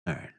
All right.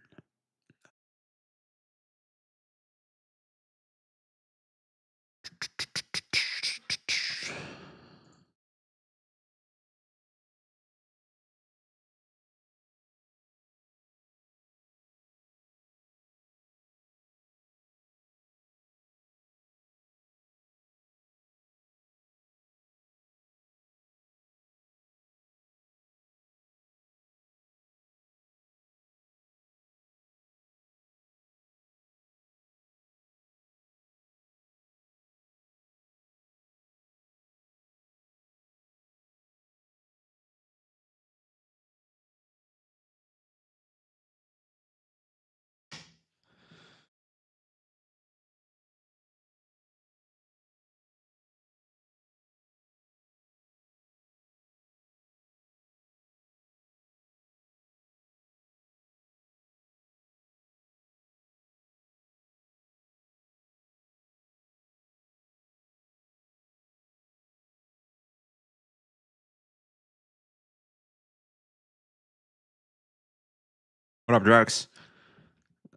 What up, Drax?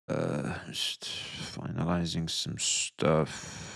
Just finalizing some stuff.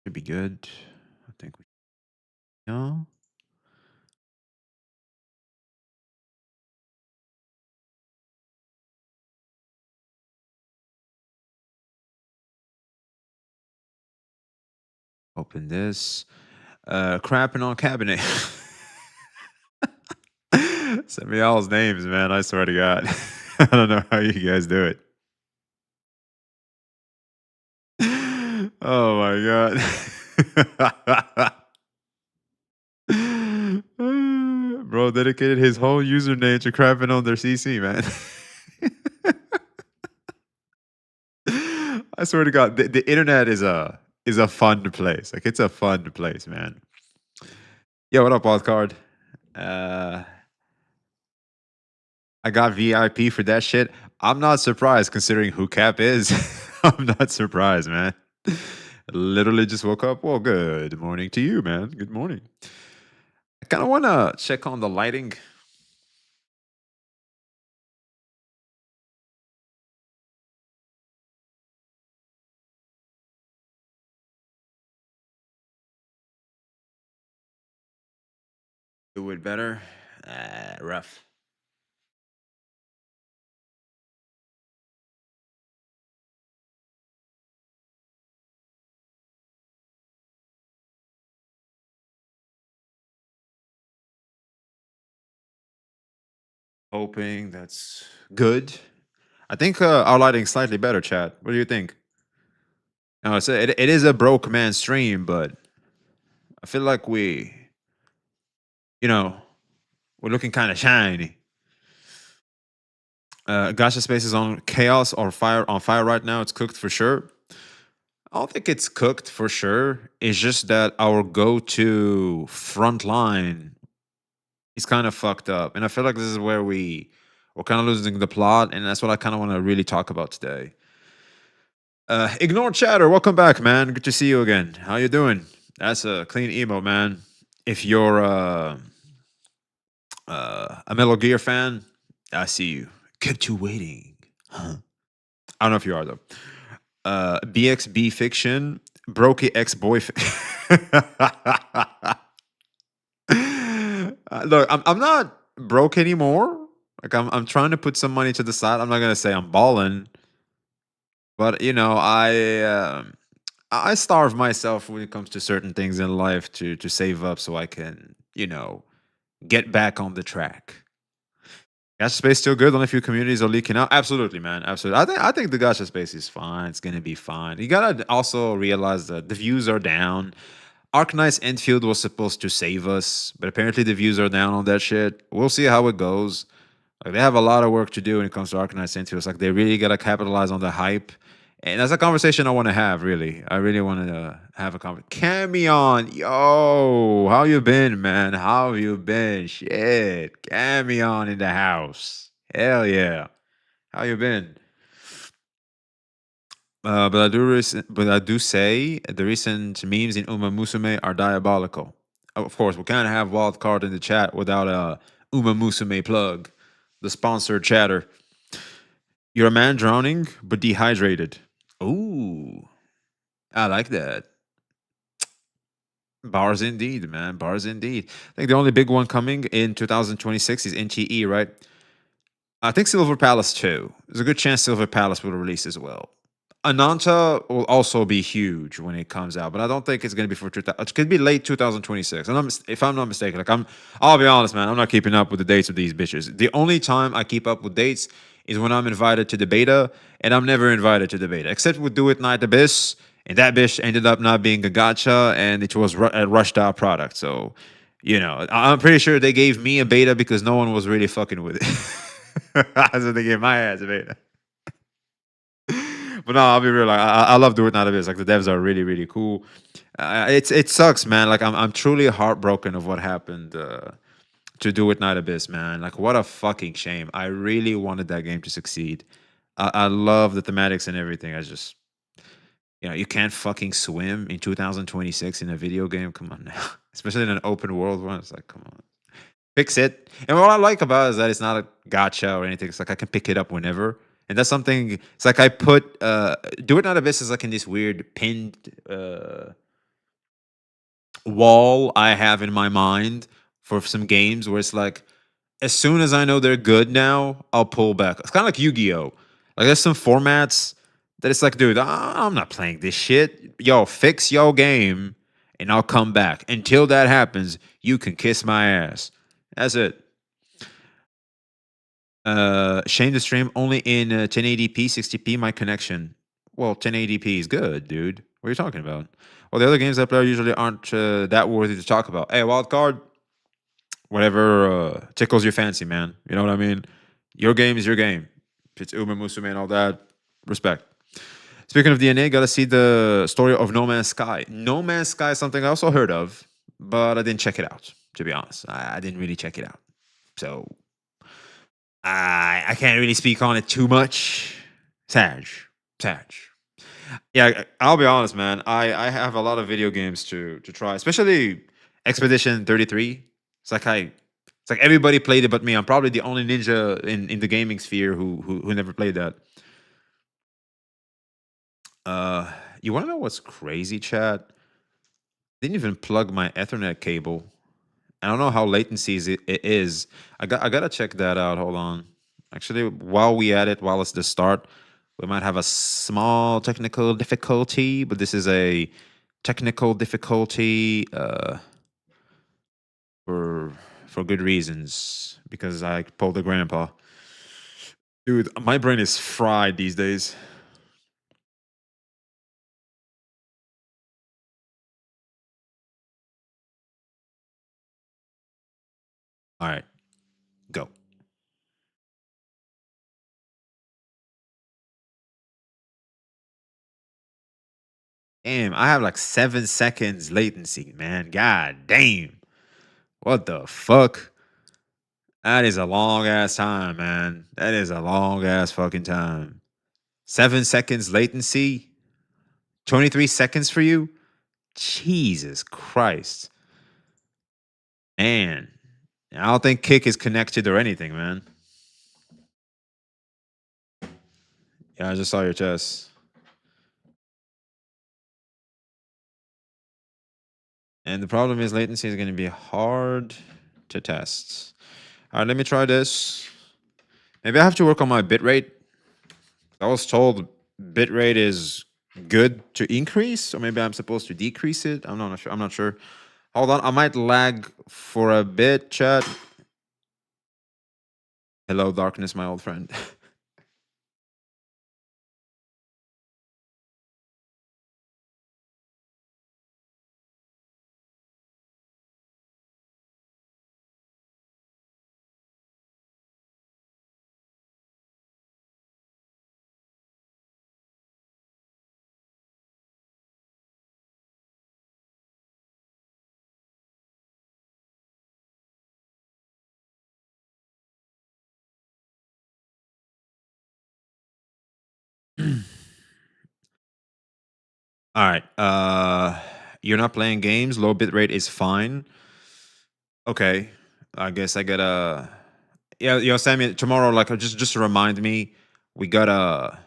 Should be good. I think we know. Open this. Crapping on cabinet. Send me all's names, man. I swear to God. I don't know how you guys do it. Oh my God. Bro dedicated his whole username to crapping on their CC, man. I swear to God, the internet is a fun place. Like it's a fun place, man. Yo, what up, Wildcard? Uh, I got VIP for that shit. I'm not surprised considering who Cap is. I'm not surprised, man. Literally just woke up. Well, good morning to you, man. Good morning. I kind of want to check on the lighting. Do it better. Rough. Hoping that's good. I think our lighting's slightly better, chat. What do you think? No, it is a broke man stream, but I feel like you know, we're looking kind of shiny. Gacha Space is on chaos or fire right now. It's cooked for sure. I don't think it's cooked for sure. It's just that our go-to front line is kind of fucked up, and I feel like this is where we're kind of losing the plot, and that's what I kind of want to really talk about today. Ignore chatter. Welcome back, man. Good to see you again. How you doing? That's a clean emo, man. If you're a Metal Gear fan, I see you. Kept you waiting. Huh? I don't know if you are though. BXB fiction, Brokey ex boyfriend. Look, I'm not broke anymore. Like I'm trying to put some money to the side. I'm not gonna say I'm balling, but I starve myself when it comes to certain things in life to save up so I can get back on the track. Gacha space still good. Only a few communities are leaking out. Absolutely, man. Absolutely. I think the gacha space is fine. It's gonna be fine. You gotta also realize that the views are down. Arknight's Enfield was supposed to save us, but apparently the views are down on that shit. We'll see how it goes. Like they have a lot of work to do when it comes to Arknight's Enfield. It's like they really gotta capitalize on the hype. And that's a conversation I want to have, really. I really want to have a conversation. Camion, yo, how you been, man? How you been? Shit, Camion in the house. Hell yeah. How you been? But I do say the recent memes in Uma Musume are diabolical. Of course, we can't have wildcard in the chat without a Uma Musume plug, the sponsored chatter. You're a man drowning but dehydrated. Ooh, I like that. Bars indeed, man. Bars indeed. I think the only big one coming in 2026 is NTE, right? I think Silver Palace too. There's a good chance Silver Palace will release as well. Ananta will also be huge when it comes out, but I don't think it's going to be for 2000. It could be late 2026. And if I'm not mistaken, I'll be honest, man. I'm not keeping up with the dates of these bitches. The only time I keep up with dates is when I'm invited to the beta, and I'm never invited to the beta, except with Do It Night Abyss, and that bitch ended up not being a gotcha, and it was a rushed out product. So, I'm pretty sure they gave me a beta because no one was really fucking with it. So they gave my ass a beta. But no, I'll be real. Like, I love Do It Not Abyss. Like the devs are really really cool. It sucks, man. Like I'm truly heartbroken of what happened to Do It Not Abyss, man. Like what a fucking shame. I really wanted that game to succeed. I love the thematics and everything. I just you can't fucking swim in 2026 in a video game. Come on now, especially in an open world one. It's like come on. Fix it. And what I like about it is that it's not a gotcha or anything. It's like I can pick it up whenever. And that's something. It's like I put Do It Not Abyss is like in this weird pinned wall I have in my mind for some games where it's like as soon as I know they're good now, I'll pull back. It's kind of like Yu-Gi-Oh. Like there's some formats that it's like, dude, I'm not playing this shit. Yo, fix your game and I'll come back. Until that happens, you can kiss my ass. That's it. Shame the stream only in 1080p, 60p. My connection. Well, 1080p is good, dude. What are you talking about? Well, the other games I play usually aren't that worthy to talk about. Hey, wild card, whatever tickles your fancy, man. You know what I mean? Your game is your game. If it's Uma Musume and all that, respect. Speaking of DNA, gotta see the story of No Man's Sky. No Man's Sky is something I also heard of, but I didn't check it out. To be honest, I didn't really check it out. So I can't really speak on it too much. Sag. Sag. Yeah, I'll be honest, man. I have a lot of video games to try, especially Expedition 33. It's like everybody played it but me. I'm probably the only ninja in the gaming sphere who never played that. You wanna know what's crazy, chat? Didn't even plug my Ethernet cable. I don't know how latency it is. I gotta check that out. Hold on. Actually, while we at it, while it's the start, we might have a small technical difficulty, but this is a technical difficulty for good reasons because I pulled the grandpa. Dude, my brain is fried these days. All right, go. Damn, I have like 7 seconds latency, man. God damn. What the fuck? That is a long ass time, man. That is a long ass fucking time. 7 seconds latency? 23 seconds for you? Jesus Christ. Man. I don't think Kick is connected or anything, man. Yeah, I just saw your chest. And the problem is latency is going to be hard to test. All right, let me try this. Maybe I have to work on my bitrate. I was told bitrate is good to increase, or maybe I'm supposed to decrease it. I'm not sure. I'm not sure. Hold on, I might lag for a bit, chat. Hello, darkness, my old friend. All right. You're not playing games. Low bit rate is fine. Okay. I guess I gotta. Yeah, Sammy. Tomorrow, like, just to remind me, we gotta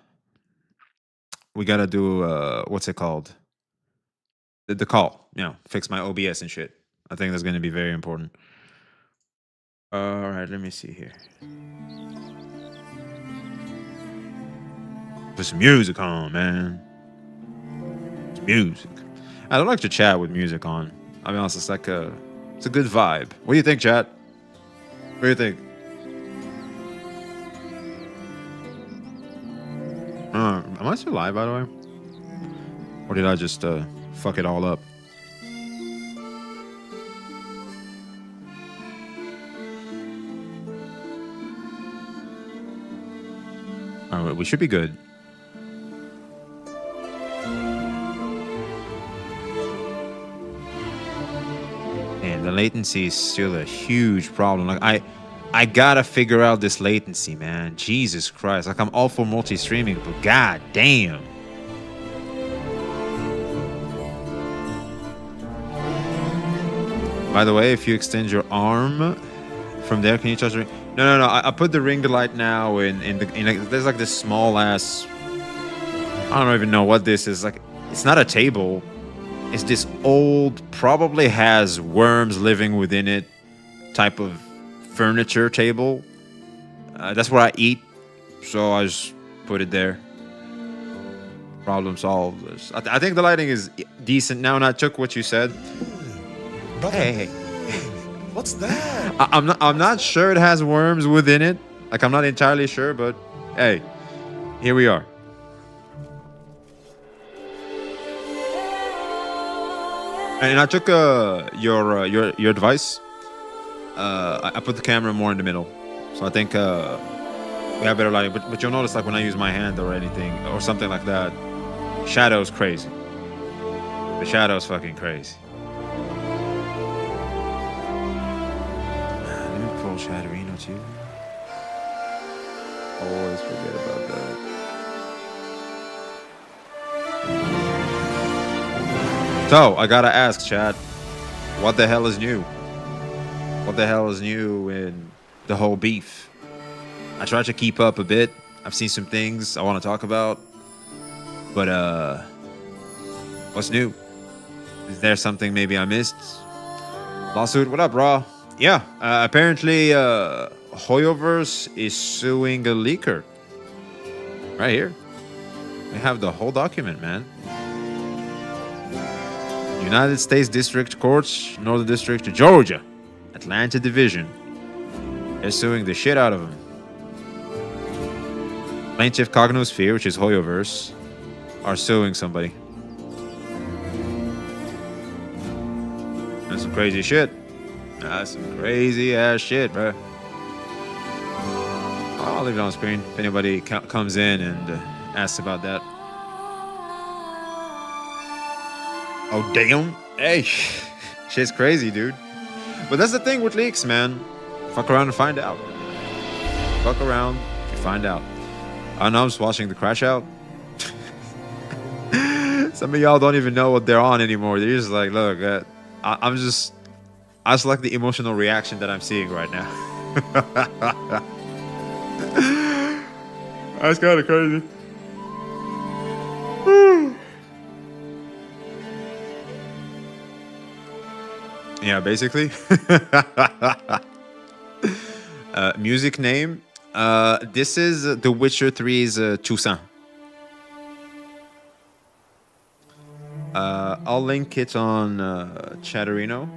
do what's it called? The call. Fix my OBS and shit. I think that's gonna be very important. All right. Let me see here. Put some music on, man. Some music. I don't like to chat with music on. I'll be honest. It's a good vibe. What do you think, chat? What do you think? Am I still live, by the way? Or did I just fuck it all up? All right, we should be good. And the latency is still a huge problem. Like I gotta figure out this latency, man. Jesus Christ. Like I'm all for multi-streaming, but god damn. By the way, if you extend your arm from there, can you touch the ring? No. I put the ring light now there's like this small ass. I don't even know what this is. Like, it's not a table. It's this old, probably has worms living within it type of furniture table. That's where I eat, so I just put it there. Problem solved. I think the lighting is decent now, and I took what you said. Brother, Hey. what's that? I'm not sure it has worms within it. Like, I'm not entirely sure, but hey, here we are. And I took your advice. I put the camera more in the middle, so I think we have better lighting. But you'll notice, like, when I use my hand or anything or something like that, shadow's crazy. The shadow's fucking crazy. Let me pull Shadowino too. Always forget about that. So, I gotta ask, Chad, what the hell is new? What the hell is new in the whole beef? I tried to keep up a bit. I've seen some things I want to talk about. But, what's new? Is there something maybe I missed? Lawsuit, what up, bro? Yeah, apparently, HOYOVERSE is suing a leaker. Right here. We have the whole document, man. United States District Courts, Northern District of Georgia, Atlanta Division. They're suing the shit out of him. Plaintiff Cognosphere, which is HOYOVERSE, are suing somebody. That's some crazy shit. That's some crazy ass shit, bro. I'll leave it on screen if anybody comes in and asks about that. Oh, damn. Hey, shit's crazy, dude. But that's the thing with leaks, man. Fuck around and find out. Fuck around, you find out. I know I'm just watching the crash out. Some of y'all don't even know what they're on anymore. They're just like, look, I just like the emotional reaction that I'm seeing right now. That's kind of crazy. Yeah, basically. Music name. This is The Witcher 3's Toussaint. I'll link it on Chatterino.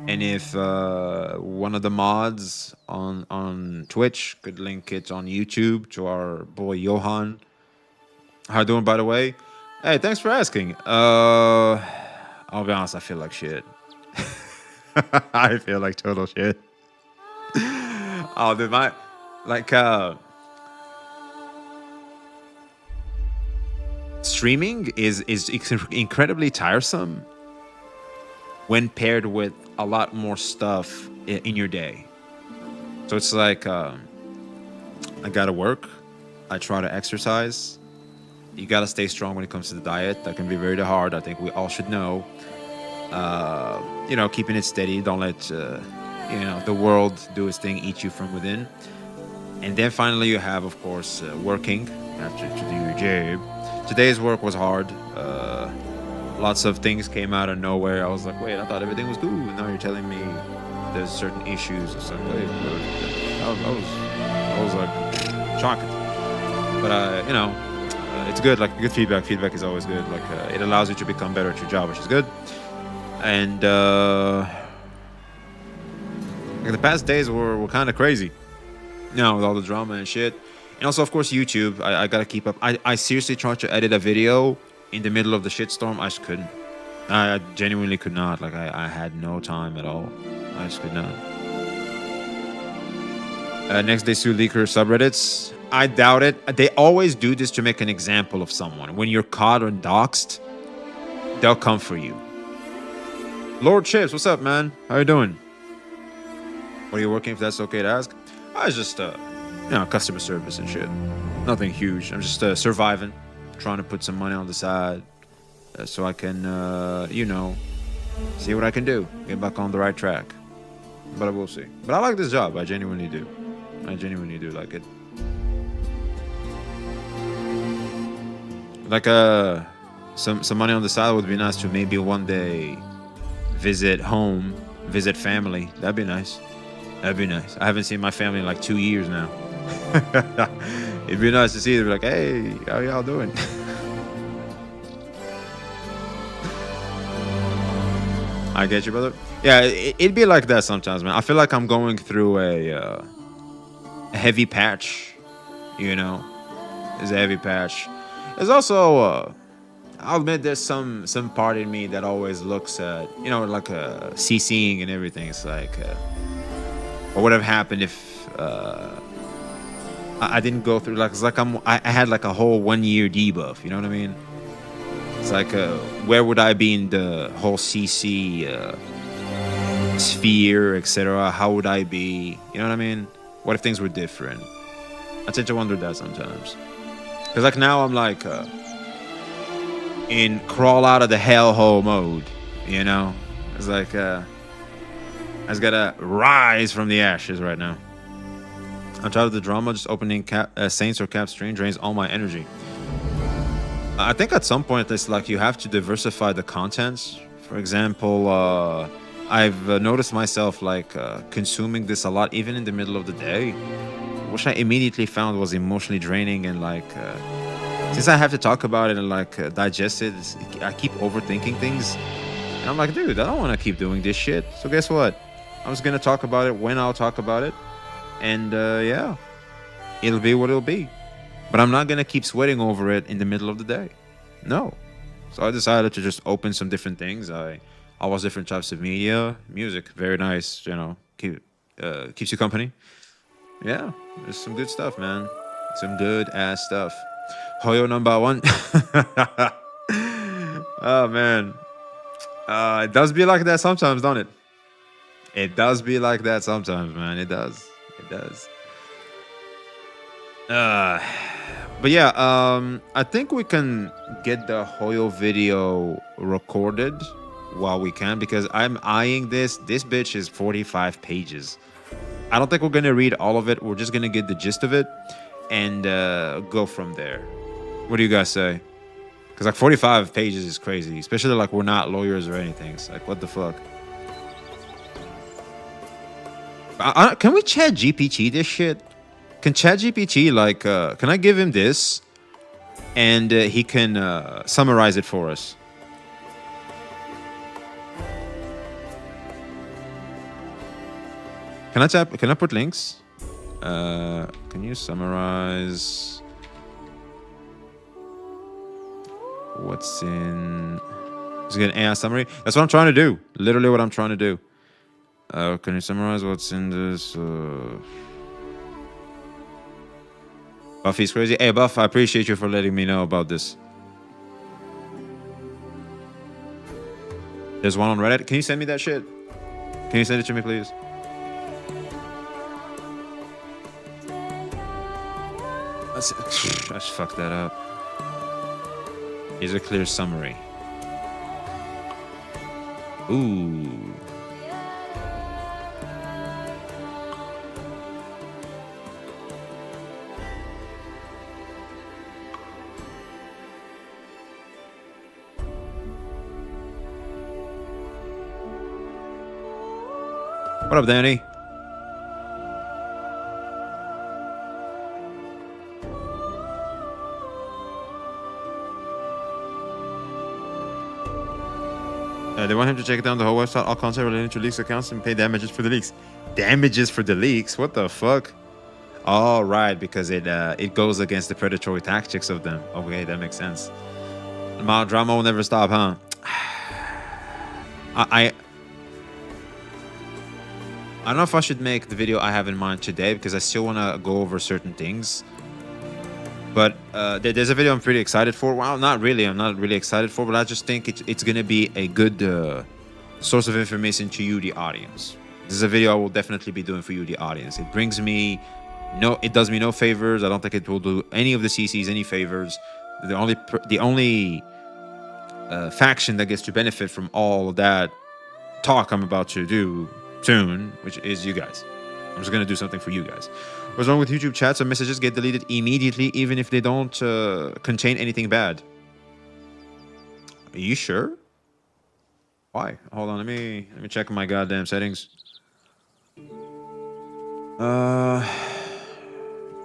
And if one of the mods on Twitch could link it on YouTube to our boy Johan. How you doing, by the way? Hey, thanks for asking. I'll be honest, I feel like shit. I feel like total shit. Oh, dude, my like streaming is incredibly tiresome when paired with a lot more stuff in your day. So it's like I gotta work, I try to exercise. You gotta stay strong when it comes to the diet. That can be very hard. I think we all should know. You know, keeping it steady. Don't let you know the world do its thing, eat you from within. And then finally, you have, of course, working. You have to do your job. Today's work was hard. Lots of things came out of nowhere. I was like, wait, I thought everything was cool. And now you're telling me there's certain issues. It's like, wait, I was like shocked. But you know, it's good. Like good feedback. Feedback is always good. Like it allows you to become better at your job, which is good. And like the past days were kind of crazy. You know, with all the drama and shit. And also, of course, YouTube. I gotta keep up. I seriously tried to edit a video in the middle of the shitstorm. I just couldn't. I genuinely could not. Like I had no time at all. I just could not. Next day, Sue Leaker subreddits. I doubt it. They always do this to make an example of someone. When you're caught or doxxed, they'll come for you. Lord Chips, what's up, man? How you doing? What are you working? If that's okay to ask. I was just, you know, customer service and shit. Nothing huge. I'm just surviving, trying to put some money on the side so I can, you know, see what I can do, get back on the right track. But I will see. But I like this job. I genuinely do. I genuinely do like it. Like some money on the side would be nice to maybe one day visit home, visit family. That'd be nice. That'd be nice. I haven't seen my family in like 2 years now. It'd be nice to see them. Be like, hey, how y'all doing? I get you, brother. Yeah, it'd be like that sometimes, man. I feel like I'm going through a heavy patch. You know, it's a heavy patch. There's also, I'll admit, there's some part in me that always looks at, you know, like CCing and everything. It's like, what would have happened if I didn't go through? Like, it's like I had like a whole 1 year debuff. You know what I mean? It's like, where would I be in the whole CC sphere, etc.? How would I be? You know what I mean? What if things were different? I tend to wonder that sometimes. Because like now I'm like in crawl out of the hellhole mode, you know? It's like I just gotta rise from the ashes right now. I'm tired of the drama. Just opening Saints or Cap stream drains all my energy. I think at some point it's like you have to diversify the contents. For example, I've noticed myself like consuming this a lot, even in the middle of the day, which I immediately found was emotionally draining. And like since I have to talk about it and like digest it, I keep overthinking things. And I'm like, dude, I don't want to keep doing this shit. So guess what? I'm just gonna talk about it when I'll talk about it. And yeah, it'll be what it'll be. But I'm not gonna keep sweating over it in the middle of the day. No. So I decided to just open some different things. I watch different types of media, music, very nice. You know, keeps you company. Yeah, there's some good stuff, man. Some good ass stuff. Hoyo number one. Oh man, it does be like that sometimes, don't it? It does be like that sometimes, man. It does. It does. But yeah, I think we can get the Hoyo video recorded while we can, because I'm eyeing this. This bitch is 45 pages. I don't think we're gonna read all of it. We're just gonna get the gist of it and go from there. What do you guys say? Because like 45 pages is crazy, especially like we're not lawyers or anything. It's like, what the fuck? Can we chat GPT this shit? Can ChatGPT like can I give him this and he can summarize it for us? Can I tap? Can I put links? Can you summarize what's in? Is it an AI summary? That's what I'm trying to do. Literally what I'm trying to do. Can you summarize what's in this? Buffy's crazy. Hey, Buff, I appreciate you for letting me know about this. There's one on Reddit. Can you send me that shit? Can you send it to me, please? Let's fuck that up. Here's a clear summary. Ooh. What up, Danny? They want him to take down the whole website, all content related to leaks accounts, and pay damages for the leaks. Damages for the leaks? What the fuck? All right, because it goes against the predatory tactics of them. Okay, that makes sense. Drama will never stop, huh? I don't know if I should make the video I have in mind today because I still want to go over certain things. But there's a video I'm pretty excited for. Well, not really. I'm not really excited for, but I just think it's going to be a good source of information to you, the audience. This is a video I will definitely be doing for you, the audience. It brings me it does me no favors. I don't think it will do any of the CCs any favors. The only faction that gets to benefit from all of that talk I'm about to do soon, which is you guys. I'm just going to do something for you guys. What's wrong with YouTube chats? Some messages get deleted immediately, even if they don't contain anything bad. Are you sure? Why? Hold on, let me check my goddamn settings. Let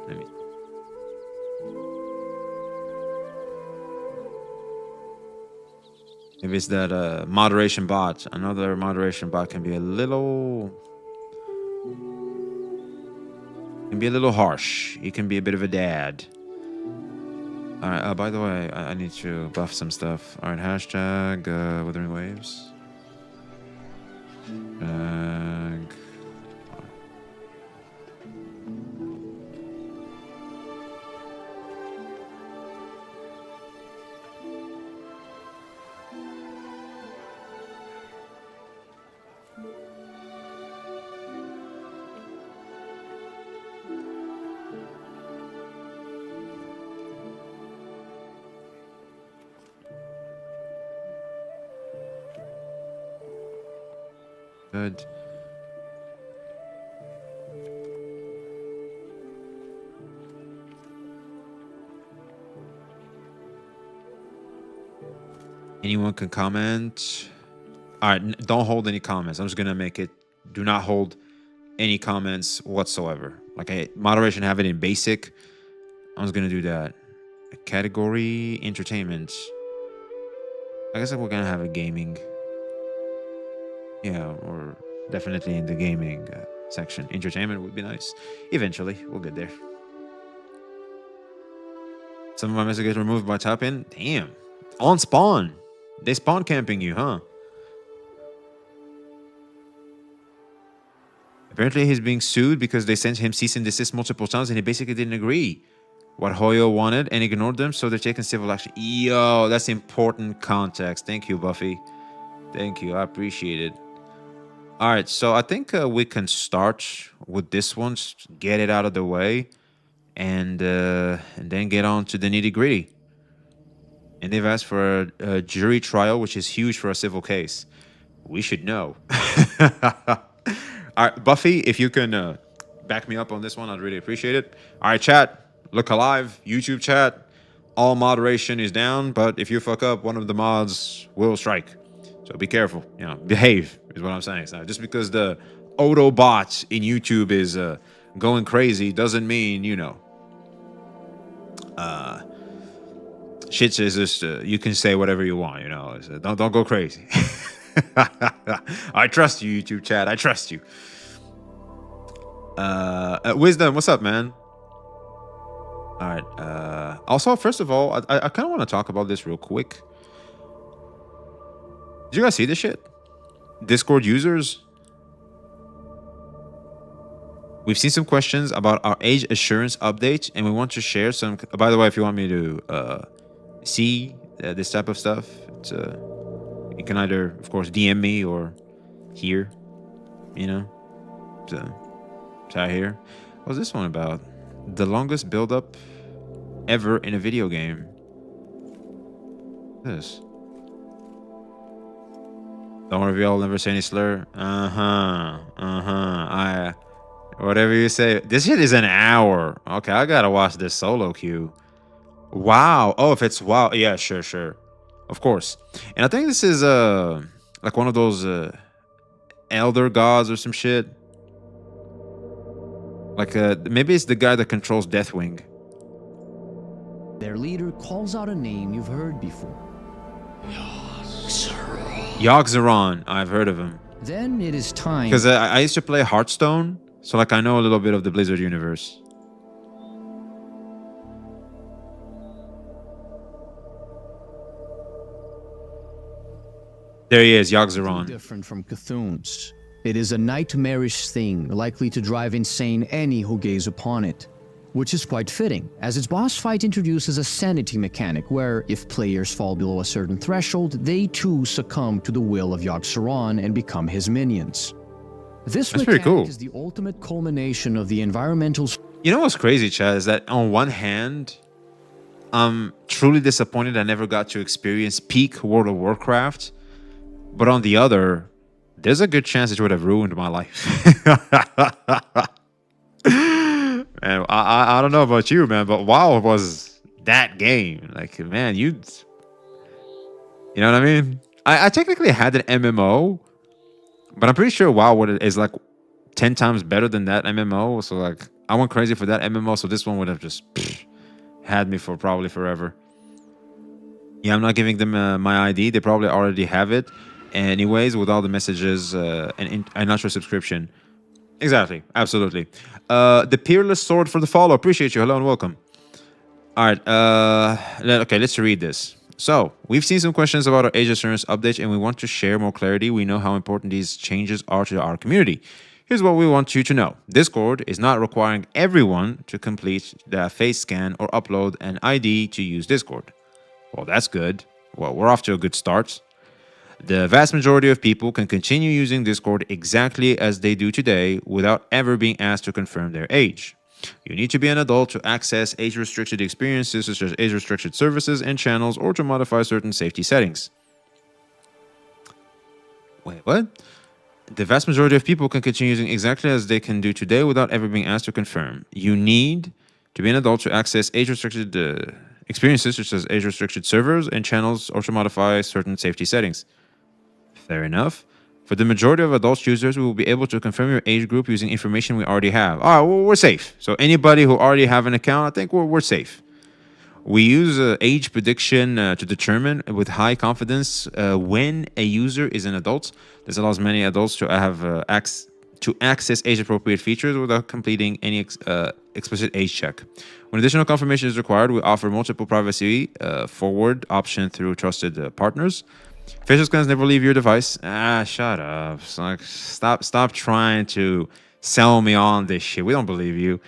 me. Maybe it's that moderation bot. Another moderation bot can be a little harsh. He can be a bit of a dad. All right. By the way, I need to buff some stuff. All right. Hashtag Withering Waves. Good. Anyone can comment. All right, don't hold any comments. I'm just gonna make it. Do not hold any comments whatsoever. Like moderation, have it in basic. I'm just gonna do that. Category entertainment. I guess we're gonna have a gaming. Yeah, or definitely in the gaming section. Entertainment would be nice. Eventually, we'll get there. Some of my messages get removed by tap-in. Damn. On spawn. They spawn camping you, huh? Apparently, he's being sued because they sent him cease and desist multiple times, and he basically didn't agree what Hoyo wanted and ignored them, so they're taking civil action. Yo, that's important context. Thank you, Buffy. Thank you. I appreciate it. All right, so I think we can start with this one, just get it out of the way, and then get on to the nitty-gritty. And they've asked for a jury trial, which is huge for a civil case. We should know. All right, Buffy, if you can back me up on this one, I'd really appreciate it. All right, chat, look alive, YouTube chat. All moderation is down, but if you fuck up, one of the mods will strike. So be careful, behave is what I'm saying. So just because the auto bot in YouTube is going crazy doesn't mean, shit is just, you can say whatever you want, So don't go crazy. I trust you, YouTube chat. I trust you. Wisdom, what's up, man? All right. Also, first of all, I kind of want to talk about this real quick. Did you guys see this shit? Discord users. We've seen some questions about our age assurance update, and we want to share some. By the way, if you want me to see this type of stuff, it's, you can either, of course, DM me or here. You know, it's out here. What's this one about? The longest build-up ever in a video game. This. Don't worry, I'll never say any slur. Whatever you say. This shit is an hour. Okay, I gotta watch this solo queue. Wow. Oh, if it's wow. Yeah, sure. Of course. And I think this is like one of those elder gods or some shit. Like maybe it's the guy that controls Deathwing. Their leader calls out a name you've heard before. Yogg-Saron. I've heard of him. Then it is time. Because I used to play Hearthstone, so like I know a little bit of the Blizzard universe. There he is, Yogg-Saron. Different from Cthulhu's. It is a nightmarish thing, likely to drive insane any who gaze upon it. Which is quite fitting, as its boss fight introduces a sanity mechanic where, if players fall below a certain threshold, they too succumb to the will of Yogg-Saron and become his minions. This That's pretty cool. is the ultimate culmination of the environmental... You know what's crazy, Chad, is that on one hand, I'm truly disappointed I never got to experience peak World of Warcraft, but on the other, there's a good chance it would have ruined my life. Man, I don't know about you, man, but WoW was that game. Like, man, you know what I mean? I technically had an MMO, but I'm pretty sure WoW is like 10 times better than that MMO. So like, I went crazy for that MMO. So this one would have just had me for probably forever. Yeah, I'm not giving them my ID. They probably already have it. Anyways, with all the messages and not your subscription. Exactly. Absolutely. The Peerless Sword for the follow. Appreciate you. Hello and welcome. All right. Okay, let's read this. So, we've seen some questions about our age assurance update, and we want to share more clarity. We know how important these changes are to our community. Here's what we want you to know. Discord is not requiring everyone to complete the face scan or upload an ID to use Discord. Well, that's good. Well, we're off to a good start. The vast majority of people can continue using Discord exactly as they do today without ever being asked to confirm their age. You need to be an adult to access age-restricted experiences such as age-restricted services and channels or to modify certain safety settings. Wait, what? The vast majority of people can continue using exactly as they can do today without ever being asked to confirm. You need to be an adult to access age-restricted experiences such as age-restricted servers and channels or to modify certain safety settings. Fair enough. For the majority of adult users, we will be able to confirm your age group using information we already have. All right, well, we're safe. So anybody who already have an account, I think we're safe. We use age prediction to determine with high confidence when a user is an adult. This allows many adults to have access age-appropriate features without completing any explicit age check. When additional confirmation is required, we offer multiple privacy forward option through trusted partners. Facial scans never leave your device. Shut up. Like, stop trying to sell me on this shit. We don't believe you.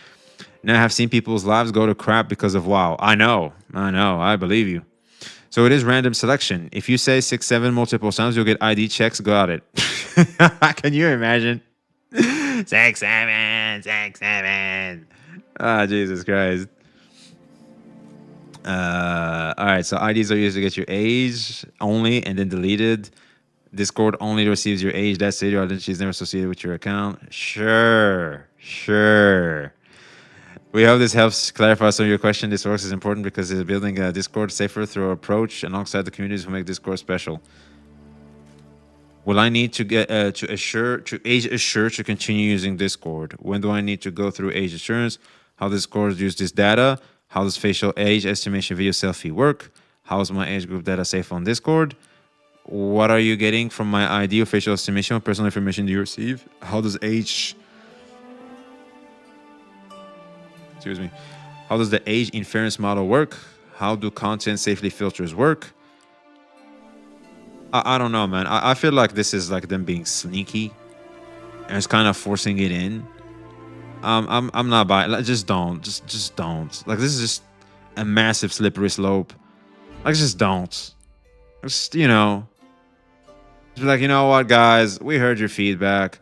Now I have seen people's lives go to crap because of WoW. I know. I believe you. So it is random selection. If you say 6, 7 multiple times, you'll get ID checks. Got it. Can you imagine? 6, 7, 6, 7. Ah, Jesus Christ. All right, so IDs are used to get your age only and then deleted. Discord only receives your age. That's it. Your identity is never associated with your account. Sure. We hope this helps clarify some of your question. This work is important because it's building a Discord safer through approach alongside the communities who make Discord special. Will I need to get age assure to continue using Discord? When do I need to go through age assurance? How does Discord use this data? How does facial age estimation video selfie work? How is my age group data safe on Discord? What are you getting from my ID or facial estimation? What personal information do you receive? How does age Excuse me. How does the age inference model work? How do content safely filters work? I don't know, man. I feel like this is like them being sneaky and it's kind of forcing it in. I'm not buying. Like, just don't. Just don't. Like, this is just a massive slippery slope. Like, just don't. Just, you know, just be like, you know what, guys, we heard your feedback.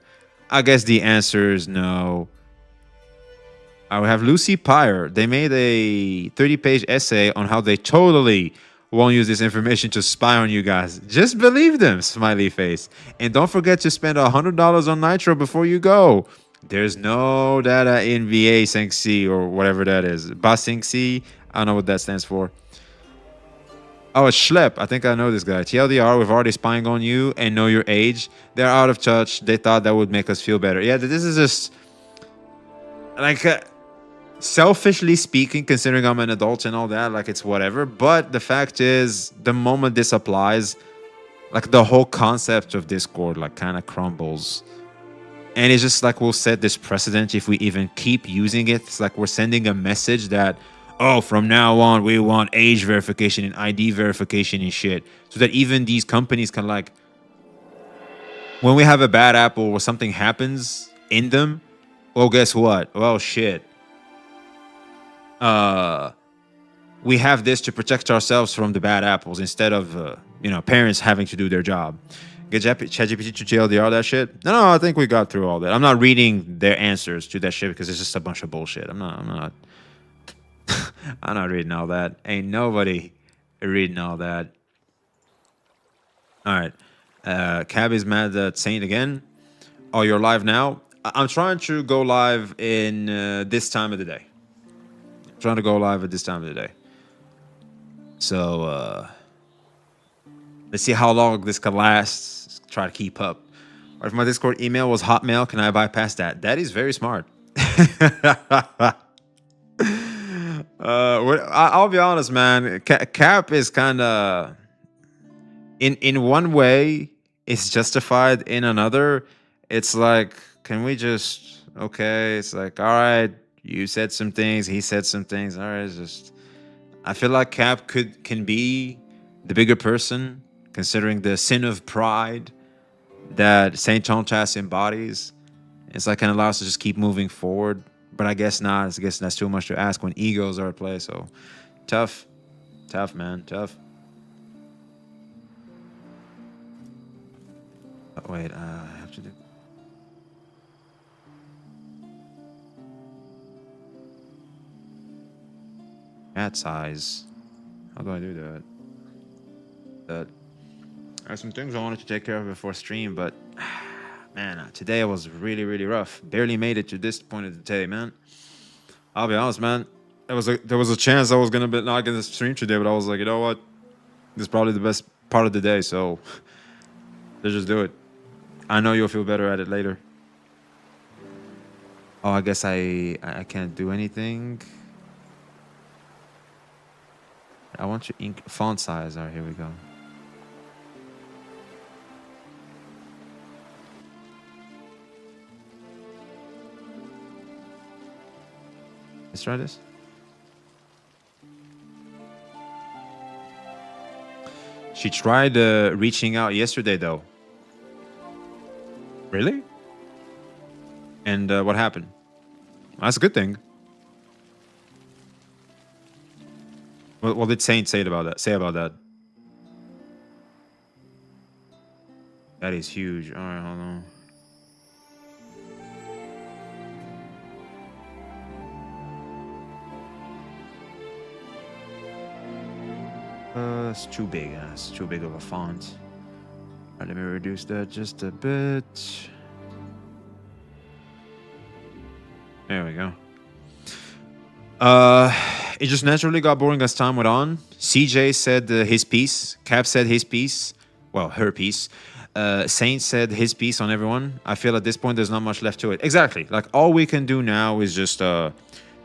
I guess the answer is no. I would have Lucy Pyre. They made a 30-page essay on how they totally won't use this information to spy on you guys. Just believe them, smiley face. And don't forget to spend $100 on Nitro before you go. There's no data in VA Sync C or whatever that is. Basync C. I don't know what that stands for. Oh, it's Schlep. I think I know this guy. TLDR, we've already spying on you and know your age. They're out of touch. They thought that would make us feel better. Yeah, this is just like selfishly speaking, considering I'm an adult and all that, like it's whatever. But the fact is, the moment this applies, like the whole concept of Discord like kind of crumbles. And it's just like we'll set this precedent if we even keep using it. It's like we're sending a message that, oh, from now on, we want age verification and ID verification and shit. So that even these companies can like, when we have a bad apple or something happens in them, well, guess what? Well, shit. We have this to protect ourselves from the bad apples instead of, parents having to do their job. Get ChatGPT to TLDR that shit? No, I think we got through all that. I'm not reading their answers to that shit because it's just a bunch of bullshit. I'm not I'm not reading all that. Ain't nobody reading all that. All right. Cab is mad at Saint again. Oh, you're live now? I'm trying to go live in this time of the day. I'm trying to go live at this time of the day. So, let's see how long this can last. Try to keep up. Or if my Discord email was Hotmail, can I bypass that? That is very smart. I'll be honest, man. Cap is kind of, in one way, it's justified. In another, it's like, can we just, okay? It's like, all right, you said some things, he said some things. All right, it's just, I feel like Cap can be the bigger person, considering the sin of pride that Saint Tontas embodies. It's like, can allow us to just keep moving forward. But I guess not. I guess that's too much to ask when egos are at play. So tough, man, tough. Oh, wait, I have to do. Cat size. How do I do that? There are some things I wanted to take care of before stream, but man, today was really, really rough. Barely made it to this point of the day, man. I'll be honest, man. There was a chance I was gonna be not gonna stream today, but I was like, you know what? This is probably the best part of the day, so let's just do it. I know you'll feel better at it later. Oh, I guess I can't do anything. I want your ink font size. All right, here we go. Let's try this. She tried reaching out yesterday, though. Really? And what happened? That's a good thing. What did Saint say about that? That is huge. All right, hold on. It's too big. It's too big of a font. All right, let me reduce that just a bit. There we go. It just naturally got boring as time went on. CJ said his piece. Cap said his piece. Well, her piece. Saint said his piece on everyone. I feel at this point there's not much left to it. Exactly. Like, all we can do now is just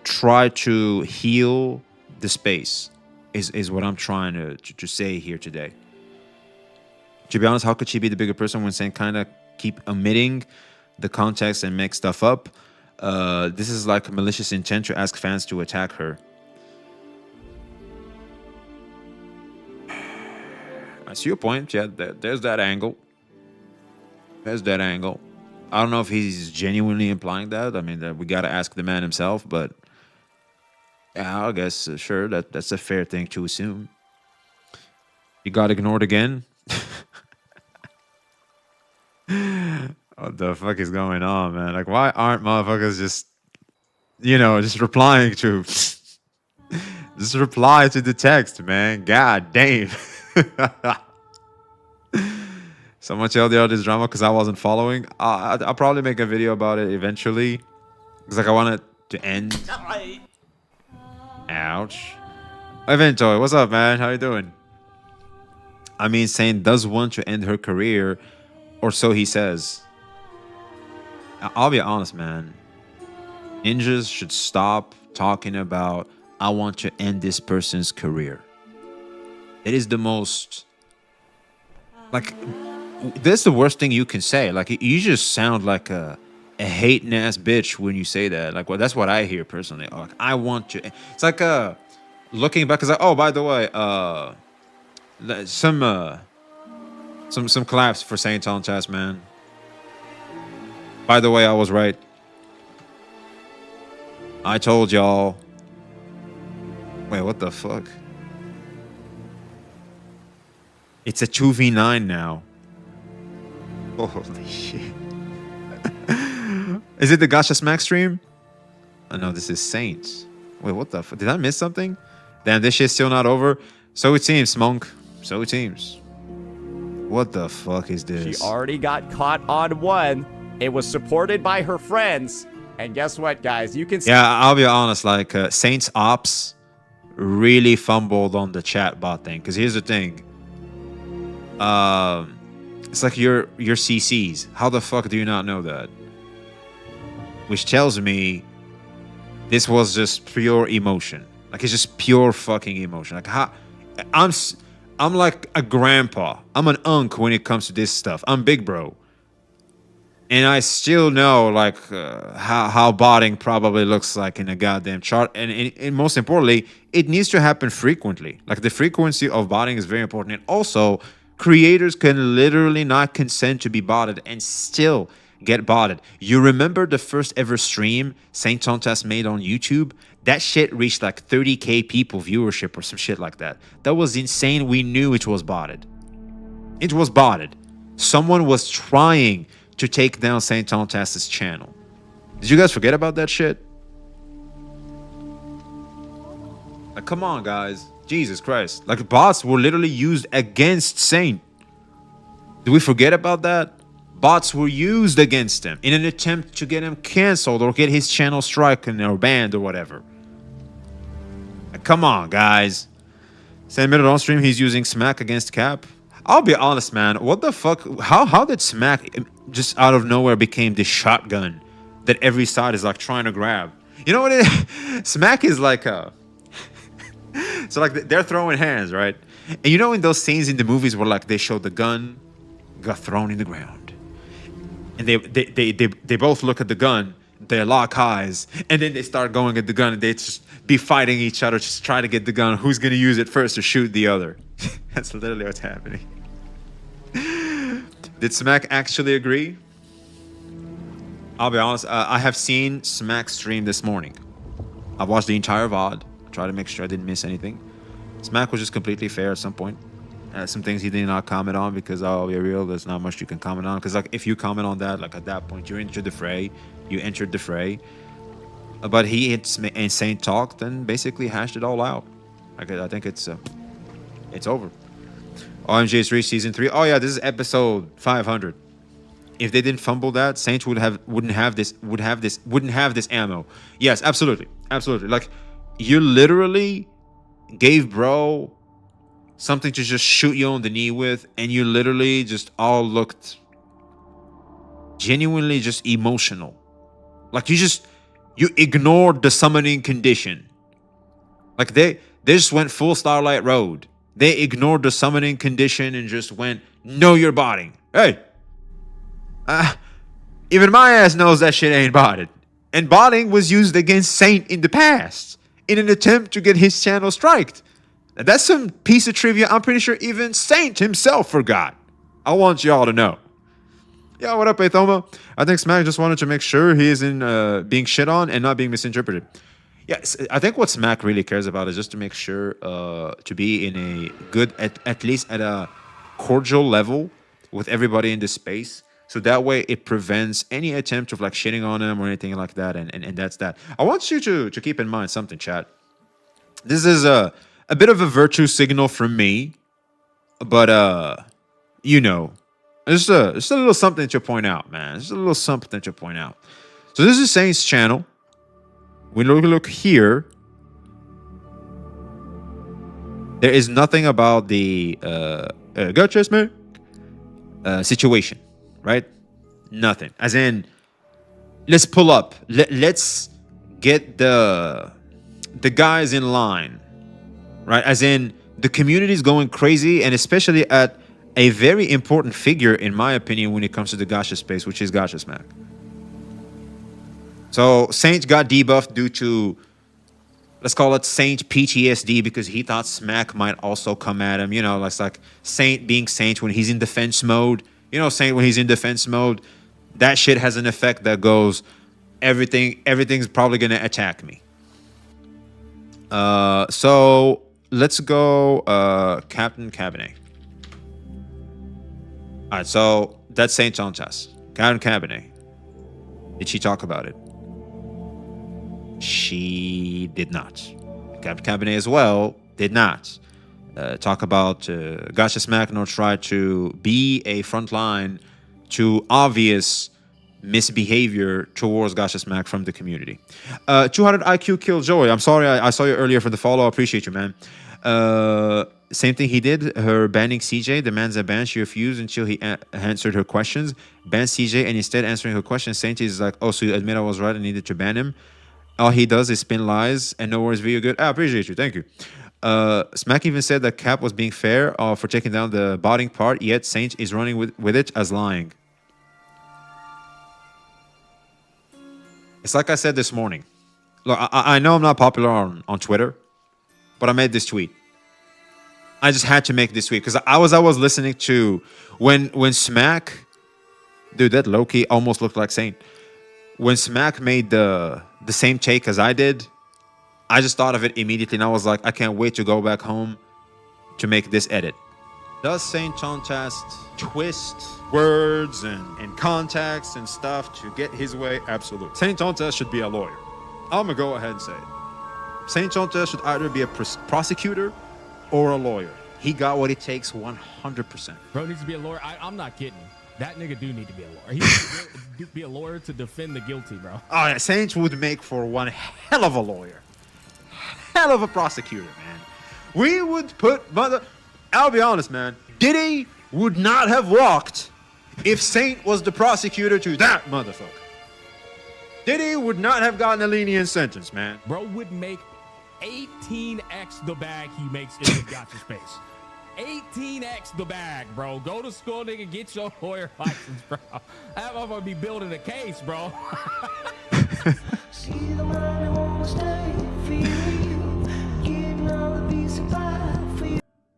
try to heal the space. Is what I'm trying to say here today. To be honest, how could she be the bigger person when Saint kind of keep omitting the context and make stuff up? This is like a malicious intent to ask fans to attack her. I see your point. Yeah, there's that angle. There's that angle. I don't know if he's genuinely implying that. I mean, we gotta ask the man himself, but yeah, I guess sure that's a fair thing to assume. You got ignored again. What the fuck is going on, man? Like, why aren't motherfuckers just, just replying to, just reply to the text, man? God damn. Someone tell the this drama because I wasn't following. I'll probably make a video about it eventually. It's like I want it to end. Ouch. Eventoy, what's up, man? How you doing? I mean, Saint does want to end her career, or so he says. I'll be honest, man. Ninjas should stop talking about, I want to end this person's career. It is the most, like, that's the worst thing you can say. Like, you just sound like a hating ass bitch when you say that. Like, well, that's what I hear personally. Like, I want to. It's like looking back, it's like, oh, by the way, some claps for Saint on Chess, man. By the way, I was right. I told y'all. Wait, what the fuck? It's a 2v9 now. Holy shit. Is it the Gacha Smack stream? Oh no, this is Saints. Wait, what the fuck? Did I miss something? Damn, this shit's still not over. So it seems, Monk. So it seems. What the fuck is this? She already got caught on one. It was supported by her friends. And guess what, guys? You can see. Yeah, I'll be honest. Like, Saints Ops really fumbled on the chat bot thing. Because here's the thing. It's like your CCs. How the fuck do you not know that? Which tells me this was just pure emotion. Like, it's just pure fucking emotion. Like, how I'm like a grandpa. I'm an unk when it comes to this stuff. I'm big bro. And I still know, like, how botting probably looks like in a goddamn chart. And most importantly, it needs to happen frequently. Like, the frequency of botting is very important. And also, creators can literally not consent to be botted and still get botted. You remember the first ever stream Saint Tontas made on YouTube? That shit reached like 30K people viewership or some shit like that. That was insane. We knew it was botted. It was botted. Someone was trying to take down Saint Tontas' channel. Did you guys forget about that shit? Like, come on, guys. Jesus Christ. Like, bots were literally used against Saint. Did we forget about that? Bots were used against him in an attempt to get him canceled or get his channel stricken or banned or whatever. Like, come on, guys. Same minute on stream, he's using Smack against Cap. I'll be honest, man. What the fuck? How did Smack just out of nowhere became this shotgun that every side is like trying to grab? You know what it is? Smack is like a... So like they're throwing hands, right? And you know in those scenes in the movies where like they show the gun got thrown in the ground, and they both look at the gun, they lock eyes, and then they start going at the gun, and they just be fighting each other, just try to get the gun. Who's gonna use it first to shoot the other? That's literally what's happening. Did Smack actually agree? I'll be honest. I have seen Smack stream this morning. I watched the entire VOD. Try to make sure I didn't miss anything. Smack was just completely fair at some point. Some things he did not comment on because I'll be real, there's not much you can comment on. Because like if you comment on that, like at that point you entered the fray. You entered the fray. But he and Saint talked and basically hashed it all out. I think it's over. OMG3 season 3. Oh yeah, this is episode 500. If they didn't fumble that, Saint wouldn't have this ammo. Yes, absolutely, absolutely. Like. You literally gave bro something to just shoot you on the knee with, and you literally just all looked genuinely just emotional. Like you ignored the summoning condition. Like they just went full Starlight Road. They ignored the summoning condition and just went, no, you're botting. Hey, even my ass knows that shit ain't botted. And botting was used against Saint in the past in an attempt to get his channel striked. Now, that's some piece of trivia I'm pretty sure even Saint himself forgot. I want y'all to know. Yo, what up, Athoma? I think Smack just wanted to make sure he isn't being shit on and not being misinterpreted. Yes, I think what Smack really cares about is just to make sure to be in a good, at least at a cordial level with everybody in this space. So that way it prevents any attempt of like shitting on him or anything like that. And that's that. I want you to keep in mind something, chat. This is a bit of a virtue signal from me, but you know, just a little something to point out, man. Just a little something to point out. So this is Saint's channel. We look here. There is nothing about the gotcha, man, situation, right? Nothing. As in, let's pull up. Let's get the guys in line, right? As in, the community is going crazy, and especially at a very important figure, in my opinion, when it comes to the gacha space, which is Gacha Smack. So Saint got debuffed due to, let's call it Saint PTSD, because he thought Smack might also come at him. You know, it's like Saint being Saint when he's in defense mode. You know, Saint when he's in defense mode, that shit has an effect that goes, everything's probably gonna attack me. So let's go Captain Cabinet. All right, so that's Saint Chantas. Captain Cabinet. Did she talk about it? She did not. Captain Cabinet as well did not talk about Gacha Smack nor try to be a front line to obvious misbehavior towards Gacha Smack from the community. 200 IQ Killjoy. I'm sorry, I saw you earlier for the follow. I appreciate you, man. Same thing he did. Her banning CJ demands a ban. She refused until he answered her questions. Ban CJ, and instead answering her questions, Saint is like, oh, so you admit I was right and needed to ban him. All he does is spin lies and no words video good. I appreciate you. Thank you. Smack even said that Cap was being fair for taking down the botting part, yet Saint is running with it as lying. It's like I said this morning. Look, I know I'm not popular on Twitter, but I made this tweet. I just had to make this tweet because I was listening to when Smack, dude, that Loki almost looked like Saint. When Smack made the same take as I did, I just thought of it immediately, and I was like, I can't wait to go back home to make this edit. Does Saint Chantast twist words and context and stuff to get his way? Absolutely. Saint Chantast should be a lawyer. I'm gonna go ahead and say it. Saint Chantast should either be a prosecutor or a lawyer. He got what it takes 100%. Bro needs to be a lawyer. I'm not kidding. That nigga do need to be a lawyer. He needs to be a lawyer to defend the guilty, bro. Oh, yeah, Saint would make for one hell of a lawyer. Hell of a prosecutor, man. We would put I'll be honest, man. Diddy would not have walked if Saint was the prosecutor to that motherfucker. Diddy would not have gotten a lenient sentence, man. Bro would make 18x the bag he makes in the gotcha space. 18x the bag, bro. Go to school, nigga. Get your lawyer license, bro. That motherfucker be building a case, bro.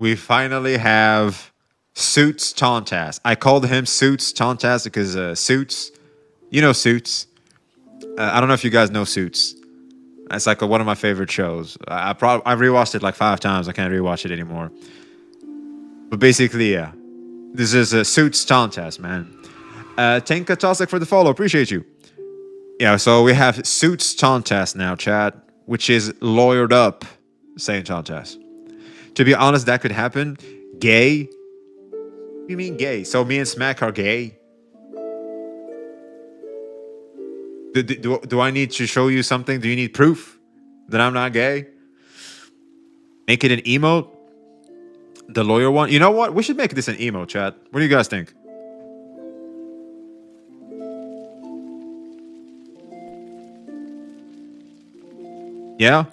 We finally have Suits Chantast. I called him Suits Chantast because Suits, you know Suits. I don't know if you guys know Suits. It's like one of my favorite shows. I've rewatched it like 5 times. I can't rewatch it anymore. But basically, yeah. This is Suits Chantast, man. Tenka Tosik for the follow. Appreciate you. Yeah, so we have Suits Chantast now, chat, which is lawyered up Saint Chantast. To be honest, that could happen. Gay? What do you mean gay? So me and Smack are gay? Do I need to show you something? Do you need proof that I'm not gay? Make it an emote? The lawyer one? You know what? We should make this an emote, chat. What do you guys think? Yeah?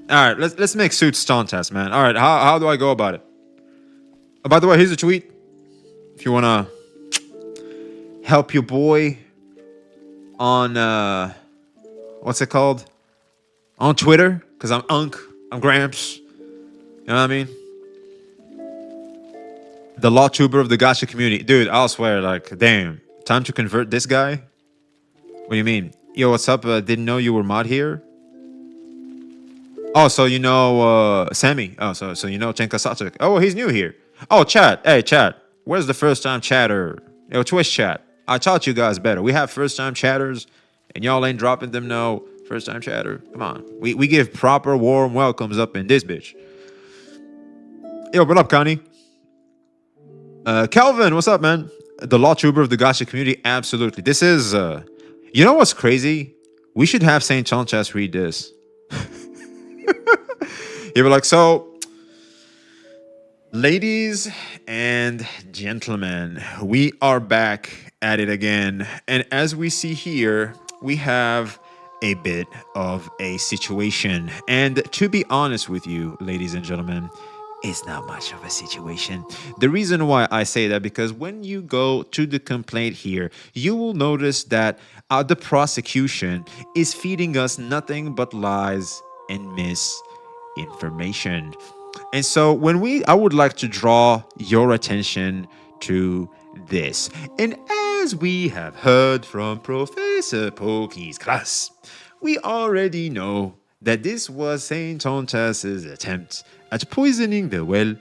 All right, let's make Suits Chantast, man. All right, how do I go about it? Oh, by the way, here's a tweet. If you want to help your boy on what's it called? On Twitter, because I'm Unk, I'm Gramps. You know what I mean? The law tuber of the gacha community. Dude, I'll swear, like, damn. Time to convert this guy? What do you mean? Yo, what's up? Didn't know you were mod here? Oh, so you know Sammy. Oh, so you know Chenka Satuk. Oh, he's new here. Oh, chat. Hey, chat. Where's the first time chatter? Yo, Twitch chat. I taught you guys better. We have first time chatters, and y'all ain't dropping them no first time chatter. Come on. We give proper warm welcomes up in this bitch. Yo, what up, Connie? Kelvin, what's up, man? The law tuber of the gacha community. Absolutely. This is you know what's crazy? We should have Saint Chonchas read this. You were like, so, ladies and gentlemen, we are back at it again. And as we see here, we have a bit of a situation. And to be honest with you, ladies and gentlemen, it's not much of a situation. The reason why I say that, because when you go to the complaint here, you will notice that the prosecution is feeding us nothing but lies and misinformation. And so I would like to draw your attention to this. And as we have heard from Professor Pokey's class, we already know that this was Saint Tontas's attempt at poisoning the well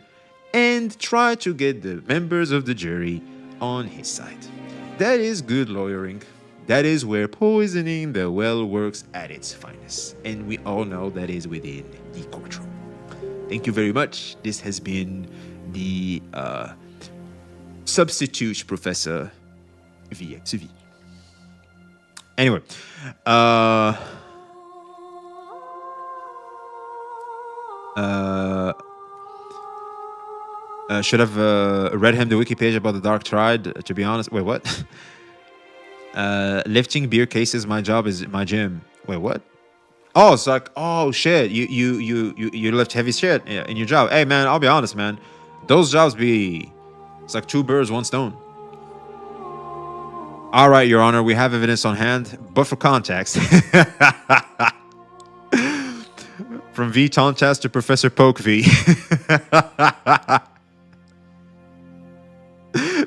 and try to get the members of the jury on his side. That is good lawyering. That is where poisoning the well works at its finest. And we all know that is within the courtroom. Thank you very much. This has been the substitute Professor VXV. Anyway, should have read him the wiki page about the Dark Triad, to be honest. Wait, what? Lifting beer cases, my job is my gym. Wait, what? Oh, it's like, oh shit, you lift heavy shit in your job. Hey man, I'll be honest, man. Those jobs it's like two birds, one stone. All right, Your Honor, we have evidence on hand, but for context. From V. Tontas to Professor Poke V.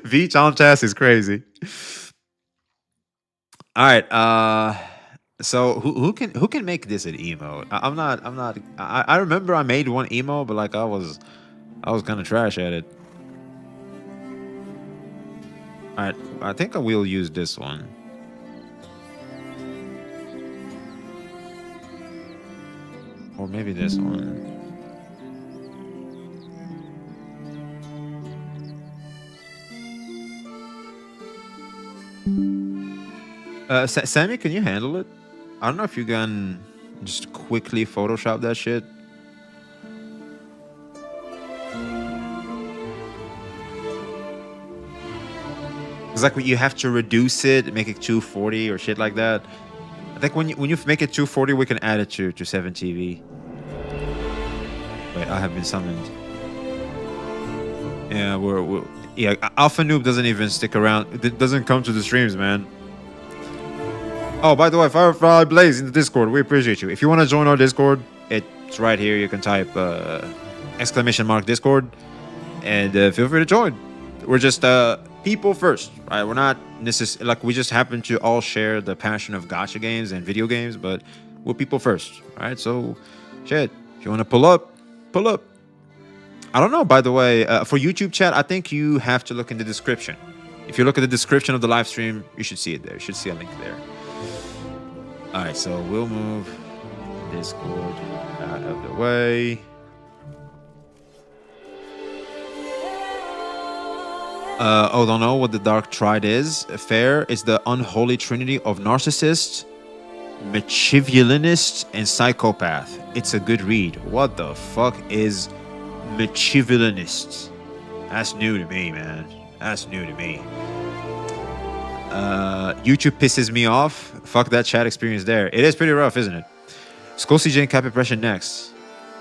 V. Tontas is crazy. All right, so who can make this an emote? I remember I made one emo, but like I was kind of trash at it. All right, I think I will use this one. Or maybe this one. Sammy, can you handle it? I don't know if you can just quickly Photoshop that shit. It's like you have to reduce it, make it 240 or shit like that. I think when you make it 240, we can add it to 7TV. Wait, I have been summoned. Yeah, yeah. Alpha Noob doesn't even stick around. It doesn't come to the streams, man. Oh, by the way, Firefly Blaze in the Discord. We appreciate you. If you want to join our Discord, it's right here. You can type !Discord and feel free to join. We're just people first, right? We're not necessarily like we just happen to all share the passion of gacha games and video games, but we're people first, right? So, shit. If you want to pull up, pull up. I don't know. By the way, for YouTube chat, I think you have to look in the description. If you look at the description of the live stream, you should see it there. You should see a link there. All right, so we'll move Discord out of the way. Don't know what the Dark Triad is. Fair. It's the unholy trinity of narcissist, Machiavellinist, and psychopath. It's a good read. What the fuck is Machiavellinist? That's new to me, man. That's new to me. YouTube pisses me off. Fuck that chat experience there. It is pretty rough, isn't it? Skull CJ and Cap impression next.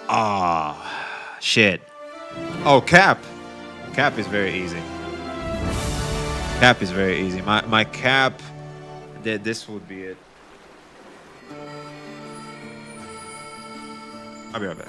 Ah, shit. Oh, Cap. Cap is very easy. Cap is very easy. My Cap, this would be it. I'll be right back.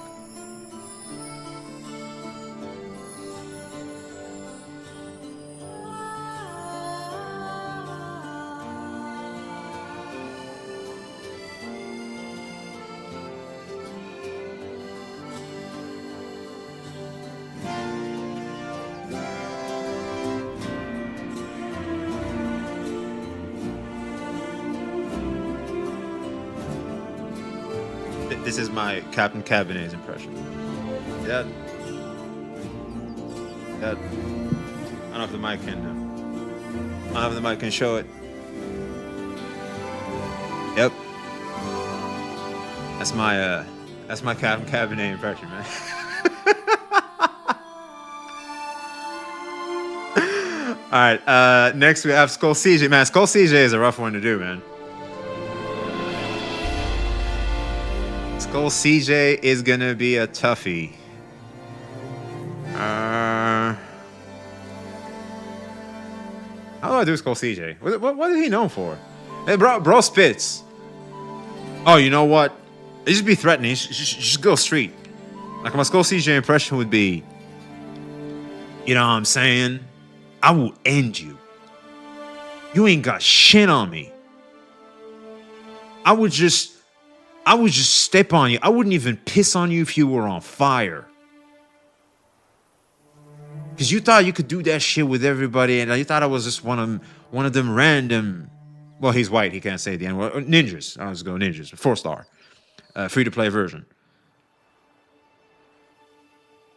This is my Captain Cabinet's impression. That. I don't know if the mic can. I don't know if the mic can show it. Yep. That's my Captain Cabinet impression, man. All right. Next we have Skull CJ. Man, Skull CJ is a rough one to do, man. Skull CJ is gonna be a toughie. How do I do Skull CJ? What is he known for? Hey, bro spits. Oh, you know what? Just be threatening. Just go straight. Like my Skull CJ impression would be, you know what I'm saying? I will end you. You ain't got shit on me. I would just step on you. I wouldn't even piss on you if you were on fire. Because you thought you could do that shit with everybody, and you thought I was just one of them random. Well, he's white. He can't say the N-word. Ninjas. I'll just go ninjas. 4-star. Free-to-play version.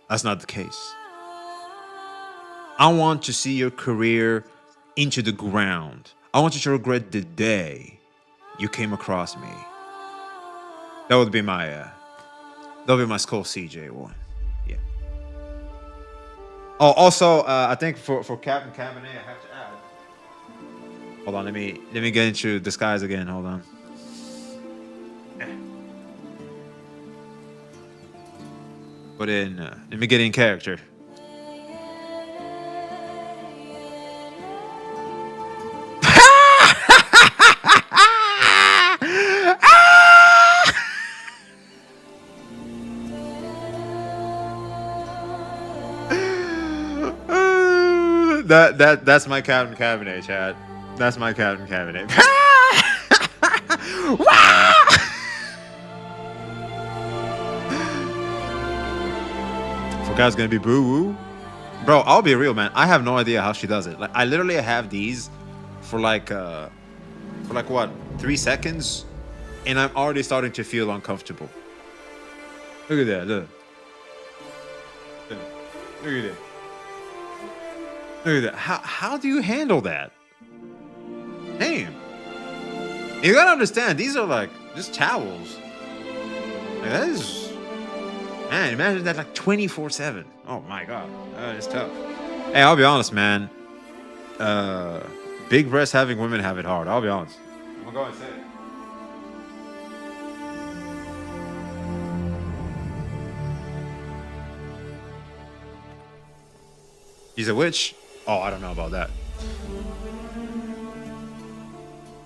That's not the case. I want to see your career into the ground. I want you to regret the day you came across me. That would be my Skull CJ one. Yeah. Oh, also, I think for Captain Cabinet, I have to add. Hold on, let me get into disguise again. Hold on. Put in. Let me get in character. That's my Captain Cabinet, Chad. That's my Captain Cabinet. Forgot's gonna be boo woo. Bro, I'll be real, man. I have no idea how she does it. Like, I literally have these for like what, 3 seconds, and I'm already starting to feel uncomfortable. Look at that. Look. Look at that. Look at that. How do you handle that? Damn. You gotta understand, these are like just towels. Like, that is. Man, imagine that like 24/7. Oh my god. That is tough. Hey, I'll be honest, man. Big breasts having women have it hard. I'll be honest. I'm gonna go and say it. She's a witch? Oh, I don't know about that.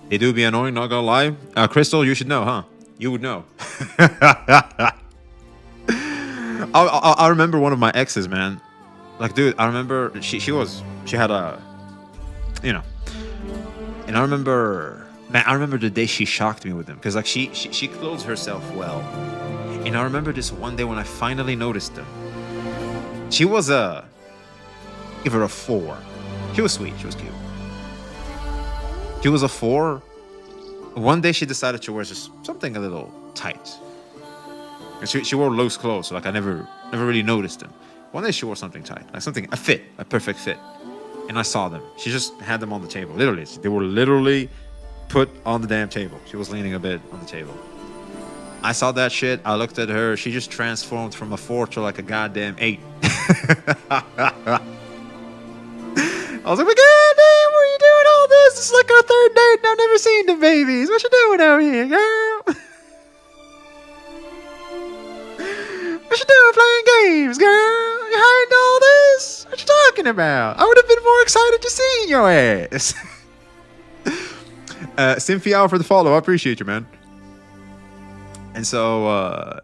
They do be annoying, not gonna lie. Crystal, you should know, huh? You would know. I remember one of my exes, man. Like, dude, I remember she had a, you know. And I remember the day she shocked me with them. Because, like, she clothes herself well. And I remember this one day when I finally noticed them. She was give her a 4. She was sweet. She was cute. She was a 4. One day she decided to wear just something a little tight. And she wore loose clothes, so like I never really noticed them. One day she wore something tight, like a perfect fit. And I saw them. She just had them on the table. Literally, they were literally put on the damn table. She was leaning a bit on the table. I saw that shit. I looked at her. She just transformed from a 4 to like a goddamn 8. I was like, God damn, what are you doing all this? It's like our 3rd date and I've never seen the babies. What you doing out here, girl? What you doing playing games, girl? You hiding all this? What you talking about? I would have been more excited to see your ass. Symphy Hour for the follow. I appreciate you, man. And so, I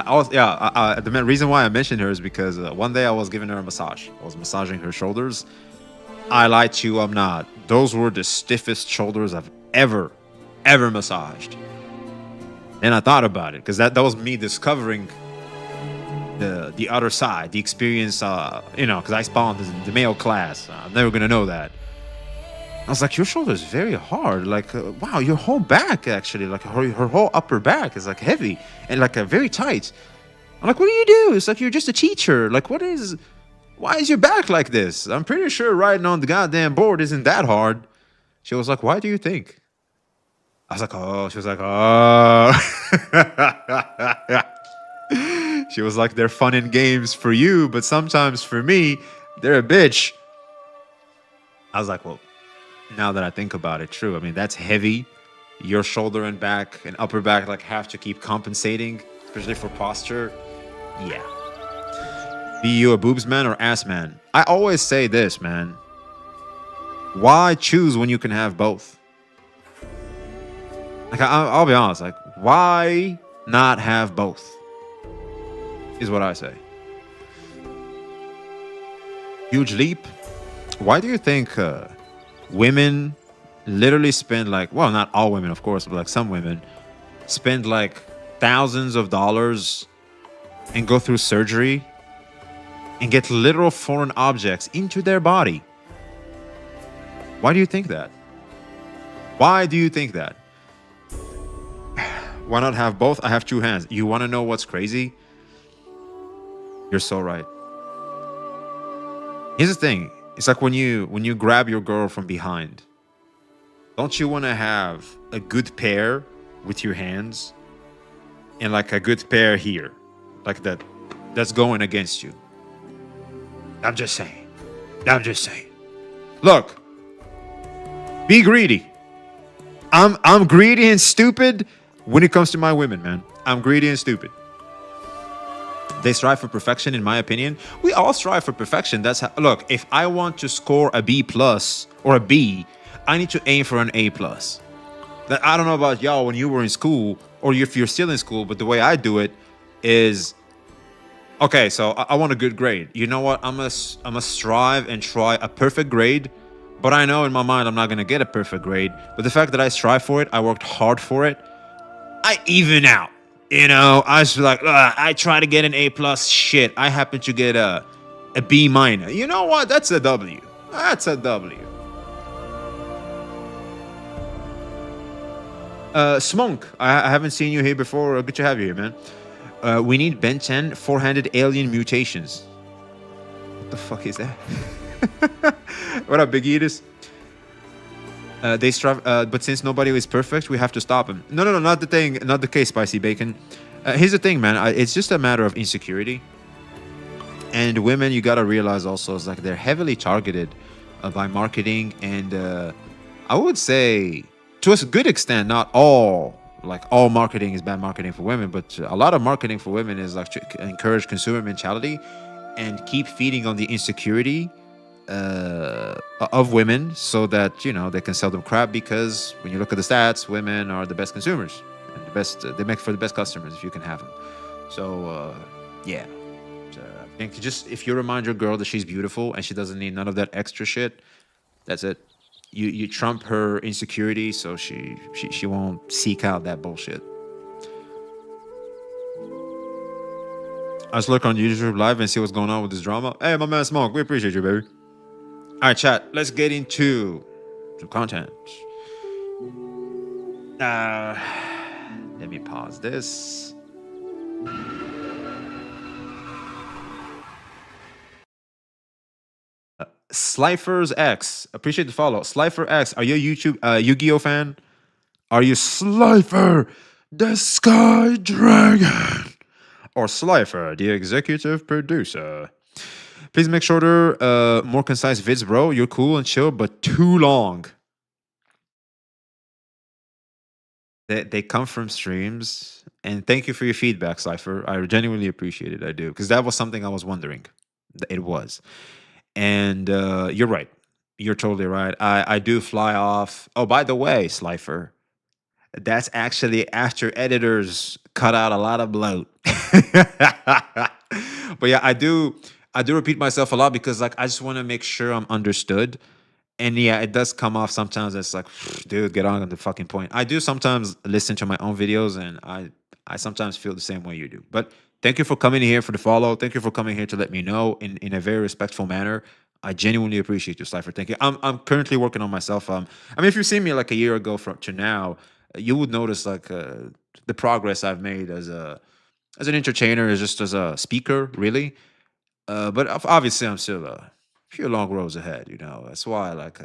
also, yeah, the main reason why I mentioned her is because one day I was giving her a massage. I was massaging her shoulders. I lied to you, I'm not. Those were the stiffest shoulders I've ever massaged. And I thought about it because that was me discovering the other side, the experience. Because I spawned in the male class. I'm never gonna know that. I was like, your shoulder is very hard. Like, wow, your whole back actually, like her whole upper back is like heavy and like very tight. I'm like, what do you do? It's like you're just a teacher. Like, why is your back like this? I'm pretty sure writing on the goddamn board isn't that hard. She was like, why do you think? I was like, oh. She was like, oh. She was like, they're fun and games for you, but sometimes for me, they're a bitch. I was like, well, now that I think about it, true. I mean, that's heavy. Your shoulder and back and upper back like have to keep compensating, especially for posture. Yeah. Be you a boobs man or ass man? I always say this, man. Why choose when you can have both? Like, I'll be honest. Like, why not have both? Is what I say. Huge leap. Why do you think women literally spend like, well, not all women, of course, but like some women spend like thousands of dollars and go through surgery and get literal foreign objects into their body? Why do you think that? Why do you think that? Why not have both? I have two hands. You want to know what's crazy? You're so right. Here's the thing. It's like when you grab your girl from behind. Don't you want to have a good pair with your hands and like a good pair here, like that's going against you? I'm just saying. Look, be greedy. I'm greedy and stupid when it comes to my women, man. I'm greedy and stupid. They strive for perfection, in my opinion. We all strive for perfection. That's how, look, if I want to score a B plus or a B, I need to aim for an A plus. I don't know about y'all when you were in school or if you're still in school, but the way I do it is, okay, so I want a good grade. You know what? I'm gonna strive and try a perfect grade, but I know in my mind I'm not gonna get a perfect grade. But the fact that I strive for it, I worked hard for it, I even out. You know, I was like, I try to get an A plus. Shit, I happen to get a B minor. You know what? That's a W. That's a W. Smunk, I haven't seen you here before. Good to have you here, man. We need Ben 10 4-handed alien mutations. What the fuck is that? What up, Big Eaters? They strive, but since nobody is perfect, we have to stop them. No, not the thing, not the case, Spicy Bacon. Here's the thing, man. It's just a matter of insecurity. And women, you gotta realize also, is like they're heavily targeted by marketing, and I would say to a good extent, not all marketing is bad marketing for women, but a lot of marketing for women is like to encourage consumer mentality and keep feeding on the insecurity of women, so that they can sell them crap, because when you look at the stats, women are the best consumers and the best they make for the best customers if you can have them. So yeah, I think just if you remind your girl that she's beautiful and she doesn't need none of that extra shit, that's it. You trump her insecurity, so she won't seek out that bullshit. Let's look on YouTube Live and see what's going on with this drama. Hey, my man Smoke, we appreciate you, baby. All right, chat. Let's get into some content. Let me pause this. Slifer's X, appreciate the follow. Slifer X, are you a YouTube Yu-Gi-Oh fan? Are you Slifer, the Sky Dragon, or Slifer, the executive producer? Please make shorter, more concise vids, bro. You're cool and chill, but too long. They come from streams, and thank you for your feedback, Cypher. I genuinely appreciate it. I do, because that was something I was wondering. It was, and you're right. You're totally right. I do fly off. Oh, by the way, Slifer, That's actually after editors cut out a lot of bloat. But yeah, I do repeat myself a lot because like I just want to make sure I'm understood. And yeah, it does come off sometimes. It's like, dude, get on the fucking point. I do sometimes listen to my own videos, and I sometimes feel the same way you do. But thank you for coming here for the follow. Thank you for coming here to let me know in a very respectful manner. I genuinely appreciate you, Slifer. Thank you. I'm currently working on myself. I mean, if you see me like a year ago from to now, you would notice like the progress I've made as an entertainer, as just as a speaker, really. But obviously, I'm still a few long rows ahead. That's why like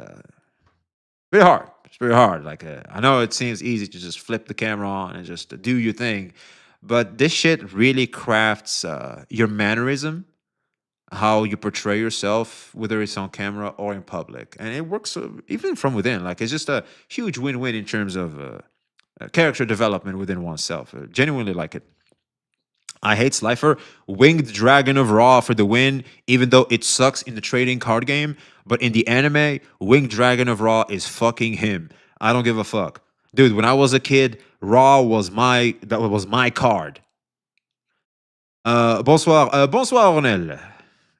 very hard. It's very hard. Like I know it seems easy to just flip the camera on and just do your thing, but this shit really crafts your mannerism, how you portray yourself, whether it's on camera or in public, and it works even from within. Like it's just a huge win-win in terms of character development within oneself. Genuinely like it. I hate Slifer. Winged Dragon of Ra for the win, even though it sucks in the trading card game. But in the anime, Winged Dragon of Ra is fucking him. I don't give a fuck. Dude, when I was a kid, Ra was my card. Bonsoir. Bonsoir, Ornel.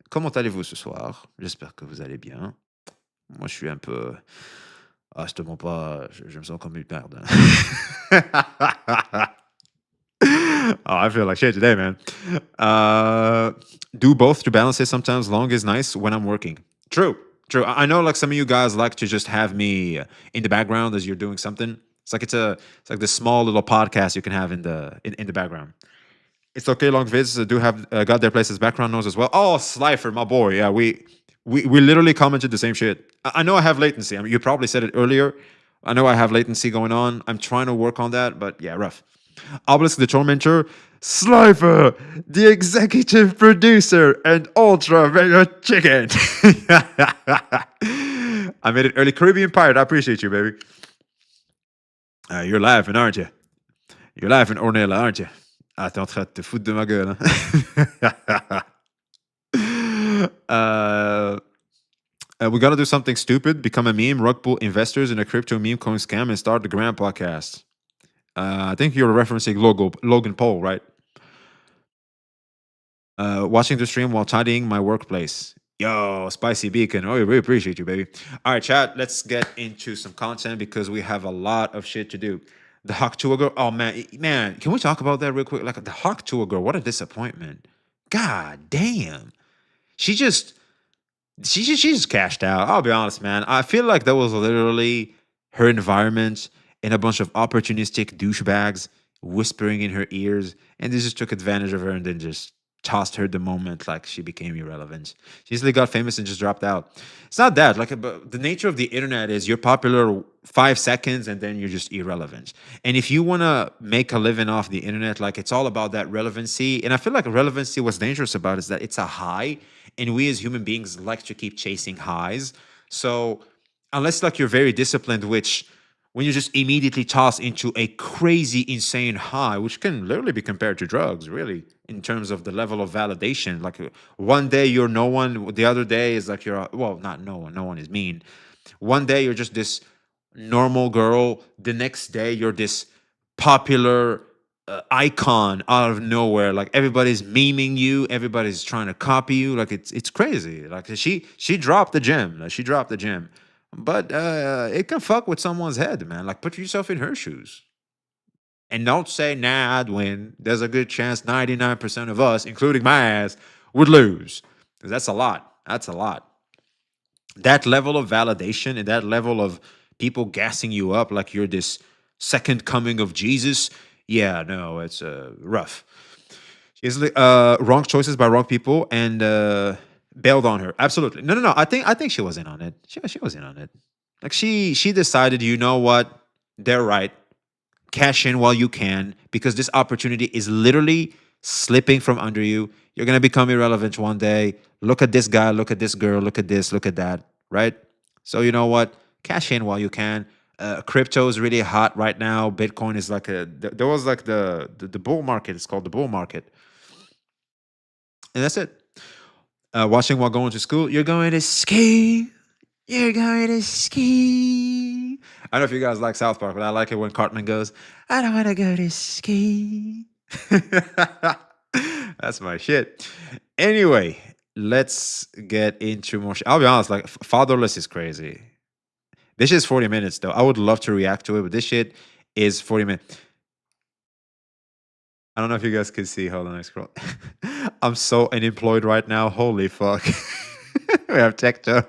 Comment allez-vous ce soir? J'espère que vous allez bien. Moi, je suis un peu... Ah, je te mens pas, je me sens comme une merde. Oh, I feel like shit today, man. Do both to balance it sometimes. Long is nice when I'm working. True, true. I know like some of you guys like to just have me in the background as you're doing something. It's like this small little podcast you can have in the background. It's okay. Long vids do have got their place as background noise as well. Oh, Slifer, my boy. Yeah, we literally commented the same shit. I know I have latency. I mean, you probably said it earlier. I know I have latency going on. I'm trying to work on that, but yeah, rough. Obelisk the Tormentor, Slifer, the executive producer, and Ultra Mega Chicken. I made it early. Caribbean Pirate, I appreciate you, baby. You're laughing, aren't you? You're laughing, Ornella, aren't you? Ah, t'es en train de te foutre de ma gueule. We gotta do something stupid, become a meme, rug pull investors in a crypto meme coin scam, and start the Grand podcast. I think you're referencing Logan Paul, right? Watching the stream while tidying my workplace. Yo, Spicy Beacon. Oh, we really appreciate you, baby. All right, chat, let's get into some content because we have a lot of shit to do. The Hawk Tour girl. Oh, man, can we talk about that real quick? Like, the Hawk Tour girl, what a disappointment. God damn. She just cashed out. I'll be honest, man. I feel like that was literally her environment and a bunch of opportunistic douchebags whispering in her ears, and they just took advantage of her and then just tossed her the moment like she became irrelevant. She easily got famous and just dropped out. It's not that. Like, but the nature of the internet is you're popular 5 seconds and then you're just irrelevant. And if you want to make a living off the internet, like it's all about that relevancy. And I feel like relevancy, what's dangerous about it is that it's a high, and we as human beings like to keep chasing highs. So unless like you're very disciplined, which when you just immediately toss into a crazy, insane high, which can literally be compared to drugs, really, in terms of the level of validation. Like one day you're no one, the other day is like you're, well, not no one, no one is mean. One day you're just this normal girl, the next day you're this popular icon out of nowhere. Like everybody's memeing you, everybody's trying to copy you. Like it's crazy. Like she dropped the gem. Like she dropped the gem. But it can fuck with someone's head, man. Like, put yourself in her shoes. And don't say, nah, I'd win. There's a good chance 99% of us, including my ass, would lose. Because that's a lot. That's a lot. That level of validation and that level of people gassing you up like you're this second coming of Jesus. Yeah, no, it's rough. Easily wrong choices by wrong people and bailed on her. Absolutely. No. I think she was in on it. She was in on it. Like she decided, you know what? They're right. Cash in while you can because this opportunity is literally slipping from under you. You're gonna become irrelevant one day. Look at this guy, look at this girl, look at this, look at that, right? So you know what? Cash in while you can. Crypto is really hot right now. Bitcoin is like there was like the bull market. It's called the bull market. And that's it. Watching while going to school. You're going to ski. You're going to ski. ski. I don't know if you guys like South Park, but I like it when Cartman goes, I don't want to go to ski. That's my shit. Anyway, let's get into more. I'll be honest, like Fatherless is crazy. This is 40 minutes though. I would love to react to it, but this shit is 40 minutes. I don't know if you guys can see. Hold on, I scroll. I'm so unemployed right now. Holy fuck. We have tech Joe.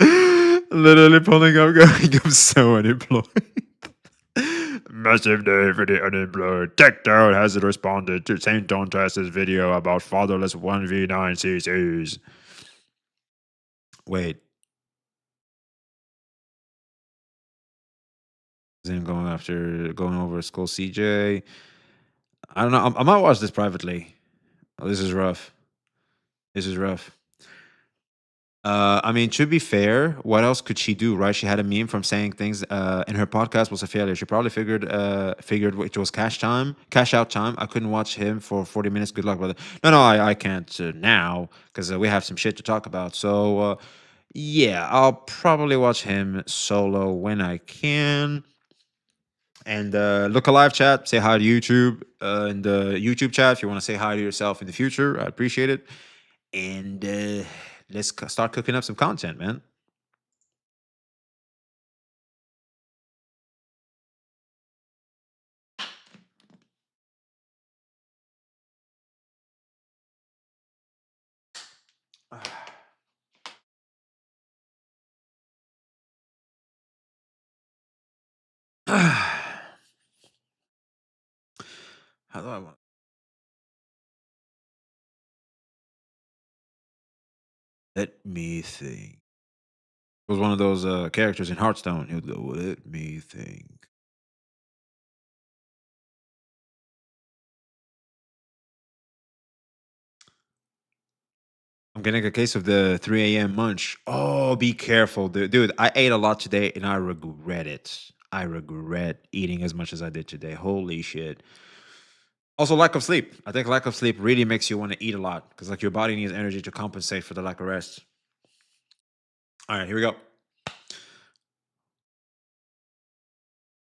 Literally pulling up, going, I'm so unemployed. Massive day for the unemployed. TechDown hasn't responded to St. Dontas's video about fatherless 1v9 CCs. Wait. Then going over Skull CJ. I don't know. I might watch this privately. Oh, this is rough. This is rough. I mean, to be fair, what else could she do, right? She had a meme from saying things, and her podcast was a failure. She probably figured it was cash out time. I couldn't watch him for 40 minutes. Good luck, brother. No, I can't now because we have some shit to talk about. So, yeah, I'll probably watch him solo when I can. And look alive, chat. Say hi to YouTube in the YouTube chat if you want to say hi to yourself in the future. I appreciate it. And let's start cooking up some content, man. How do I want? Let me think. It was one of those characters in Hearthstone. He would go, "Let me think." I'm getting a case of the 3 a.m. munch. Oh, be careful, dude. I ate a lot today, and I regret it. I regret eating as much as I did today. Holy shit. Also, lack of sleep. I think lack of sleep really makes you want to eat a lot because, like, your body needs energy to compensate for the lack of rest. All right, here we go.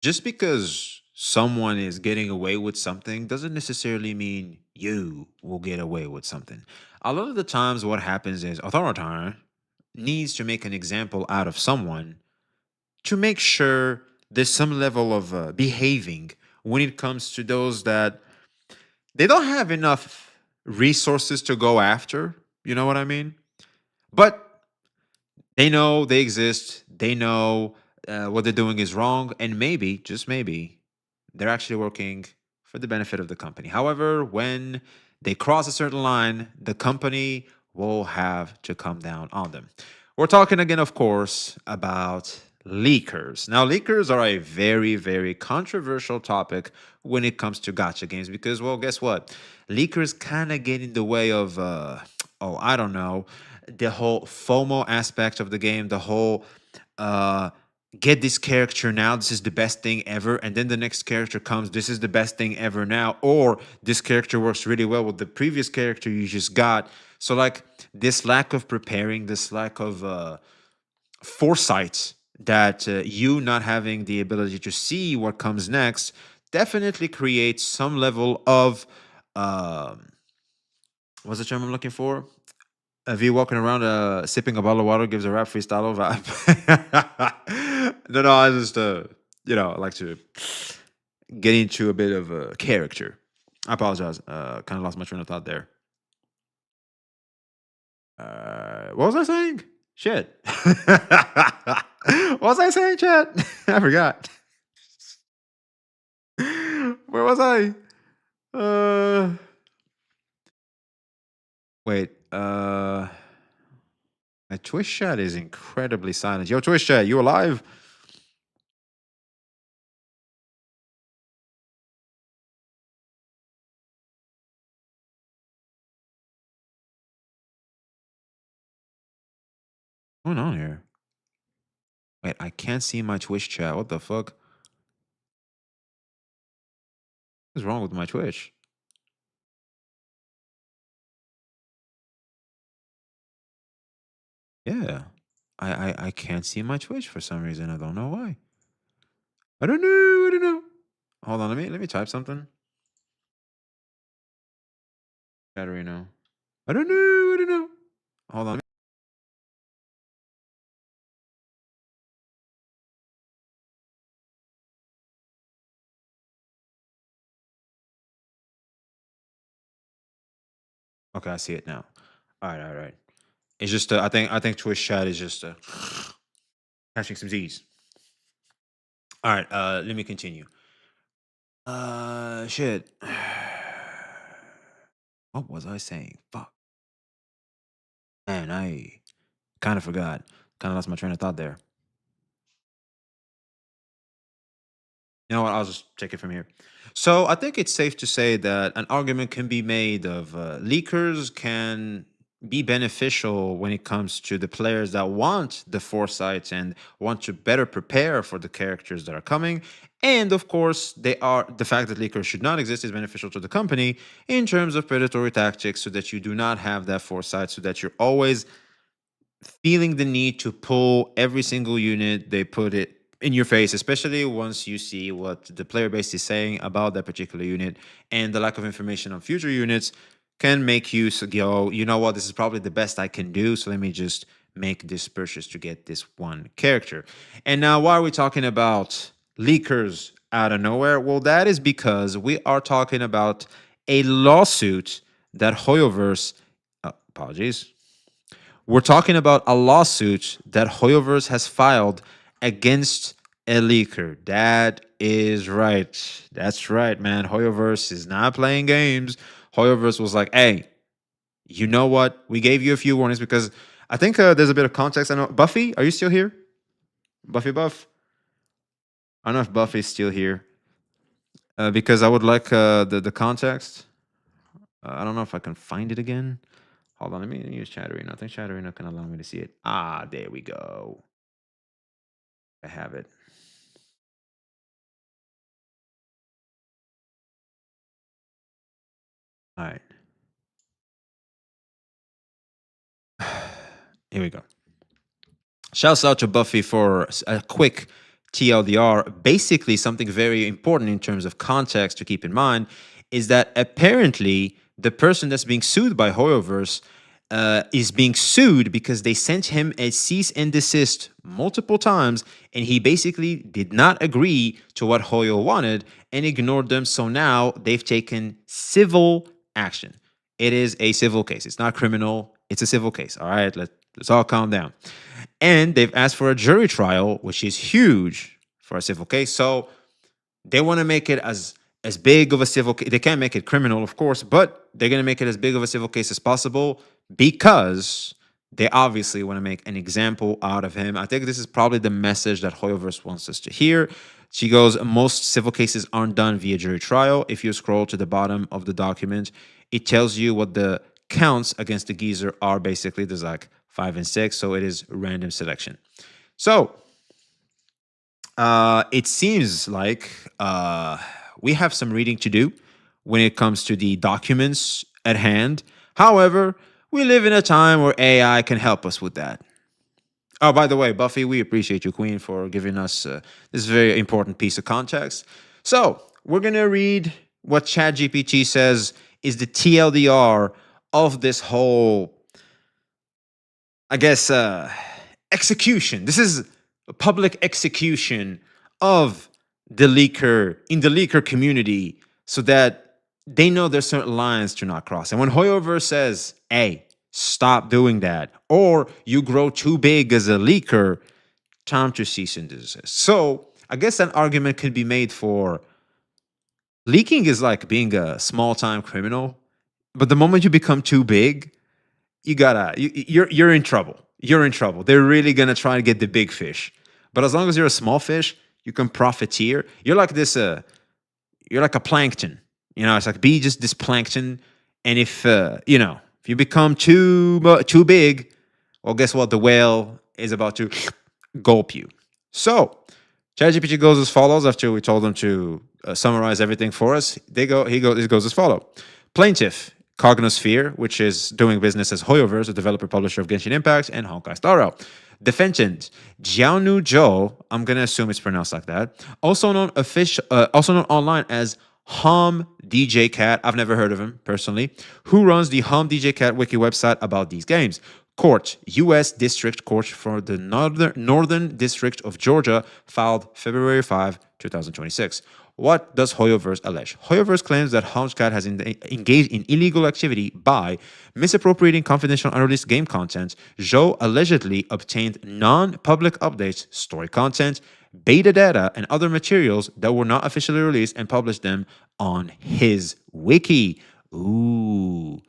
Just because someone is getting away with something doesn't necessarily mean you will get away with something. A lot of the times, what happens is authority needs to make an example out of someone to make sure there's some level of behaving when it comes to those that they don't have enough resources to go after. You know what I mean? But they know they exist. They know what they're doing is wrong. And maybe, just maybe, they're actually working for the benefit of the company. However, when they cross a certain line, the company will have to come down on them. We're talking again, of course, about leakers. Now, leakers are a very, very controversial topic when it comes to gacha games because, well, guess what? Leakers kind of get in the way of, I don't know, the whole FOMO aspect of the game, the whole uh, get this character now, this is the best thing ever, and then the next character comes, this is the best thing ever now, or this character works really well with the previous character you just got. So, like, this lack of preparing, this lack of foresight, that you not having the ability to see what comes next definitely creates some level of what's the term I'm looking for? V walking around sipping a bottle of water gives a rap freestyle vibe. No, I just I like to get into a bit of a character. I apologize. Kind of lost my train of thought there. What was I saying? Shit. What was I saying, chat? I forgot. Where was I? Wait. My Twitch chat is incredibly silent. Yo, Twitch chat, you alive? What's going on here? Wait, I can't see my Twitch chat. What the fuck? What's wrong with my Twitch? Yeah. I can't see my Twitch for some reason. I don't know why. I don't know. I don't know. Hold on, let me type something. Caterino. I don't know. I don't know. Hold on. Okay, I see it now. All right, all right. It's just I think Twitch chat is just catching some Z's. All right, let me continue. Shit. What was I saying? Fuck. Man, I kind of forgot. Kind of lost my train of thought there. You know what? I'll just take it from here. So I think it's safe to say that an argument can be made of leakers can be beneficial when it comes to the players that want the foresight and want to better prepare for the characters that are coming. And of course, the fact that leakers should not exist is beneficial to the company in terms of predatory tactics, so that you do not have that foresight, so that you're always feeling the need to pull every single unit they put it in your face, especially once you see what the player base is saying about that particular unit, and the lack of information on future units can make you go, you know what, this is probably the best I can do, so let me just make this purchase to get this one character. And now, why are we talking about leakers out of nowhere? Well, that is because we are talking about a lawsuit that HOYOVERSE, apologies, we're talking about a lawsuit that HOYOVERSE has filed against a leaker. That is right. That's right, man. HOYOVERSE is not playing games. HOYOVERSE was like, hey, you know what? We gave you a few warnings because I think there's a bit of context. I know. Buffy, are you still here? Buffy Buff? I don't know if Buffy's still here because I would like the context. I don't know if I can find it again. Hold on, let me use Chatterino. I think Chatterino can allow me to see it. Ah, there we go. I have it. All right. Here we go. Shouts out to Buffy for a quick TLDR. Basically, something very important in terms of context to keep in mind is that apparently the person that's being sued by HOYOVERSE is being sued because they sent him a cease and desist multiple times, and he basically did not agree to what Hoyo wanted and ignored them. So now they've taken civil action. It is a civil case. It's not criminal. It's a civil case. All right, let's all calm down. And they've asked for a jury trial, which is huge for a civil case. So they want to make it as big of a civil case. They can't make it criminal, of course, but they're going to make it as big of a civil case as possible because they obviously want to make an example out of him. I think this is probably the message that HOYOVERSE wants us to hear. She goes, most civil cases aren't done via jury trial. If you scroll to the bottom of the document, it tells you what the counts against the geezer are. Basically, there's like 5 and 6, so it is random selection. So it seems like we have some reading to do when it comes to the documents at hand. However, we live in a time where AI can help us with that. Oh, by the way, Buffy, we appreciate you, Queen, for giving us this very important piece of context. So we're going to read what ChatGPT says is the TLDR of this whole, I guess, execution. This is a public execution of the leaker in the leaker community, so that they know there's certain lines to not cross. And when HOYOVERSE says, hey, stop doing that, or you grow too big as a leaker, time to cease and desist. So I guess an argument could be made for leaking is like being a small-time criminal, but the moment you become too big, you're in trouble. You're in trouble. They're really gonna try to get the big fish. But as long as you're a small fish, you can profiteer. You're like this. You're like a plankton. You know, it's like be just this plankton. And if if you become too big, well, guess what? The whale is about to gulp you. So ChatGPT goes as follows. After we told them to summarize everything for us, it goes as follows. Plaintiff, Cognosphere, which is doing business as HOYOVERSE, a developer publisher of Genshin Impact and Honkai Star Rail. Defendant Jiaonu Zhou, I'm gonna assume it's pronounced like that, also known online as Hum DJ Cat. I've never heard of him personally. Who runs the Hum DJ Cat wiki website about these games? Court, U.S. District Court for the Northern District of Georgia, filed February 5, 2026. What does HOYOVERSE allege? HOYOVERSE claims that Houndcat has engaged in illegal activity by misappropriating confidential unreleased game content. Zhou allegedly obtained non-public updates, story content, beta data, and other materials that were not officially released and published them on his wiki. Ooh.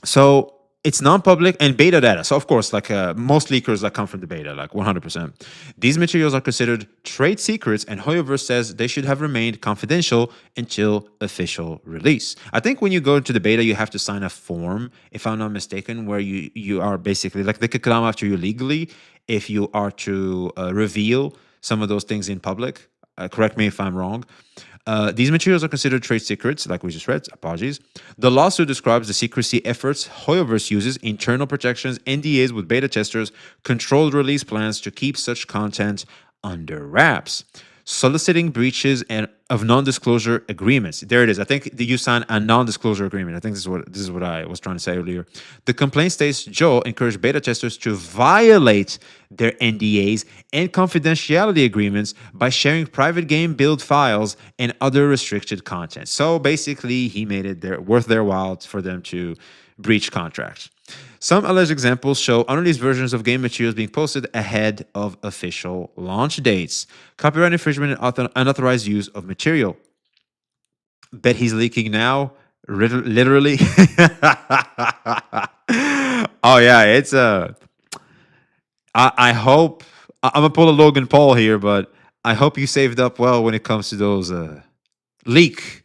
So it's non-public and beta data. So of course, like most leakers that come from the beta, like 100%. These materials are considered trade secrets, and HOYOVERSE says they should have remained confidential until official release. I think when you go into the beta, you have to sign a form, if I'm not mistaken, where you are basically like they could come after you legally if you are to reveal some of those things in public. Correct me if I'm wrong. These materials are considered trade secrets, like we just read. Apologies. The lawsuit describes the secrecy efforts HOYOVERSE uses, internal protections, NDAs with beta testers, controlled release plans to keep such content under wraps, soliciting breaches of non-disclosure agreements. There it is. I think that you sign a non-disclosure agreement. I think this is what I was trying to say earlier. The complaint states Joe encouraged beta testers to violate their NDAs and confidentiality agreements by sharing private game build files and other restricted content. So basically, he made it worth their while for them to breach contracts. Some alleged examples show unreleased versions of game materials being posted ahead of official launch dates. Copyright infringement and unauthorized use of material. Bet he's leaking now. Literally. Oh yeah, it's I hope I'm gonna pull a Logan Paul here, but I hope you saved up well when it comes to those leak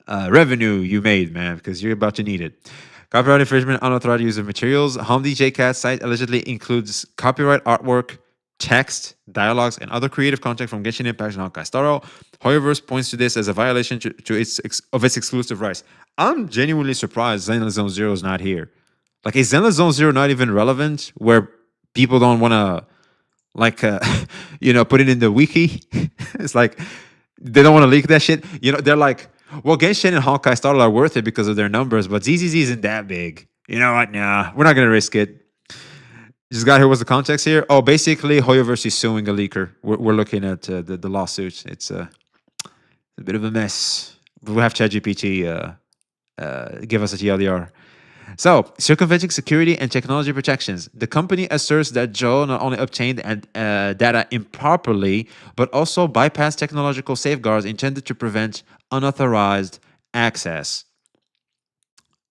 revenue you made, man, because you're about to need it. Copyright infringement, unauthorized use of materials. Home DJ Cat site allegedly includes copyright artwork, text, dialogues, and other creative content from Genshin Impact and Honkai Star Rail. HOYOVERSE points to this as a violation to its exclusive rights. I'm genuinely surprised Zenless Zone Zero is not here. Like, is Zenless Zone Zero not even relevant where people don't want to, like, put it in the wiki? It's like, they don't want to leak that shit. They're like, well, Genshin and Honkai Star Rail are worth it because of their numbers, but ZZZ isn't that big. You know what? Nah, we're not going to risk it. This guy here, what's the context here? Oh, basically, HOYOVERSE is suing a leaker. We're looking at the lawsuit. It's a bit of a mess. We'll have ChatGPT give us a TLDR. So, circumventing security and technology protections. The company asserts that Joe not only obtained data improperly, but also bypassed technological safeguards intended to prevent unauthorized access.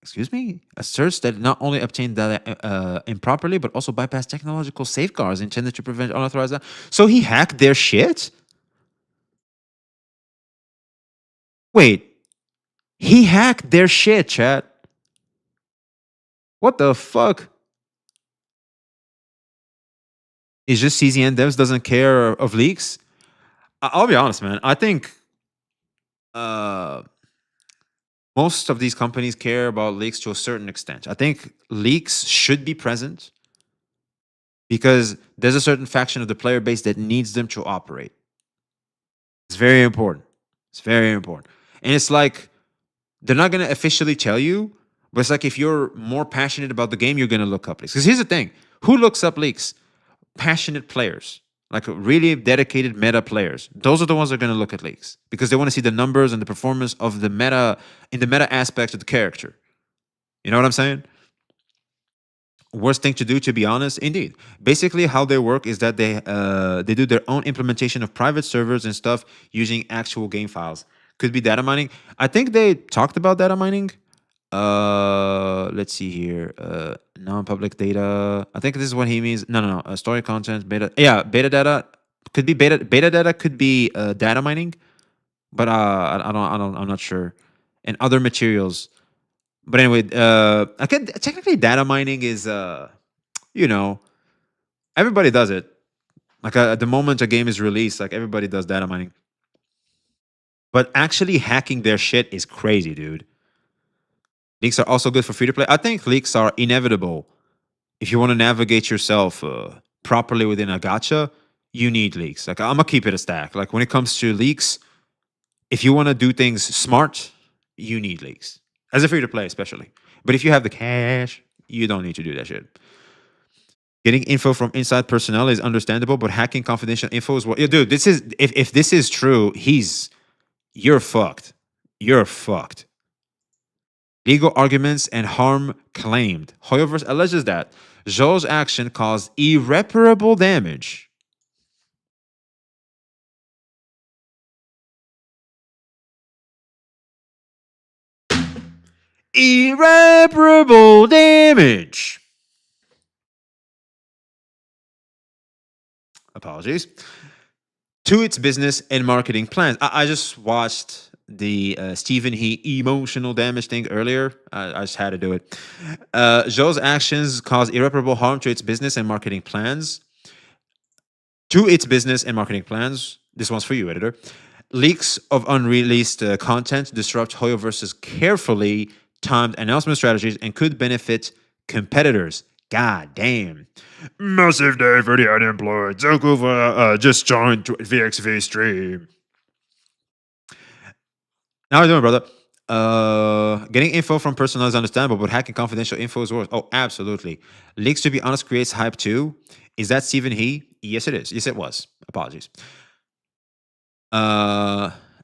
Excuse me? Asserts that not only obtained data improperly, but also bypassed technological safeguards intended to prevent unauthorized access. So he hacked their shit? Wait. He hacked their shit, chat. What the fuck? Is just CZN Devs doesn't care of leaks? I'll be honest, man. I think most of these companies care about leaks to a certain extent. I think leaks should be present because there's a certain faction of the player base that needs them to operate. It's very important. It's very important. And it's like, they're not going to officially tell you, but it's like if you're more passionate about the game, you're going to look up leaks. Because here's the thing. Who looks up leaks? Passionate players. Like really dedicated meta players. Those are the ones that are going to look at leaks. Because they want to see the numbers and the performance of the meta, in the meta aspect of the character. You know what I'm saying? Worst thing to do, to be honest, indeed. Basically, how they work is that they do their own implementation of private servers and stuff using actual game files. Could be data mining. I think they talked about data mining. Let's see here. Non-public data. I think this is what he means. No. Story content, beta. Yeah, beta data could be beta data could be data mining, but I'm not sure. And other materials. But anyway, technically data mining is everybody does it. Like at the moment a game is released, like everybody does data mining. But actually hacking their shit is crazy, dude. Leaks are also good for free to play. I think leaks are inevitable if you want to navigate yourself properly within a gacha, you need leaks. Like I'm gonna keep it a stack. Like when it comes to leaks, if you want to do things smart, you need leaks as a free to play, especially. But if you have the cash, you don't need to do that shit. Getting info from inside personnel is understandable, but hacking confidential info is what. Yeah, dude, this is if this is true, you're fucked. You're fucked. Legal arguments and harm claimed. HOYOVERSE alleges that Zhou's action caused irreparable damage. Irreparable damage. Apologies. To its business and marketing plans. I just watched the Stephen He emotional damage thing earlier. I just had to do it. Zhou's actions cause irreparable harm to its business and marketing plans. To its business and marketing plans. This one's for you, editor. Leaks of unreleased content disrupt HOYOVERSE's carefully timed announcement strategies and could benefit competitors. God damn. Massive day for the unemployed. Zokuva just joined VXV stream. How are you doing, brother? Getting info from personnel is understandable, but hacking confidential info is worse. Oh, absolutely. Leaks, to be honest, creates hype too. Is that Stephen He? Yes, it is. Yes, it was. Apologies.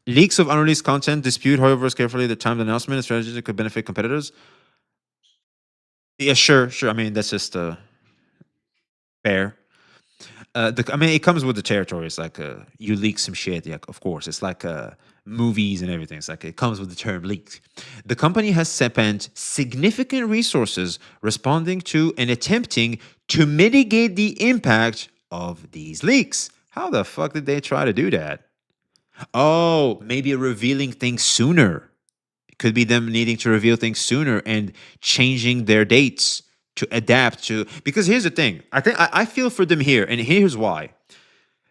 Leaks of unreleased content dispute, however, carefully the timed announcement and strategies that could benefit competitors. Yeah, sure. I mean, that's just fair. I mean, it comes with the territory. It's like you leak some shit. Yeah, of course. It's like movies and everything. It's like it comes with the term leaked. The company has spent significant resources responding to and attempting to mitigate the impact of these leaks. How the fuck did they try to do that? Oh, maybe revealing things sooner. It could be them needing to reveal things sooner and changing their dates to adapt to. Because here's the thing. I feel for them here, and here's why.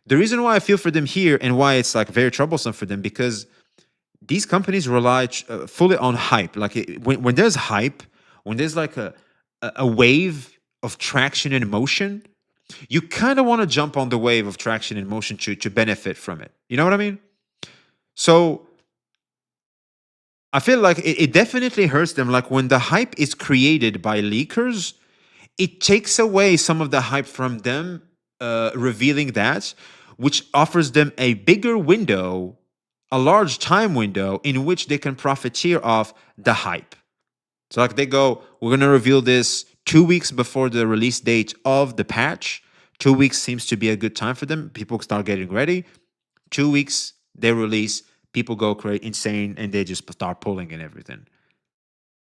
The reason why I feel for them here and why it's like very troublesome for them, because these companies rely fully on hype. Like when there's hype, when there's like a wave of traction and motion, you kind of want to jump on the wave of traction and motion to benefit from it. You know what I mean? So I feel like it definitely hurts them. Like when the hype is created by leakers, it takes away some of the hype from them revealing that, which offers them a bigger window, a large time window in which they can profiteer off the hype. So like they go, we're going to reveal this 2 weeks before the release date of the patch. 2 weeks seems to be a good time for them. People start getting ready. 2 weeks, they release, people go crazy, insane, and they just start pulling and everything.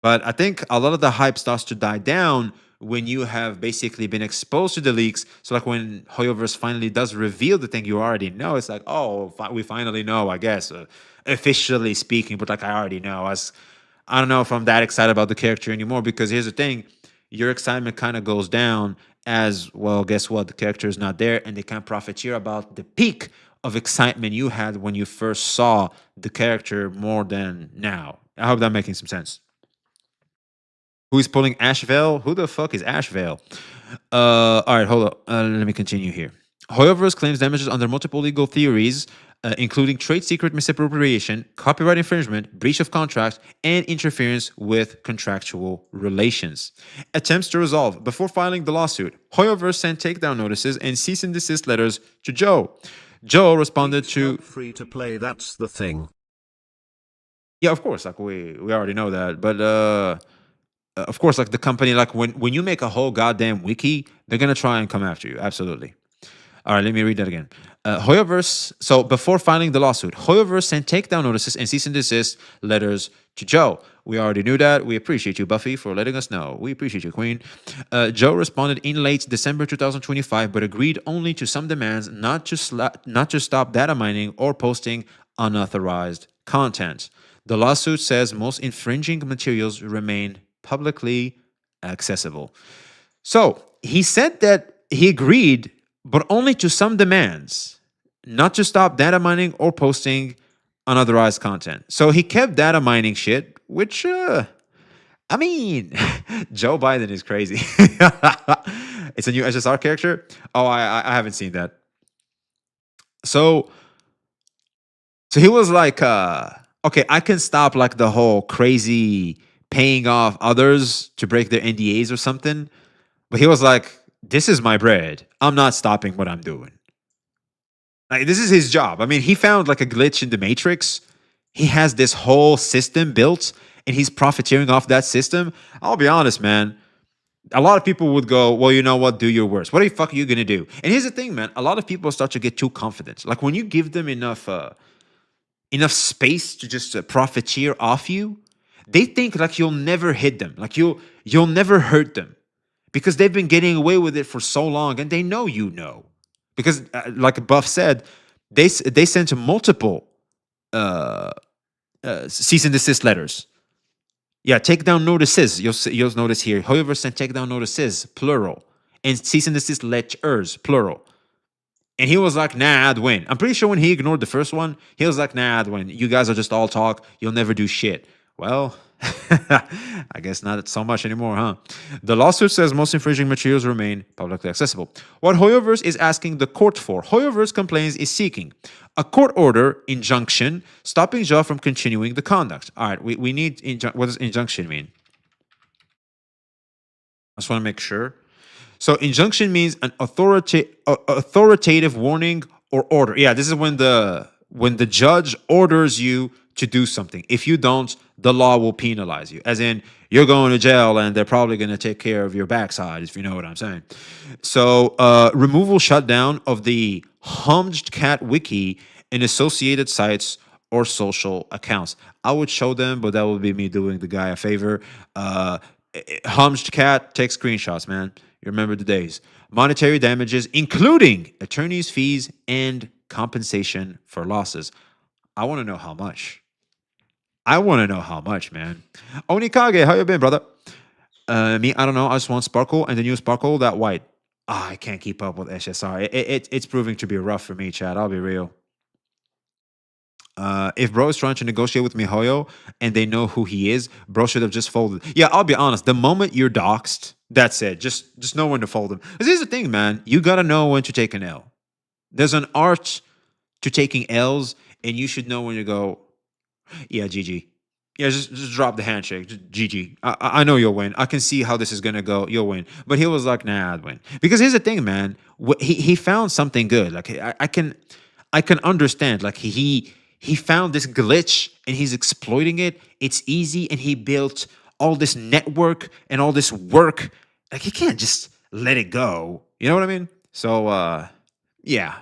But I think a lot of the hype starts to die down when you have basically been exposed to the leaks. So like when HOYOVERSE finally does reveal the thing you already know, it's like, oh, we finally know, I guess, officially speaking. But like I already know. I don't know if I'm that excited about the character anymore, because here's the thing. Your excitement kind of goes down as, well, guess what? The character is not there, and they can't profiteer about the peak of excitement you had when you first saw the character more than now. I hope that's making some sense. Who is pulling Ashvale? Who the fuck is Ashvale? All right, hold up. Let me continue here. HOYOVERSE claims damages under multiple legal theories, including trade secret misappropriation, copyright infringement, breach of contract, and interference with contractual relations. Attempts to resolve. Before filing the lawsuit, HOYOVERSE sent takedown notices and cease and desist letters to Joe. Joe responded to... Free to play, that's the thing. Yeah, of course, like we already know that, but of course, like the company, like when you make a whole goddamn wiki, they're gonna try and come after you. Absolutely. All right, let me read that again. HOYOVERSE, so before filing the lawsuit, HOYOVERSE sent takedown notices and cease and desist letters to Joe. We already knew that. We appreciate you, Buffy, for letting us know. We appreciate you, Queen. Joe responded in late December 2025, but agreed only to some demands not to stop data mining or posting unauthorized content. The lawsuit says most infringing materials remain publicly accessible. So he said that he agreed, but only to some demands, not to stop data mining or posting unauthorized content. So he kept data mining shit, which I mean, Joe Biden is crazy. It's a new SSR character. Oh, I haven't seen that. So he was like, okay, I can stop like the whole crazy paying off others to break their NDAs or something. But he was like, this is my bread. I'm not stopping what I'm doing. Like, this is his job. I mean, he found like a glitch in the Matrix. He has this whole system built and he's profiteering off that system. I'll be honest, man. A lot of people would go, well, you know what? Do your worst. What the fuck are you going to do? And here's the thing, man. A lot of people start to get too confident. Like when you give them enough space to just profiteer off you, they think like you'll never hit them. Like you'll never hurt them because they've been getting away with it for so long and they know you know. Because like Buff said, they sent multiple cease and desist letters. Yeah, takedown notices. You'll notice here. HOYOVERSE sent takedown notices, plural. And cease and desist letters, plural. And he was like, nah, I'd win. I'm pretty sure when he ignored the first one, he was like, nah, I'd win. You guys are just all talk. You'll never do shit. Well, I guess not so much anymore, huh? The lawsuit says most infringing materials remain publicly accessible. What HOYOVERSE is asking the court for, HOYOVERSE complains is seeking a court order injunction stopping Joe from continuing the conduct. All right, we need, what does injunction mean? I just want to make sure. So injunction means an authoritative warning or order. Yeah, this is when the judge orders you to do something. If you don't, the law will penalize you. As in, you're going to jail and they're probably going to take care of your backside, if you know what I'm saying. So removal shutdown of the Humged Cat wiki and associated sites or social accounts. I would show them, but that would be me doing the guy a favor. Humged Cat, take screenshots, man. You remember the days. Monetary damages, including attorney's fees and compensation for losses. I want to know how much. I want to know how much, man. Onikage, how you been, brother? Me, I don't know. I just want Sparkle, and the new Sparkle, that white. I can't keep up with SSR. It's proving to be rough for me, Chad. I'll be real. If bro is trying to negotiate with MiHoYo and they know who he is, bro should have just folded. Yeah, I'll be honest. The moment you're doxxed, that's it. Just know when to fold him. Because here's the thing, man. You got to know when to take an L. There's an art to taking L's, and you should know when to go, yeah, GG. Yeah, just drop the handshake. Just GG. I know you'll win. I can see how this is going to go. You'll win. But he was like, nah, I'd win. Because here's the thing, man. He found something good. Like, I can understand. Like, he found this glitch and he's exploiting it. It's easy, and he built all this network and all this work. Like, he can't just let it go. You know what I mean? So, yeah.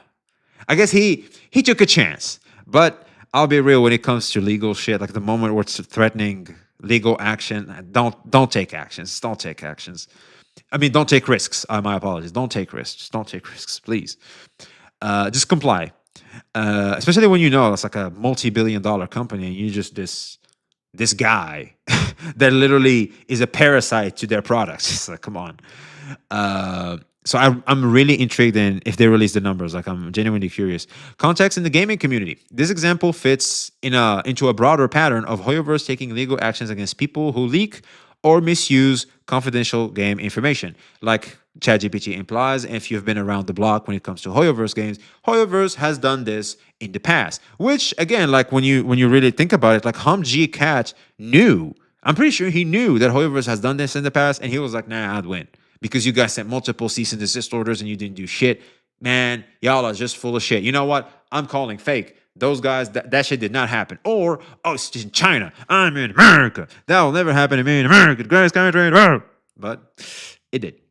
I guess he took a chance. But I'll be real, when it comes to legal shit, like the moment where it's threatening legal action, don't take actions. Don't take actions. I mean, don't take risks. My apologies. Don't take risks. Don't take risks, please. Just comply. Especially when you know it's like a multi-billion-dollar company and you're just this guy that literally is a parasite to their products. It's like, come on. So I'm really intrigued in if they release the numbers. Like, I'm genuinely curious. Context in the gaming community. This example fits into a broader pattern of HOYOVERSE taking legal actions against people who leak or misuse confidential game information. Like ChatGPT implies, if you've been around the block when it comes to HOYOVERSE games, HOYOVERSE has done this in the past. Which, again, like when you really think about it, like Humged Cat knew. I'm pretty sure he knew that HOYOVERSE has done this in the past, and he was like, nah, I'd win. Because you guys sent multiple cease and desist orders and you didn't do shit. Man, y'all are just full of shit. You know what? I'm calling fake. Those guys, that shit did not happen. Or, oh, it's just in China. I'm in America. That will never happen to me in America, the greatest country in the world. But it did.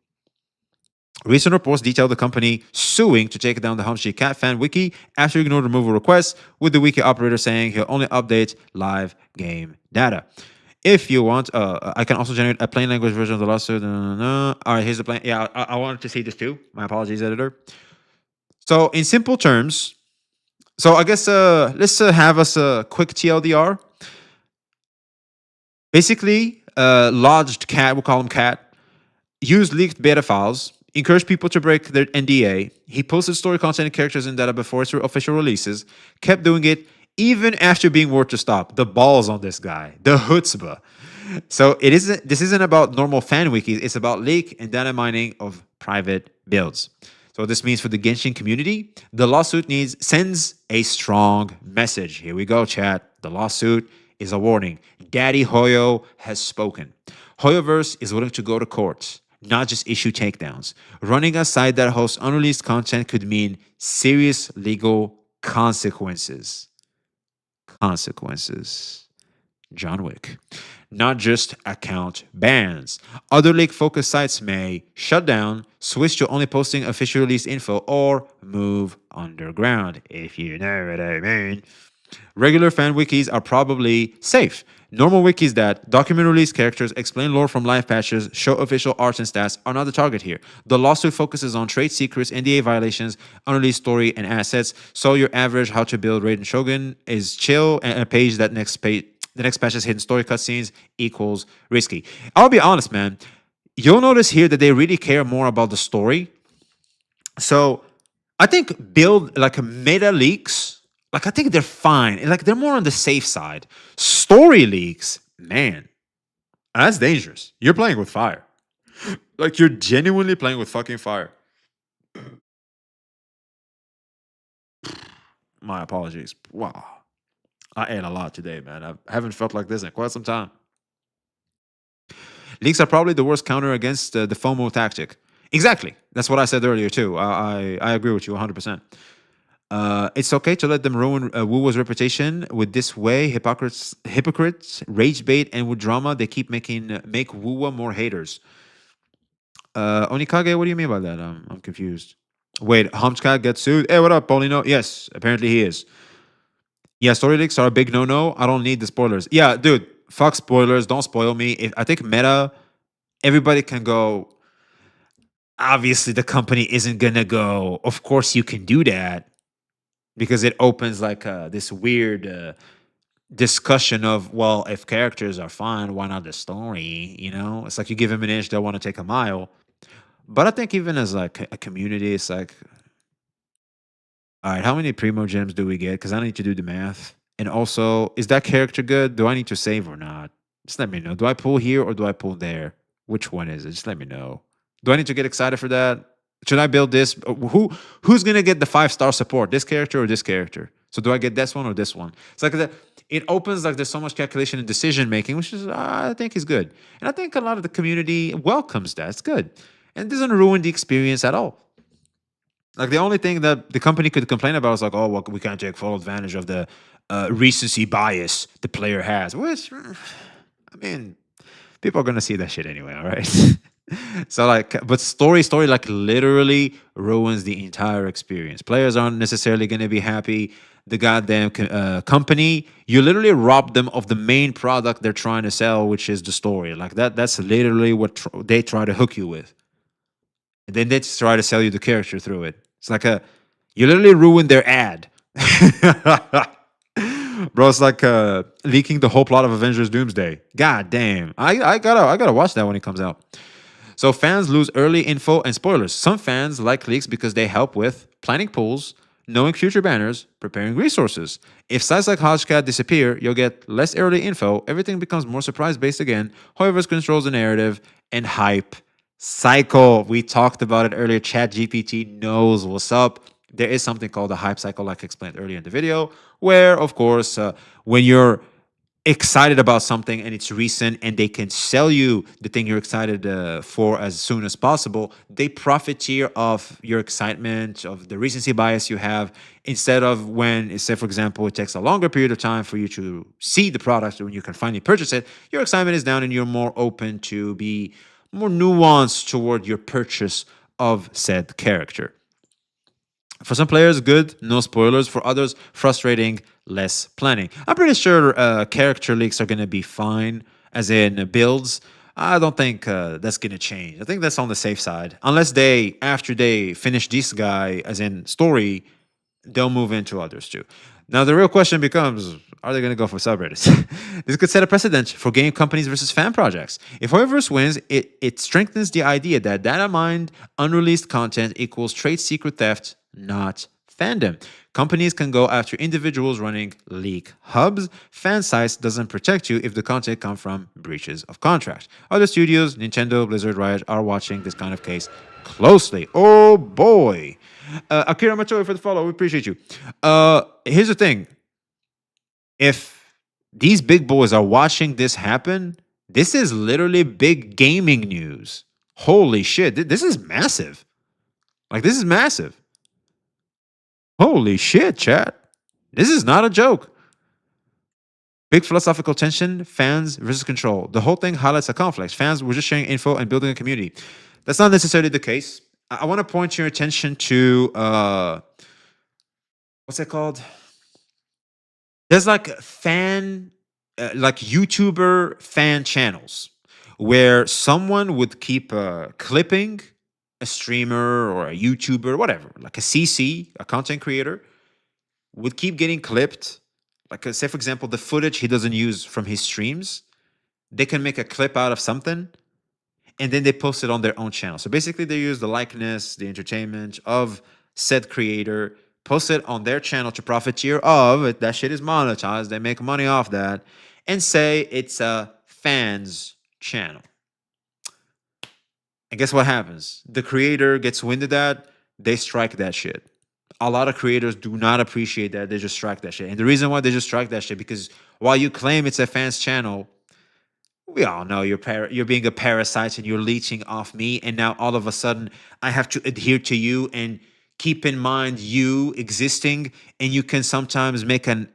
Recent reports detail the company suing to take down the Humged Cat fan wiki after ignored removal requests, with the wiki operator saying he'll only update live game data. If you want, I can also generate a plain language version of the lawsuit. All right, here's the plain. Yeah, I wanted to see this too. My apologies, editor. So, in simple terms, so I guess let's have us a quick TLDR. Basically, lodged cat, we'll call him cat, used leaked beta files, encouraged people to break their NDA. He posted story content and characters in data before its official releases, kept doing it even after being warned to stop. The balls on this guy, the chutzpah. So it isn't. This isn't about normal fan wikis. It's about leak and data mining of private builds. So what this means for the Genshin community, the lawsuit sends a strong message. Here we go, chat. The lawsuit is a warning. Daddy Hoyo has spoken. HOYOVERSE is willing to go to court, not just issue takedowns. Running a site that hosts unreleased content could mean serious legal consequences. John Wick. Not just account bans. Other league-focused sites may shut down, switch to only posting official release info, or move underground, if you know what I mean. Regular fan wikis are probably safe. Normal wikis that document release characters, explain lore from live patches, show official arts and stats are not the target here. The lawsuit focuses on trade secrets, NDA violations, unreleased story, and assets. So your average how to build Raiden Shogun is chill, and a page that the next patch's hidden story cutscenes equals risky. I'll be honest, man. You'll notice here that they really care more about the story. So I think build like meta leaks, like I think they're fine. Like they're more on the safe side. Story leaks, man, that's dangerous. You're playing with fire. Like you're genuinely playing with fucking fire. My apologies. Wow. I ate a lot today, man. I haven't felt like this in quite some time. Leaks are probably the worst counter against the FOMO tactic. Exactly. That's what I said earlier, too. I agree with you 100%. It's okay to let them ruin Wuwa's reputation with this way. Hypocrites, rage bait, and with drama, they keep make Wuwa more haters. Onikage, what do you mean by that? I'm confused. Wait, Humscat gets sued? Hey, what up, Paulino? Yes, apparently he is. Yeah, story leaks are a big no-no. I don't need the spoilers. Yeah, dude, fuck spoilers. Don't spoil me. I think meta, everybody can go. Obviously, the company isn't gonna go. Of course, you can do that because it opens like this weird discussion of, well, if characters are fine, why not the story? You know, it's like you give them an inch, they'll want to take a mile. But I think even as like a community, it's like, all right, how many primo gems do we get? Because I need to do the math. And also, is that character good? Do I need to save or not? Just let me know. Do I pull here or do I pull there? Which one is it? Just let me know. Do I need to get excited for that? Should I build this? Who's gonna get the 5-star support? This character or this character? So do I get this one or this one? It's like that. It opens like there's so much calculation and decision making, which is I think is good, and I think a lot of the community welcomes that. It's good, and it doesn't ruin the experience at all. Like the only thing that the company could complain about is like, oh, well, we can't take full advantage of the recency bias the player has. Which, I mean, people are gonna see that shit anyway. All right. So like, but story like literally ruins the entire experience. Players aren't necessarily gonna be happy. The goddamn company, you literally rob them of the main product they're trying to sell, which is the story. Like that. That's literally what they try to hook you with. And then they just try to sell you the character through it. It's like you literally ruined their ad. Bro, it's like leaking the whole plot of Avengers Doomsday. God damn. I gotta watch that when it comes out. So fans lose early info and spoilers. Some fans like leaks because they help with planning pools, knowing future banners, preparing resources. If sites like Hodgecat disappear, you'll get less early info. Everything becomes more surprise-based again. However, it controls the narrative and hype cycle. We talked about it earlier. ChatGPT knows what's up. There is something called the hype cycle, like I explained earlier in the video, where, of course, when you're excited about something and it's recent and they can sell you the thing you're excited for as soon as possible, they profiteer of your excitement, of the recency bias you have, instead of when, say, for example, it takes a longer period of time for you to see the product when you can finally purchase it, your excitement is down and you're more open to be more nuanced toward your purchase of said character. For some players, good, no spoilers. For others, frustrating, less planning. I'm pretty sure character leaks are going to be fine, as in builds. I don't think that's going to change. I think that's on the safe side. Unless they, after they finish this guy, as in story, they'll move into others too. Now, the real question becomes, are they going to go for subreddits? This could set a precedent for game companies versus fan projects. If HOYOVERSE wins, it strengthens the idea that data mined, unreleased content equals trade secret theft, not fandom. Companies can go after individuals running leak hubs. Fan sites doesn't protect you if the content comes from breaches of contract. Other studios, Nintendo, Blizzard, Riot, are watching this kind of case closely. Oh boy. Akira Machoy for the follow. We appreciate you. Here's the thing. If these big boys are watching this happen, this is literally big gaming news. Holy shit. This is massive. Like, this is massive. Holy shit, chat. This is not a joke. Big philosophical tension, fans versus control. The whole thing highlights a conflict. Fans were just sharing info and building a community. That's not necessarily the case. I want to point your attention to what's it called? There's like like YouTuber fan channels where someone would keep clipping a streamer or a YouTuber, whatever, like a CC, a content creator, would keep getting clipped. Like, say, for example, the footage he doesn't use from his streams, they can make a clip out of something and then they post it on their own channel. So basically, they use the likeness, the entertainment of said creator, post it on their channel to profiteer of it. That shit is monetized. They make money off that and say it's a fan's channel. And guess what happens? The creator gets wind of that, they strike that shit. A lot of creators do not appreciate that. They just strike that shit. And the reason why they just strike that shit, because while you claim it's a fan's channel, we all know you're being a parasite and you're leeching off me. And now all of a sudden, I have to adhere to you and keep in mind you existing. And you can sometimes make a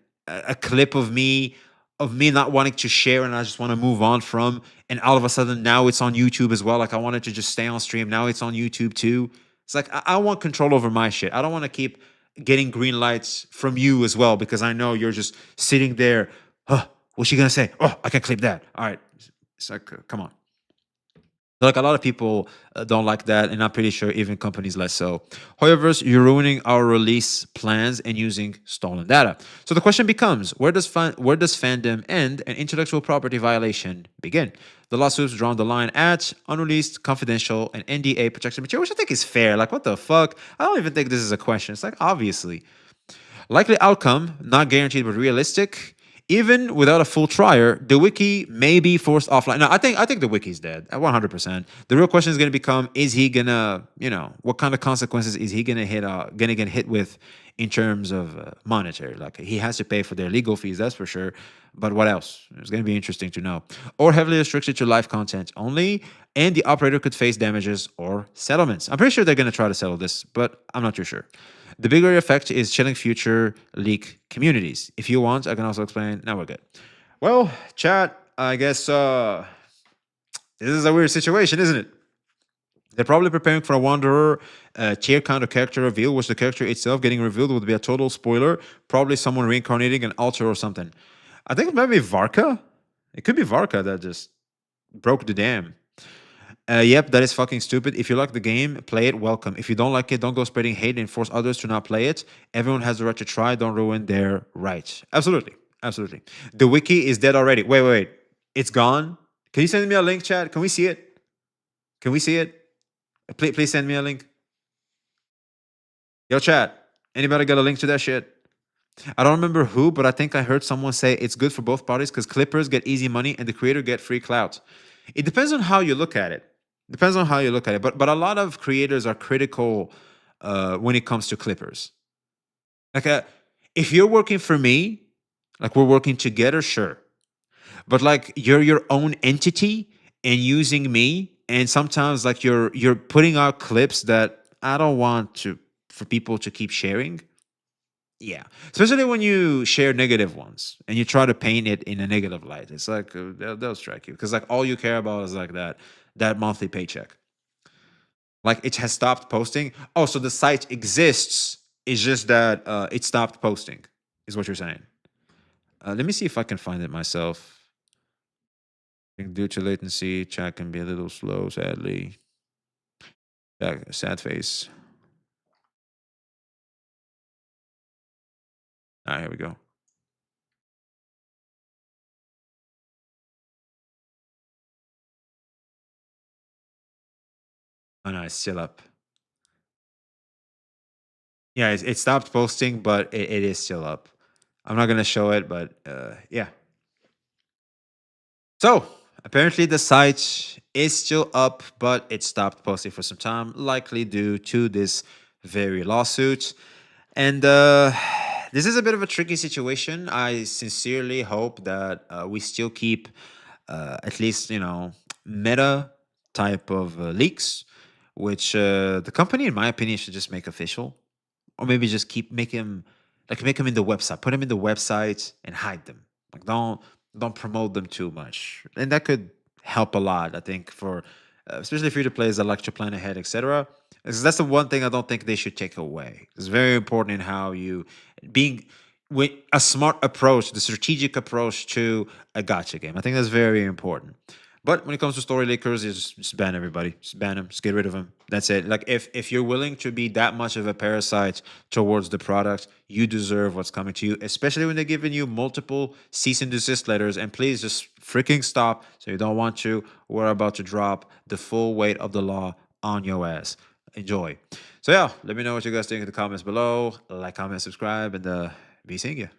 clip of me not wanting to share and I just want to move on from. And all of a sudden, now it's on YouTube as well. Like, I wanted to just stay on stream. Now it's on YouTube too. It's like, I want control over my shit. I don't want to keep getting green lights from you as well because I know you're just sitting there. Huh, what's she gonna say? Oh, I can clip that. All right. It's like, come on. Like, a lot of people don't like that, and I'm pretty sure even companies less so. HOYOVERSE, you're ruining our release plans and using stolen data. So the question becomes, where does fandom end and intellectual property violation begin? The lawsuits drawn the line at unreleased, confidential, and NDA protected material, which I think is fair. Like, what the fuck? I don't even think this is a question. It's like, obviously. Likely outcome, not guaranteed but realistic. Even without a full trial, the wiki may be forced offline. No, I think the wiki's dead at 100%. The real question is going to become: is he gonna, what kind of consequences is he gonna get hit with in terms of monetary? Like, he has to pay for their legal fees, that's for sure. But what else? It's going to be interesting to know. Or heavily restricted to live content only, and the operator could face damages or settlements. I'm pretty sure they're going to try to settle this, but I'm not too sure. The bigger effect is chilling future leak communities. If you want, I can also explain. Now we're good. Well, chat, I guess this is a weird situation, isn't it? They're probably preparing for a Wanderer tier counter character reveal, which the character itself getting revealed would be a total spoiler. Probably someone reincarnating an altar or something. I think it might be Varka. It could be Varka that just broke the dam. Yep, that is fucking stupid. If you like the game, play it, welcome. If you don't like it, don't go spreading hate and force others to not play it. Everyone has the right to try. Don't ruin their right. Absolutely. Absolutely. The wiki is dead already. Wait. It's gone? Can you send me a link, chat? Can we see it? Can we see it? Please send me a link. Yo, chat. Anybody got a link to that shit? I don't remember who, but I think I heard someone say it's good for both parties because clippers get easy money and the creator get free clout. It depends on how you look at it. Depends on how you look at it. But a lot of creators are critical when it comes to clippers. Like, if you're working for me, like we're working together, sure. But like, you're your own entity and using me, and sometimes like you're putting out clips that I don't want for people to keep sharing. Yeah, especially when you share negative ones and you try to paint it in a negative light. It's like they'll strike you because like all you care about is like that monthly paycheck. Like, it has stopped posting. Oh, so the site exists. It's just that it stopped posting, is what you're saying. Let me see if I can find it myself. Due to latency, chat can be a little slow, sadly. Sad face. All right, here we go. Oh, no, it's still up. Yeah, it stopped posting, but it is still up. I'm not gonna show it, but yeah. So apparently the site is still up, but it stopped posting for some time, likely due to this very lawsuit. And this is a bit of a tricky situation. I sincerely hope that we still keep at least, meta type of leaks, which the company, in my opinion, should just make official, or maybe just make them in the website, put them in the website and hide them. Like don't promote them too much, and that could help a lot. I think for especially free to players that like to plan ahead, etc. Because that's the one thing I don't think they should take away. It's very important in how you being with a smart approach, the strategic approach to a gotcha game. I think that's very important. But when it comes to story leakers, you just ban everybody. Just ban them. Just get rid of them. That's it. Like if you're willing to be that much of a parasite towards the product, you deserve what's coming to you. Especially when they're giving you multiple cease and desist letters. And please just freaking stop. So you don't want to. We're about to drop the full weight of the law on your ass. Enjoy. So yeah, let me know what you guys think in the comments below. Like, comment, subscribe, and be seeing you.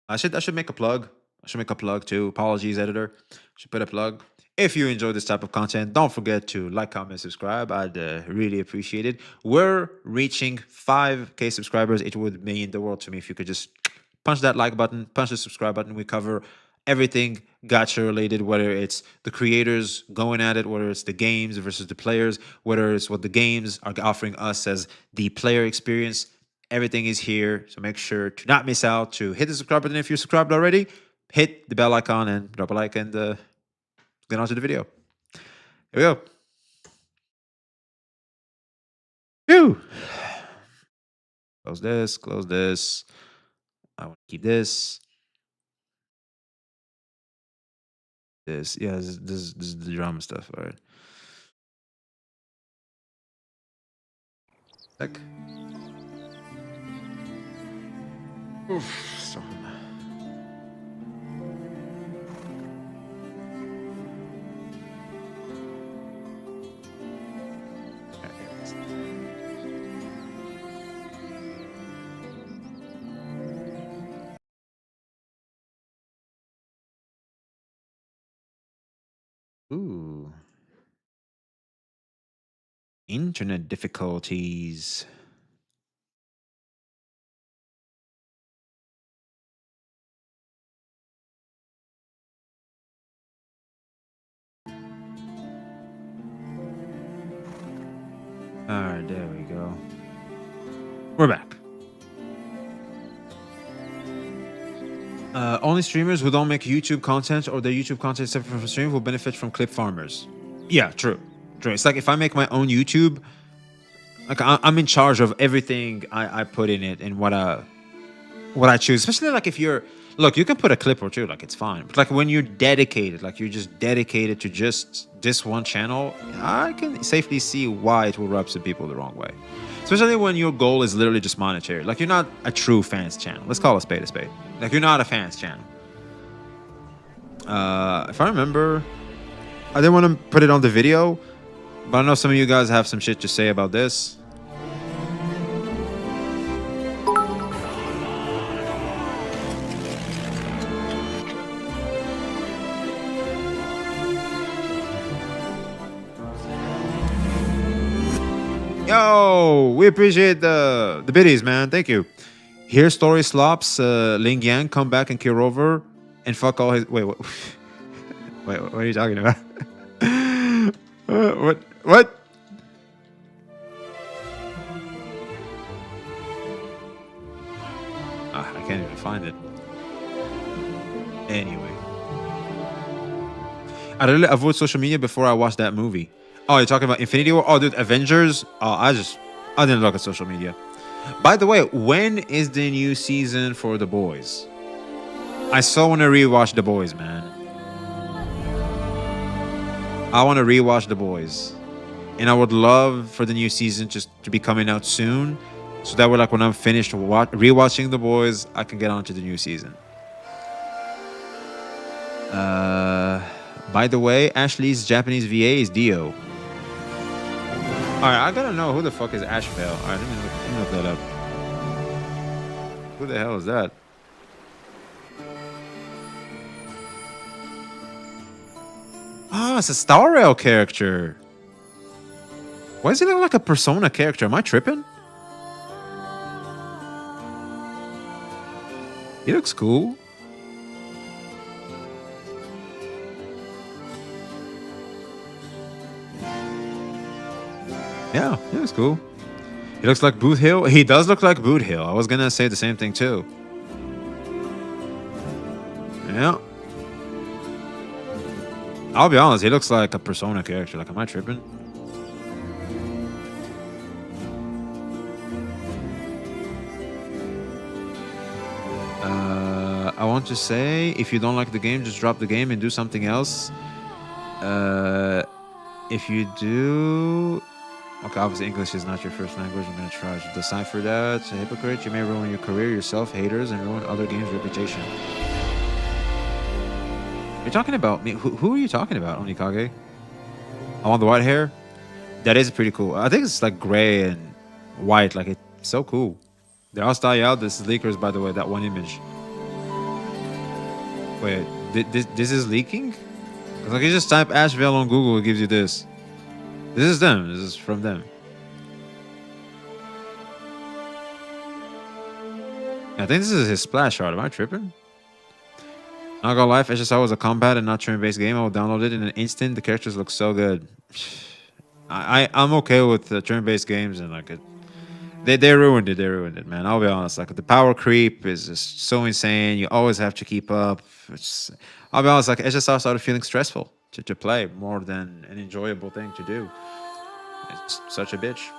I should make a plug. I should make a plug too. Apologies, editor. Should put a plug. If you enjoy this type of content, don't forget to like, comment, subscribe. I'd really appreciate it. We're reaching 5K subscribers. It would mean the world to me if you could just punch that like button, punch the subscribe button. We cover everything gacha related, whether it's the creators going at it, whether it's the games versus the players, whether it's what the games are offering us as the player experience. Everything is here, so make sure to not miss out, to hit the subscribe button if you're subscribed already, hit the bell icon and drop a like, and get on to the video. Here we go. Phew. Close this, close this. I want to keep this. This, yeah, this is the drama stuff, all right. Sec. Oof, sorry. Ooh. Internet difficulties. Alright, there we go. We're back. Only streamers who don't make YouTube content or their YouTube content separate from stream will benefit from clip farmers. Yeah, true. True. It's like if I make my own YouTube, like I'm in charge of everything I put in it and what I choose. Especially like if you're look, you can put a clip or two, like it's fine. But like when you're dedicated, like you're just dedicated to just this one channel, I can safely see why it will rub some people the wrong way. Especially when your goal is literally just monetary. Like you're not a true fans channel. Let's call a spade a spade. Like you're not a fans channel. If I remember, I didn't want to put it on the video, but I know some of you guys have some shit to say about this. Yo, we appreciate the biddies, man. Thank you. Here, story slops. Ling Yang come back and kill Rover and fuck all his. Wait, what? Wait, what are you talking about? What? What? I can't even find it. Anyway, I literally avoid social media before I watch that movie. Oh, you're talking about Infinity War? Oh, dude, Avengers? Oh, I didn't look at social media. By the way, when is the new season for The Boys? I so want to rewatch The Boys, man. I want to rewatch The Boys. And I would love for the new season just to be coming out soon. So that way, like, when I'm finished rewatching The Boys, I can get on to the new season. By the way, Ashley's Japanese VA is Dio. All right, I gotta know who the fuck is Ashbel. All right, let me look that up. Who the hell is that? Oh, it's a Star Rail character. Why does he look like a Persona character? Am I tripping? He looks cool. Yeah, he looks cool. He looks like Boot Hill. He does look like Boot Hill. I was gonna say the same thing too. Yeah. I'll be honest, he looks like a Persona character. Like, am I tripping? I want to say, if you don't like the game, just drop the game and do something else. If you do... Okay, obviously English is not your first language. I'm going to try to decipher that. It's a hypocrite. You may ruin your career, yourself, haters, and ruin other games' reputation. You're talking about me? Who are you talking about, Onikage? I want the white hair? That is pretty cool. I think it's like gray and white. Like, it's so cool. They're all style out. This is leakers, by the way, that one image. Wait, this is leaking? Cause like, you just type Ashvale on Google, it gives you this. This is them. This is from them. I think this is his splash art. Am I tripping? Not gonna lie, if HSR was a combat and not turn-based game, I would download it in an instant. The characters look so good. I'm okay with turn-based games, and like they ruined it. They ruined it, man. I'll be honest. Like, the power creep is just so insane. You always have to keep up. I'll be honest. Like, HSR started feeling stressful to play more than an enjoyable thing to do. It's such a bitch.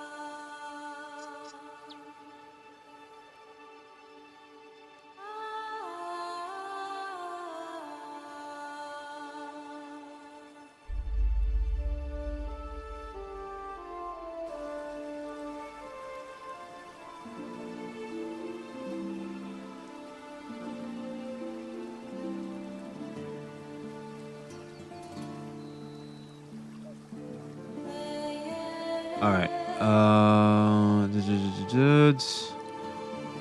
All right.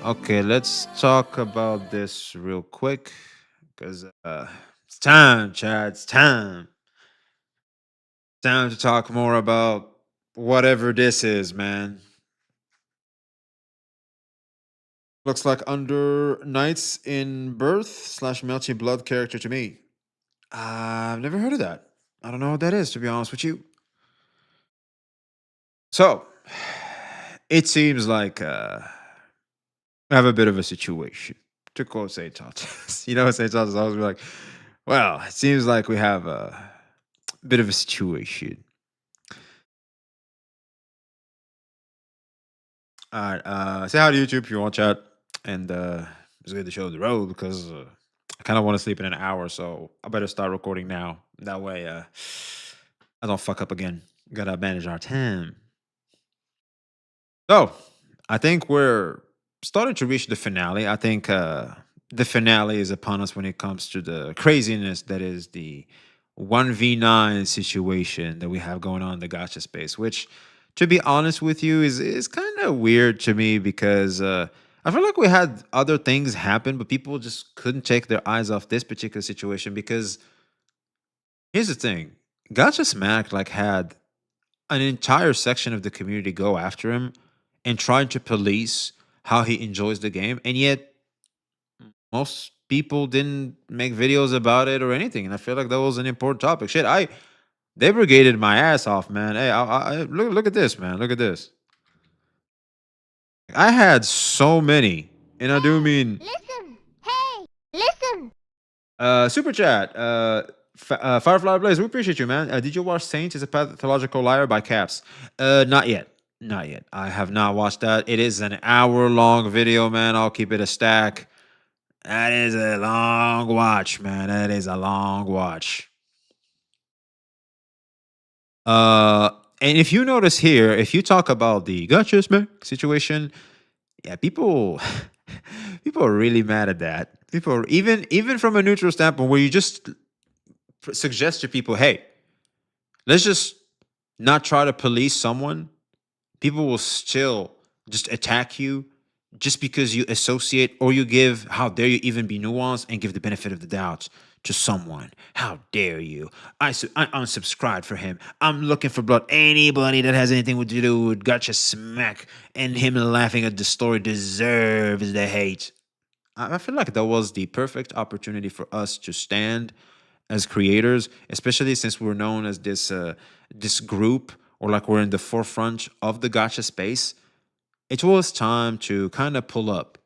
Okay, let's talk about this real quick, because it's time, Chad. It's time. Time to talk more about whatever this is, man. Looks like Under Knights in Birth / Melty Blood character to me. I've never heard of that. I don't know what that is, to be honest with you. So, it seems like I have a bit of a situation. To quote St. Thomas. You know what St. Thomas always be like, well, it seems like we have a bit of a situation. All right, say hi to YouTube if you want, chat. And it's good to show the road, because I kind of want to sleep in an hour, so I better start recording now. That way I don't fuck up again. Gotta manage our time. So, I think we're starting to reach the finale. I think the finale is upon us when it comes to the craziness that is the 1v9 situation that we have going on in the gacha space, which, to be honest with you, is kind of weird to me, because I feel like we had other things happen, but people just couldn't take their eyes off this particular situation. Because here's the thing, Gacha Smack like had an entire section of the community go after him and trying to police how he enjoys the game, and yet most people didn't make videos about it or anything. And I feel like that was an important topic. Shit, they brigaded my ass off, man. Hey, look at this, man. Look at this. I had so many, and I do mean. Listen! Hey! Listen! Super chat. Firefly Blaze, we appreciate you, man. Did you watch Saint is a Pathological Liar by Caps? Not yet. Not yet. I have not watched that. It is an hour-long video, man. I'll keep it a stack. That is a long watch, man. That is a long watch. And if you notice here, if you talk about the Gacha Smack situation, yeah, people are really mad at that. People are, even from a neutral standpoint, where you just suggest to people, hey, let's just not try to police someone people will still just attack you just because you associate or you give, how dare you even be nuanced and give the benefit of the doubt to someone. How dare you? I unsubscribed for him. I'm looking for blood. Anybody that has anything to do with gotcha smack and him laughing at the story deserves the hate. I feel like that was the perfect opportunity for us to stand as creators, especially since we're known as this group, or like we're in the forefront of the gotcha space. It was time to kind of pull up.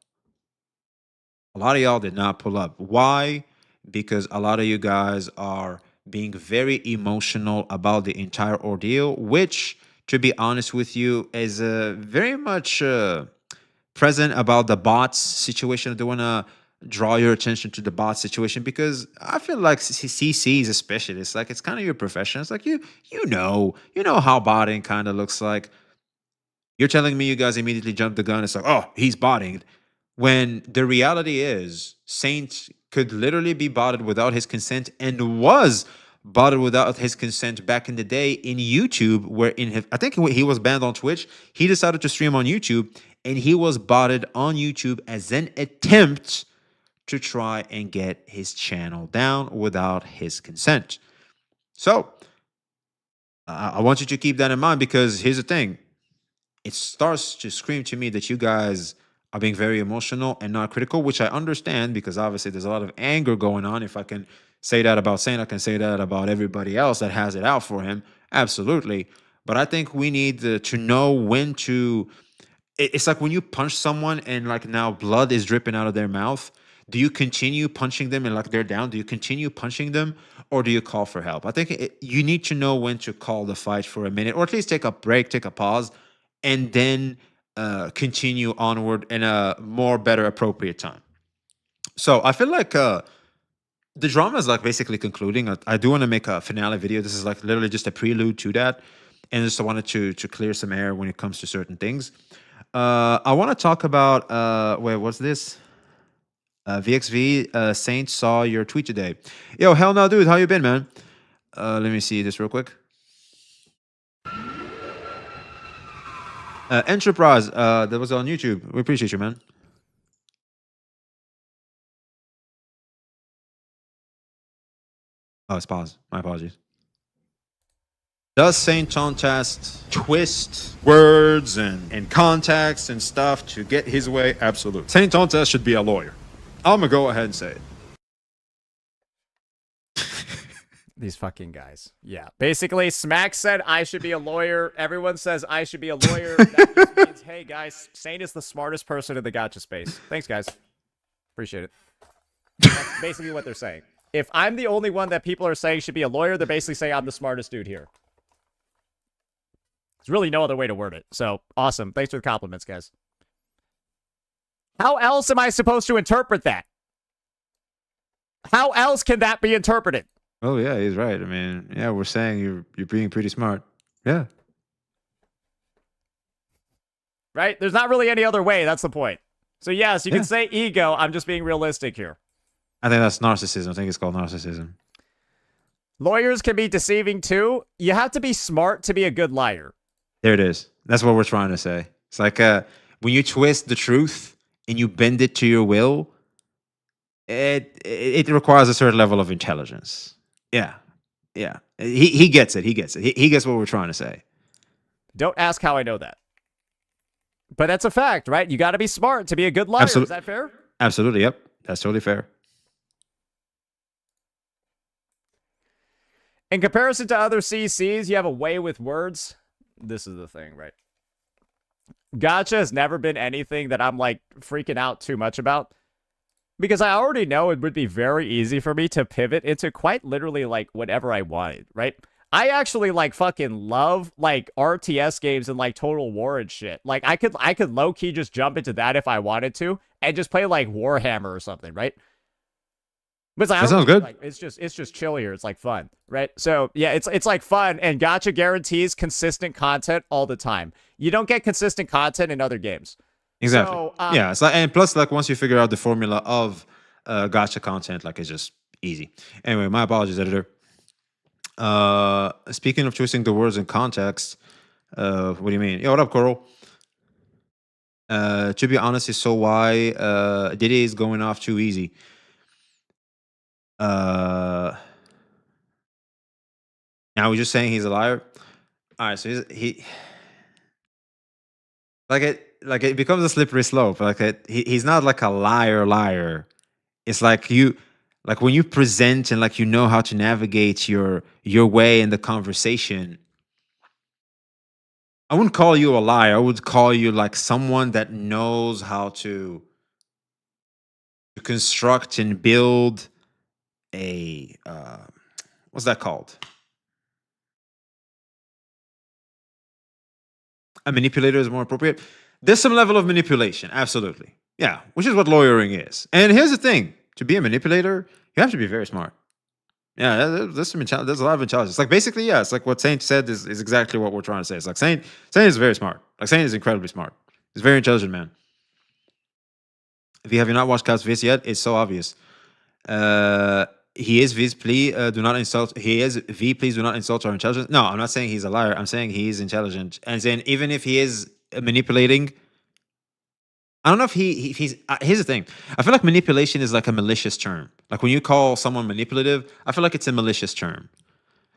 A lot of y'all did not pull up. Why? Because a lot of you guys are being very emotional about the entire ordeal, which, to be honest with you, is very much present about the bots situation. I do want to draw your attention to the bot situation because I feel like CCs especially, it's like it's kind of your profession. It's like you know how botting kind of looks like. You're telling me you guys immediately jumped the gun. It's like, oh, he's botting. When the reality is, Saint could literally be botted without his consent and was botted without his consent back in the day in YouTube, where I think he was banned on Twitch. He decided to stream on YouTube, and he was botted on YouTube as an attempt to try and get his channel down without his consent. So I want you to keep that in mind, because here's the thing. It starts to scream to me that you guys are being very emotional and not critical, which I understand, because obviously there's a lot of anger going on. If I can say that about Saint, I can say that about everybody else that has it out for him. Absolutely. But I think we need to know when to. It's like when you punch someone and like now blood is dripping out of their mouth. Do you continue punching them and like they're down? Do you continue punching them, or do you call for help? I think you need to know when to call the fight for a minute, or at least take a break, take a pause, and then continue onward in a more better appropriate time. So I feel like the drama is like basically concluding. I do want to make a finale video. This is like literally just a prelude to that, and just I wanted to clear some air when it comes to certain things. I want to talk about wait, what's this? VXV Saint saw your tweet today. Yo, hell no, dude. How you been, man? Let me see this real quick. Enterprise, that was on YouTube. We appreciate you, man. Oh, it's paused. My apologies. Does Saint Contest twist words and context and stuff to get his way? Absolutely. Saint Contest should be a lawyer. I'm gonna go ahead and say it. These fucking guys. Yeah. Basically, Smack said I should be a lawyer. Everyone says I should be a lawyer. That just means, hey, guys, Saint is the smartest person in the gotcha space. Thanks, guys. Appreciate it. That's basically what they're saying. If I'm the only one that people are saying should be a lawyer, they're basically saying I'm the smartest dude here. There's really no other way to word it. So, awesome. Thanks for the compliments, guys. How else am I supposed to interpret that? How else can that be interpreted? Oh yeah, he's right. I mean, yeah, we're saying you're being pretty smart. Yeah. Right? There's not really any other way. That's the point. So yes, you can say ego. I'm just being realistic here. I think that's narcissism. I think it's called narcissism. Lawyers can be deceiving too. You have to be smart to be a good liar. There it is. That's what we're trying to say. It's like when you twist the truth and you bend it to your will, it requires a certain level of intelligence. Yeah. Yeah. He gets it. He gets it. He gets what we're trying to say. Don't ask how I know that. But that's a fact, right? You got to be smart to be a good liar. Is that fair? Absolutely. Yep. That's totally fair. In comparison to other CCs, you have a way with words. This is the thing, right? Gotcha has never been anything that I'm like freaking out too much about, because I already know it would be very easy for me to pivot into quite literally like whatever I wanted, right? I actually like fucking love like RTS games and like Total War and shit. Like I could low key just jump into that if I wanted to and just play like Warhammer or something, right? But like, that sounds good. Like, it's just chill here. It's like fun, right? So yeah, it's like fun, and Gotcha guarantees consistent content all the time. You don't get consistent content in other games. Exactly. So, yeah. So, and plus, like once you figure out the formula of Gotcha content, like it's just easy. Anyway, my apologies, editor. Speaking of twisting the words in context, What do you mean? Yo, what up, Coral? To be honest, is so why Diddy is going off too easy. Uh, Now we're just saying he's a liar. All right, so he like it becomes a slippery slope. He's not like a liar. It's like you like when you present and like you know how to navigate your way in the conversation. I wouldn't call you a liar. I would call you like someone that knows how to construct and build a what's that called? A manipulator is more appropriate. There's some level of manipulation, absolutely. Yeah, which is what lawyering is. And here's the thing: to be a manipulator, you have to be very smart. Yeah, there's a lot of intelligence. Like basically, yeah, it's like what Saint said is exactly what we're trying to say. It's like Saint is very smart. Like Saint is incredibly smart. He's a very intelligent man. If you have not watched Cat's Viz yet, it's so obvious. He is Viz, please do not insult. He is V, please do not insult our intelligence. No, I'm not saying he's a liar. I'm saying he's intelligent. And then even if he is manipulating, I don't know if he's. Here's the thing. I feel like manipulation is like a malicious term. Like when you call someone manipulative, I feel like it's a malicious term.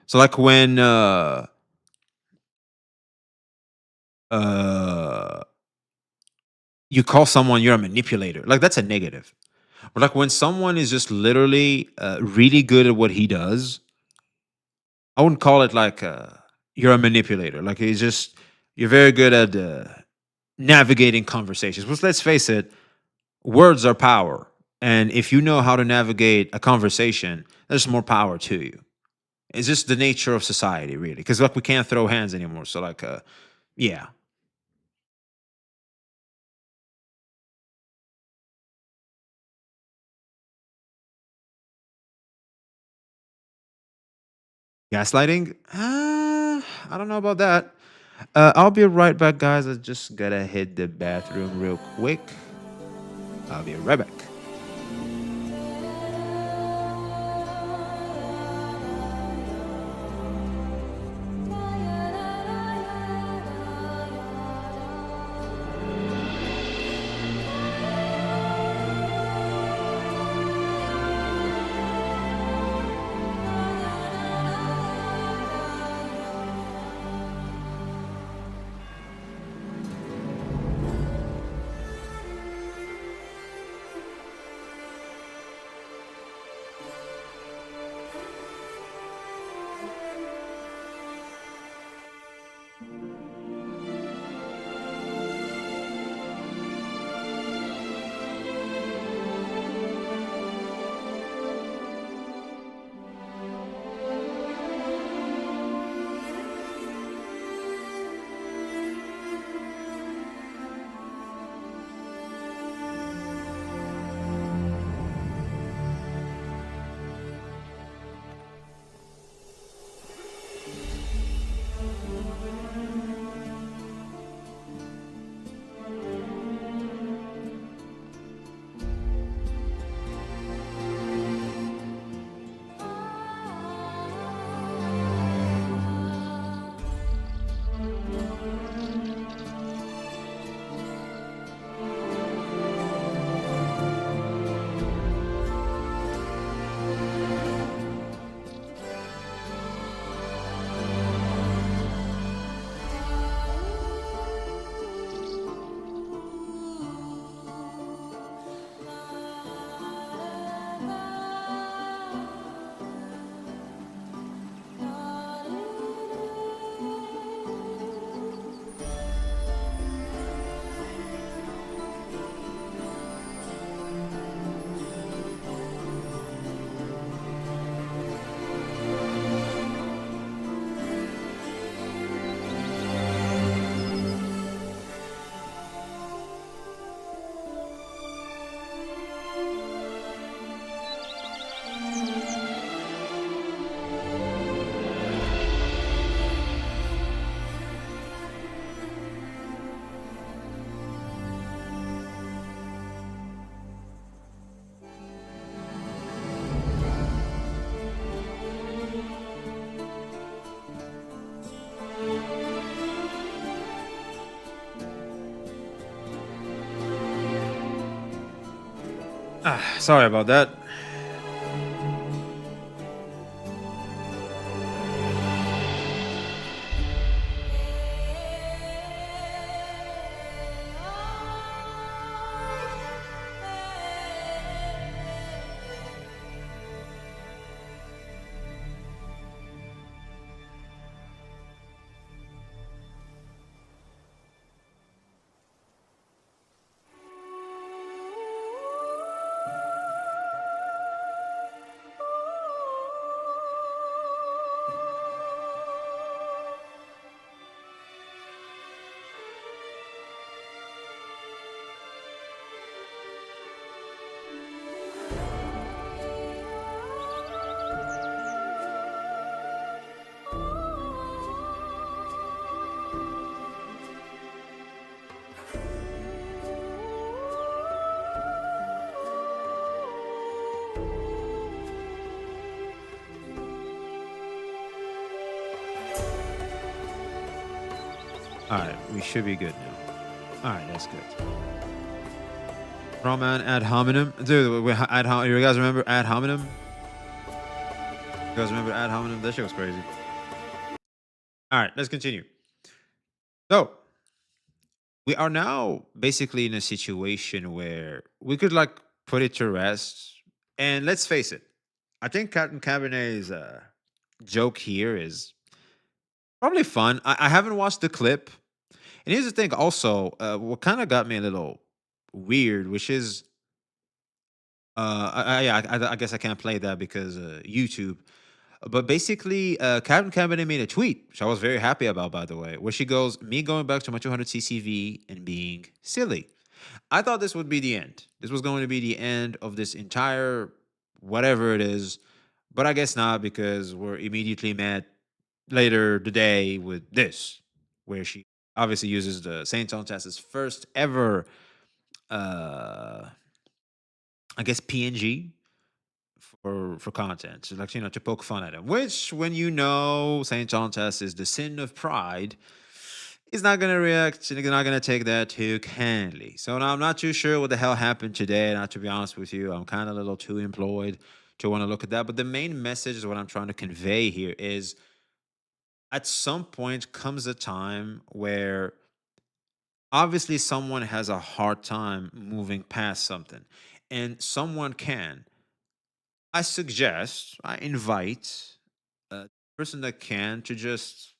So like when uh you call someone you're a manipulator, like that's a negative. But like when someone is just literally really good at what he does, I wouldn't call it like you're a manipulator. Like he's just you're very good at navigating conversations. But let's face it, words are power. And if you know how to navigate a conversation, there's more power to you. It's just the nature of society, really. Because like we can't throw hands anymore. So like yeah. Gaslighting? I don't know about that. I'll be right back, guys. I just gotta hit the bathroom real quick. I'll be right back. Sorry about that. All right, we should be good now. All right, that's good. Roman ad hominem, dude. You guys remember ad hominem? You guys remember ad hominem? That shit was crazy. All right, let's continue. So we are now basically in a situation where we could like put it to rest. And let's face it, I think Captain Cabinet's joke here is probably fun. I haven't watched the clip. And here's the thing also, what kind of got me a little weird, which is, I guess I can't play that because YouTube. But basically, Captain Cabinet made a tweet, which I was very happy about, by the way, where she goes, me going back to my 200 CCV and being silly. I thought this would be the end. This was going to be the end of this entire whatever it is. But I guess not, because we're immediately met later today with this, where she obviously uses the Saint Test's first ever, I guess, PNG for content. So like, to poke fun at him. Which, when you know Saint John Test is the sin of pride, he's not gonna react and he's not gonna take that too kindly. So now I'm not too sure what the hell happened today. Not to be honest with you, I'm kind of a little too employed to want to look at that. But the main message is what I'm trying to convey here is at some point comes a time where obviously someone has a hard time moving past something, and someone can. I suggest, I invite a person that can to just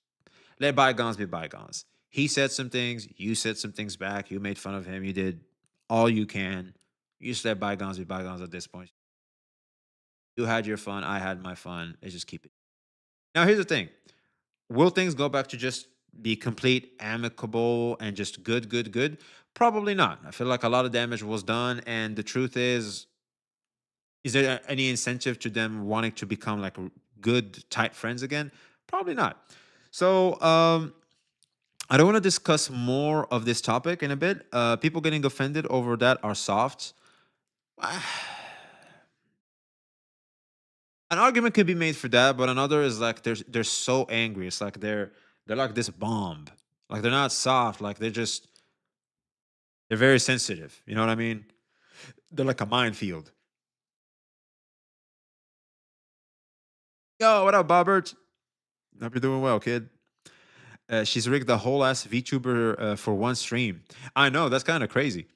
let bygones be bygones. He said some things, you said some things back, you made fun of him, you did all you can. You just let bygones be bygones at this point. You had your fun, I had my fun. Let's just keep it. Now, here's the thing. Will things go back to just be complete, amicable, and just good, good, good? Probably not. I feel like a lot of damage was done, and the truth is there any incentive to them wanting to become like good, tight friends again? Probably not. So, I don't want to discuss more of this topic in a bit. People getting offended over that are soft. An argument could be made for that, but another is like they're so angry. It's like they're like this bomb. Like they're not soft. Like they're very sensitive. You know what I mean? They're like a minefield. Yo, what up, Bobbert? Hope you're doing well, kid. She's rigged the whole ass VTuber for one stream. I know that's kind of crazy.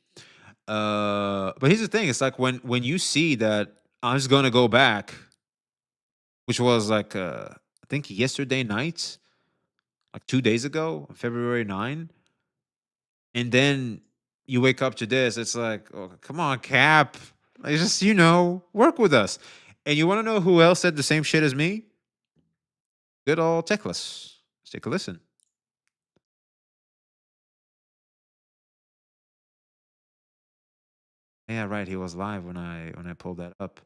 But here's the thing: it's like when you see that I'm just gonna go back, which was like I think yesterday night, like 2 days ago, February 9, and then you wake up to this. It's like, oh, come on, Cap, like, just work with us. And you want to know who else said the same shit as me? Good old Techless. Let's take a listen. Yeah, right. He was live when I pulled that up.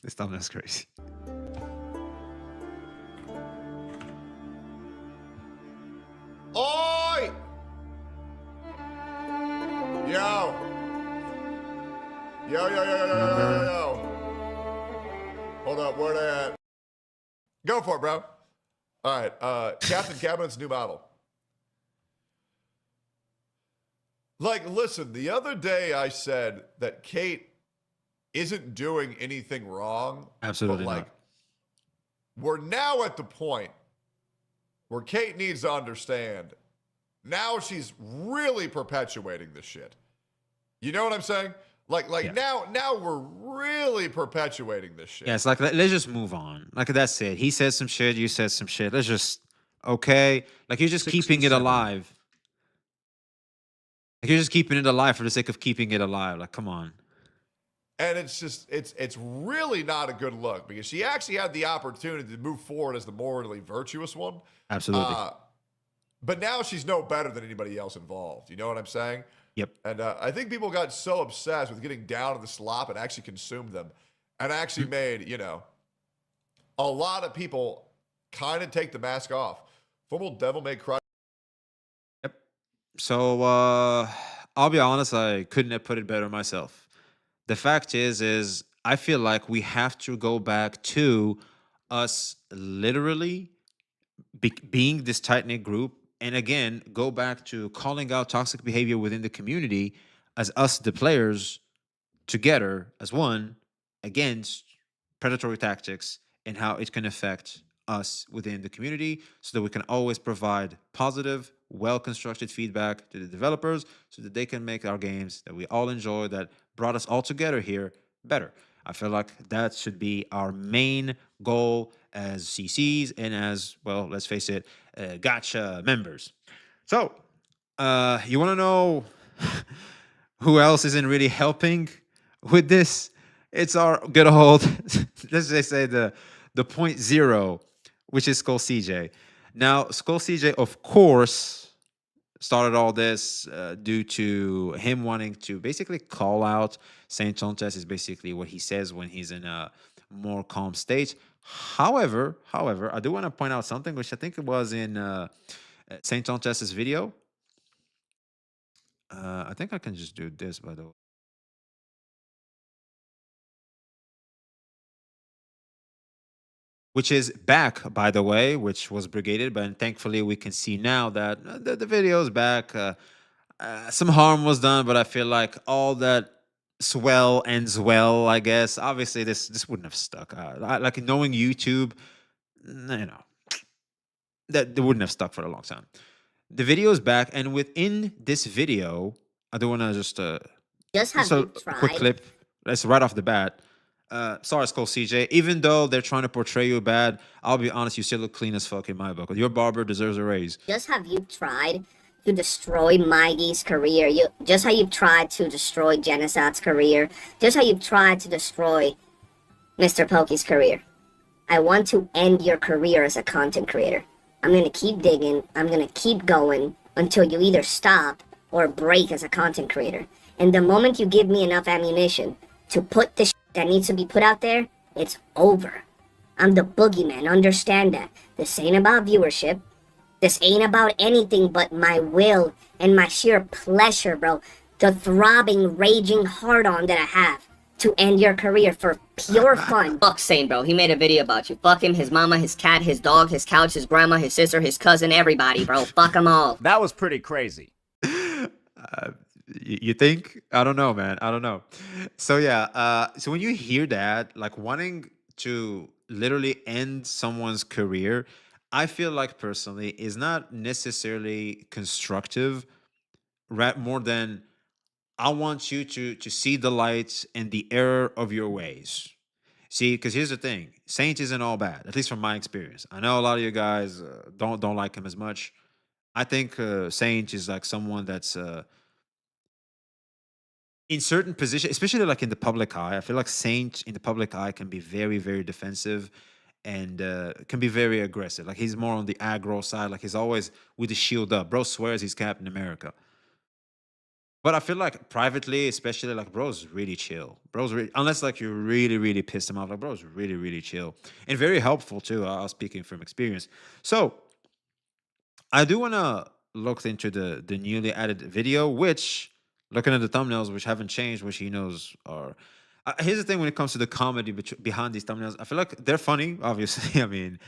This thumbnail's crazy. Oi! Yo! Yo. Hold up, where they at? Go for it, bro. All right, Captain Cabinet's new model. Like, listen, the other day I said that Kate isn't doing anything wrong, Absolutely but like, not. we're now at the point where Kate needs to understand now she's really perpetuating this shit. You know what I'm saying? Like Yeah. now we're really perpetuating this shit. Yeah, it's like let's just move on. Like that's it. He said some shit. You said some shit. Let's just okay. Like you're just keeping it 67. alive. Like you're just keeping it alive for the sake of keeping it alive. Like come on. And it's just it's really not a good look because she actually had the opportunity to move forward as the morally virtuous one. Absolutely. But now she's no better than anybody else involved. You know what I'm saying? Yep. And I think people got so obsessed with getting down to the slop and actually consumed them and actually made, you know, a lot of people kind of take the mask off. Formal devil may cry. Yep. So I'll be honest, I couldn't have put it better myself. The fact is I feel like we have to go back to us literally being this tight knit group, and again, go back to calling out toxic behavior within the community as us, the players, together as one against predatory tactics and how it can affect us within the community so that we can always provide positive, well constructed feedback to the developers so that they can make our games that we all enjoy, that brought us all together here, better. I feel like that should be our main goal as CCs and as, well, let's face it, gotcha members. So, you want to know who else isn't really helping with this? It's our good old, let's just say the point zero, which is Skull CJ. Now, Skull CJ, of course, started all this due to him wanting to basically call out Saint Chontes is basically what he says when he's in a more calm state. However, I do want to point out something which I think it was in Saint Chontes' video. I think I can just do this, by the way. Which is back, by the way, which was brigaded, but thankfully we can see now that the video is back. Some harm was done, but I feel like all that swell ends well, I guess. Obviously, this wouldn't have stuck. Like knowing YouTube, you know, that wouldn't have stuck for a long time. The video is back, and within this video, I do want to just Just have a you quick tried? clip. That's right off the bat. Sorry, Skull CJ. Even though they're trying to portray you bad, I'll be honest, you still look clean as fuck in my book. Your barber deserves a raise. Just have you tried to destroy Maggie's career? Just how you've tried to destroy Genocid's career. Just how you've tried to destroy Mr. Pokey's career. I want to end your career as a content creator. I'm gonna keep digging. I'm gonna keep going until you either stop or break as a content creator. And the moment you give me enough ammunition to put the shit that needs to be put out there, it's over. I'm the boogeyman, understand that. This ain't about viewership. This ain't about anything but my will and my sheer pleasure, bro. The throbbing, raging hard-on that I have to end your career for pure fun. Fuck Sane, bro. He made a video about you. Fuck him, his mama, his cat, his dog, his couch, his grandma, his sister, his cousin, everybody, bro. Fuck them all. That was pretty crazy. You think? I don't know, man. I don't know. So yeah, so when you hear that, like wanting to literally end someone's career, I feel like personally is not necessarily constructive, more than I want you to see the light and the error of your ways. See, because here's the thing: Saint isn't all bad, at least from my experience. I know a lot of you guys don't like him as much. I think Saint is like someone that's in certain positions, especially like in the public eye. I feel like Saint in the public eye can be very, very defensive and can be very aggressive. Like he's more on the aggro side. Like he's always with the shield up. Bro swears he's Captain America. But I feel like privately, especially like bro's really chill. Unless like you really, really pissed him off. Like bro's really, really chill and very helpful too. I was speaking from experience. So I do want to look into the newly added video, which looking at the thumbnails, which haven't changed, which he knows are. Here's the thing: when it comes to the comedy behind these thumbnails, I feel like they're funny. Obviously, I mean,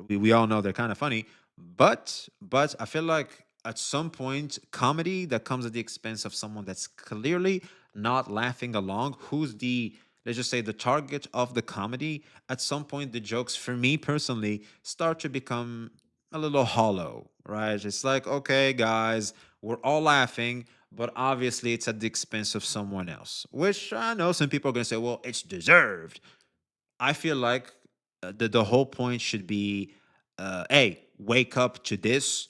we all know they're kind of funny, but I feel like at some point, comedy that comes at the expense of someone that's clearly not laughing along, who's the, let's just say, the target of the comedy, at some point, the jokes, for me personally, start to become a little hollow, right? It's like, okay, guys, we're all laughing, but obviously it's at the expense of someone else, which I know some people are going to say, well, it's deserved. I feel like the whole point should be, hey, wake up to this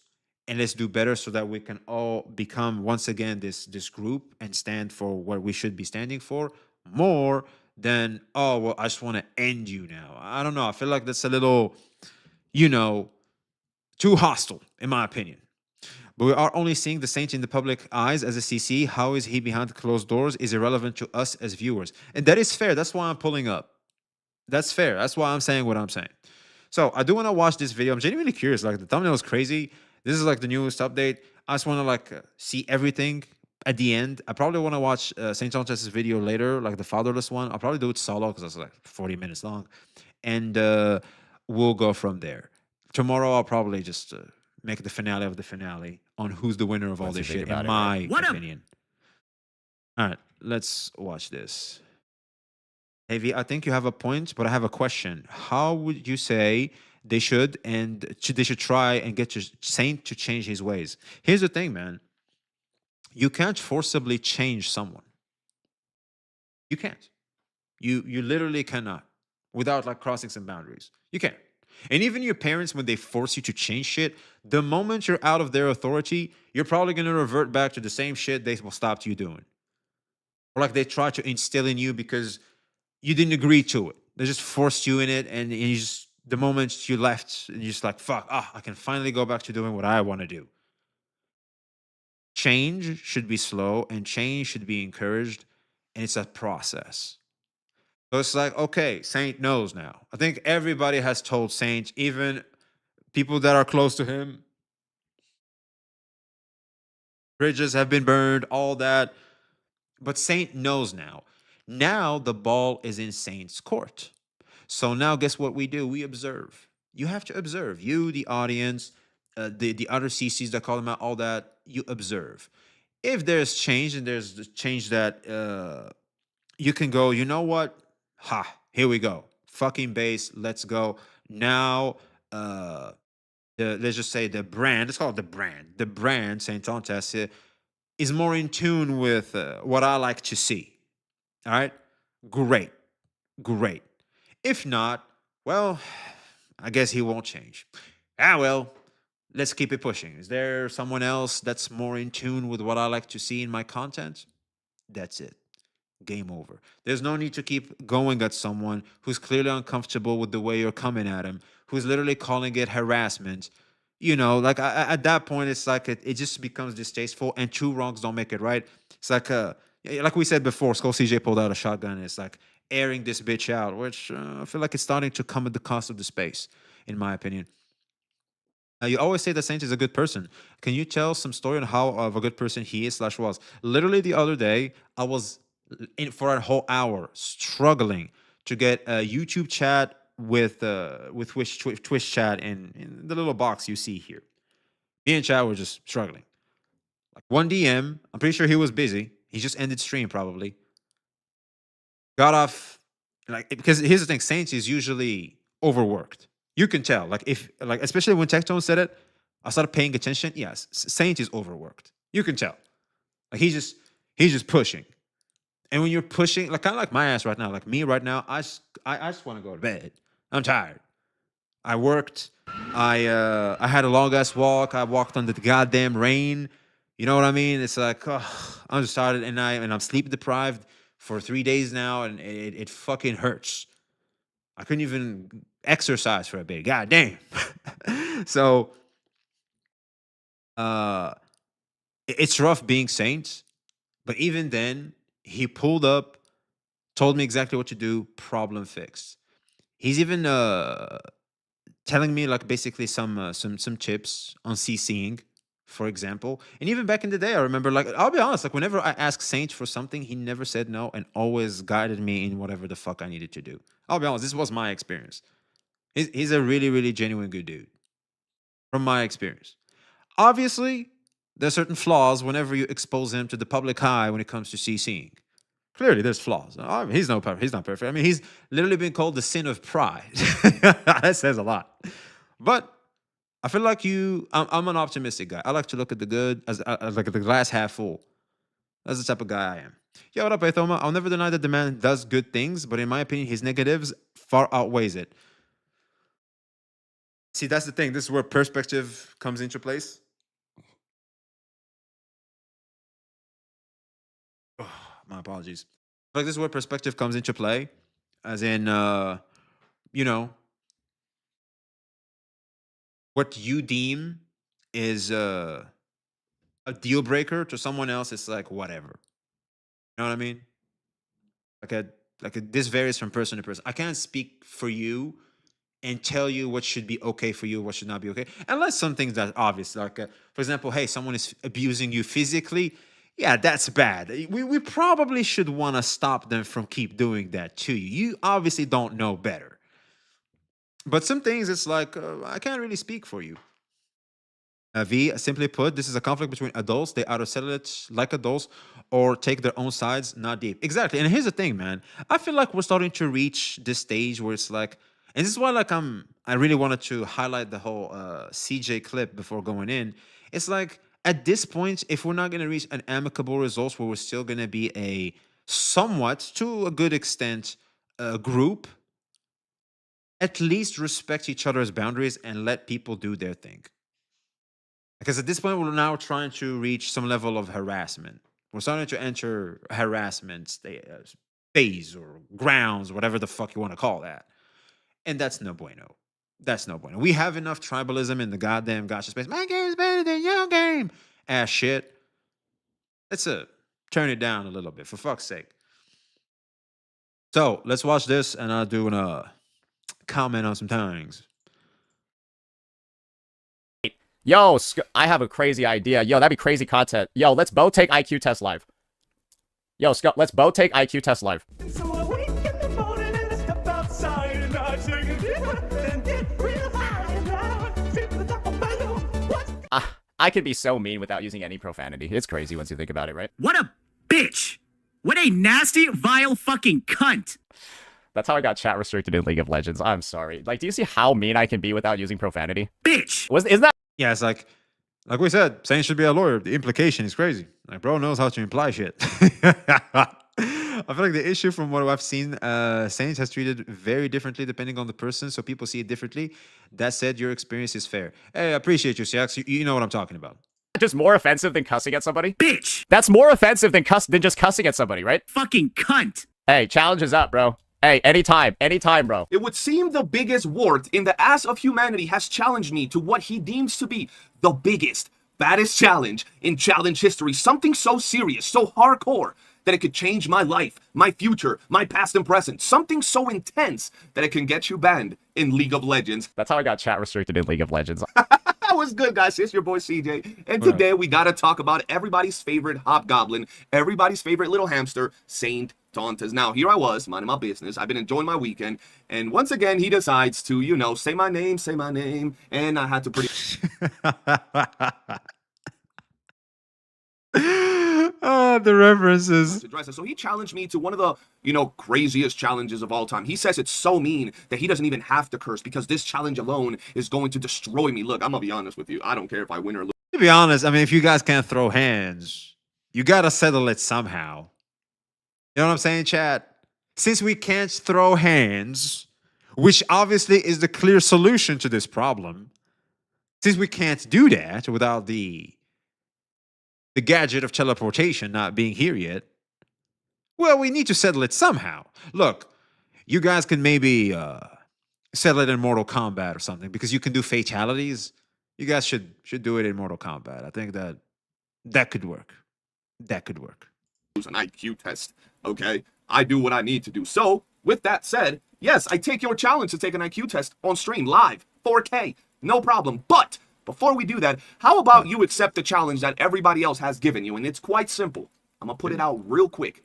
and let's do better so that we can all become once again this group and stand for what we should be standing for more than, oh well, I just want to end you now. I don't know. I feel like that's a little, you know, too hostile in my opinion. But we are only seeing the saint in the public eyes as a CC. How is he behind closed doors is irrelevant to us as viewers. And that is fair. That's why I'm pulling up. That's fair. That's why I'm saying what I'm saying. So I do want to watch this video. I'm genuinely curious. Like the thumbnail is crazy. This is like the newest update. I just want to like see everything at the end. I probably want to watch Saint John video later, like the fatherless one. I'll probably do it solo because it's like 40 minutes long, and we'll go from there. Tomorrow I'll probably just make the finale of the finale on who's the winner of all Once you this think shit, about in it, my right? opinion. All right, let's watch this. Avi, I think you have a point, but I have a question. How would you say they should they should try and get your saint to change his ways? Here's the thing, man. You can't forcibly change someone. You can't. You literally cannot without like crossing some boundaries. You can't. And even your parents, when they force you to change shit, the moment you're out of their authority, you're probably gonna revert back to the same shit they will stop you doing. Or like they try to instill in you because you didn't agree to it. They just forced you in it, and you just the moment you left, and you're just like, fuck, I can finally go back to doing what I want to do. Change should be slow and change should be encouraged, and it's a process. So it's like, okay, Saint knows now. I think everybody has told Saint, even people that are close to him, bridges have been burned, all that. But Saint knows now. Now the ball is in Saint's court. So now, guess what we do? We observe. You have to observe. You, the audience, the other CCs that call them out, all that. You observe. If there's change and there's the change that you can go, you know what? Ha! Here we go. Fucking base. Let's go now. Let's just say the brand. Let's call it the brand. The brand Saint Antas is more in tune with what I like to see. All right. Great. Great. If not, well, I guess he won't change. Ah, well, let's keep it pushing. Is there someone else that's more in tune with what I like to see in my content? That's it. Game over. There's no need to keep going at someone who's clearly uncomfortable with the way you're coming at him, who's literally calling it harassment. You know, like at that point, it's like it just becomes distasteful, and two wrongs don't make it right. It's like we said before, Skull CJ pulled out a shotgun. It's like airing this bitch out, which I feel like it's starting to come at the cost of the space, in my opinion. You always say that Saint is a good person. Can you tell some story on how of a good person he is slash was? Literally the other day, I was for a whole hour struggling to get a YouTube chat with Twitch chat in the little box you see here. Me and Chad were just struggling. Like one DM, I'm pretty sure he was busy. He just ended stream probably. Got off like because here's the thing, Saints is usually overworked. You can tell. Like if like especially when Tectone said it, I started paying attention. Yes, Saint is overworked. You can tell. Like he's just pushing. And when you're pushing, like kind of like my ass right now, like me right now, I just want to go to bed. I'm tired. I worked. I had a long ass walk. I walked under the goddamn rain. You know what I mean? It's like I'm just tired, and I'm sleep deprived for 3 days now, and it fucking hurts. I couldn't even exercise for a bit. God damn. So uh it's rough being Saints, but even then, he pulled up, told me exactly what to do, problem fixed. He's even telling me like basically some tips on CCing, for example. And even back in the day, I remember like I'll be honest, like whenever I asked Saint for something, he never said no and always guided me in whatever the fuck I needed to do. I'll be honest, this was my experience. He's a really, really genuine good dude. From my experience. Obviously, there's certain flaws whenever you expose him to the public eye when it comes to CCing. Clearly, there's flaws. He's not perfect. I mean, he's literally been called the sin of pride. That says a lot. But I feel like I'm an optimistic guy. I like to look at the good as like the glass half full. That's the type of guy I am. Yo, what up, Athoma? I'll never deny that the man does good things, but in my opinion, his negatives far outweighs it. See, that's the thing. This is where perspective comes into place. Oh, my apologies. Like, this is where perspective comes into play. As in, you know, what you deem is a deal breaker to someone else, it's like whatever. You know what I mean? This varies from person to person. I can't speak for you and tell you what should be okay for you, what should not be okay, unless some things that are obvious. Like, for example, hey, someone is abusing you physically. Yeah, that's bad. We probably should want to stop them from keep doing that to you. You obviously don't know better. But some things, it's like, I can't really speak for you. V, simply put, this is a conflict between adults. They either settle it like adults or take their own sides, not deep. Exactly. And here's the thing, man. I feel like we're starting to reach this stage where it's like, and this is why, like, I really wanted to highlight the whole CJ clip before going in. It's like, at this point, if we're not going to reach an amicable result where we're still going to be a somewhat, to a good extent, group, at least respect each other's boundaries and let people do their thing. Because at this point, we're now trying to reach some level of harassment. We're starting to enter harassment phase or grounds, whatever the fuck you want to call that. And that's no bueno. That's no bueno. We have enough tribalism in the goddamn gotcha space. My game's better than your game. Ass shit. Let's turn it down a little bit, for fuck's sake. So let's watch this, and I'll do a comment on some things. Yo, I have a crazy idea. Yo, that'd be crazy content. Yo, let's both take IQ test live. Yo, Scott, let's both take IQ test live. So I wake in the morning and I step outside and I take a deep breath and get real high and I sit to the top of my lungs. I could be so mean without using any profanity. It's crazy once you think about it, right? What a bitch! What a nasty, vile fucking cunt! That's how I got chat restricted in League of Legends. I'm sorry. Like, do you see how mean I can be without using profanity? Bitch! Isn't that? Yeah, it's like we said, Saint should be a lawyer. The implication is crazy. Like, bro knows how to imply shit. I feel like the issue from what I've seen, Saints has treated very differently depending on the person, so people see it differently. That said, your experience is fair. Hey, I appreciate you, Siax. You know what I'm talking about. Just more offensive than cussing at somebody? Bitch! That's more offensive than just cussing at somebody, right? Fucking cunt! Hey, challenge is up, bro. Hey, anytime, bro. It would seem the biggest wart in the ass of humanity has challenged me to what he deems to be the biggest, baddest challenge in challenge history. Something so serious, so hardcore, that it could change my life, my future, my past and present. Something so intense that it can get you banned in League of Legends. That's how I got chat restricted in League of Legends. That was good, guys. It's your boy CJ. And today we got to talk about everybody's favorite hobgoblin, everybody's favorite little hamster, Saint Tauntas. Now, here I was, minding my business. I've been enjoying my weekend. And once again, he decides to, you know, say my name. And I had to pretty... The references. So he challenged me to one of the, you know, craziest challenges of all time. He says it's so mean that he doesn't even have to curse because this challenge alone is going to destroy me. Look, I'm going to be honest with you. I don't care if I win or lose. To be honest, I mean, if you guys can't throw hands, you got to settle it somehow. You know what I'm saying, chat? Since we can't throw hands, which obviously is the clear solution to this problem, since we can't do that without the gadget of teleportation not being here yet, well, we need to settle it somehow. Look, you guys can maybe settle it in Mortal Kombat or something because you can do fatalities. You guys should do it in Mortal Kombat. I think that could work. That could work. An IQ test, okay? I do what I need to do. So, with that said, yes, I take your challenge to take an IQ test on stream, live, 4K, no problem. But before we do that, how about you accept the challenge that everybody else has given you? And it's quite simple. I'm going to put it out real quick.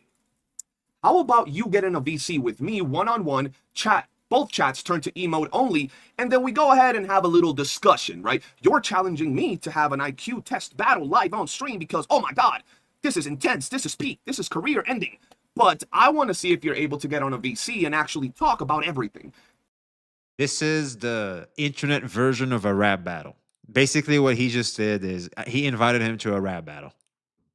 How about you get in a VC with me, one-on-one, chat Both chats turn to emote only, and then we go ahead and have a little discussion, right? You're challenging me to have an IQ test battle live on stream because, oh my god, this is intense, this is peak, this is career ending. But I want to see if you're able to get on a VC and actually talk about everything. This is the internet version of a rap battle. Basically, what he just did is he invited him to a rap battle.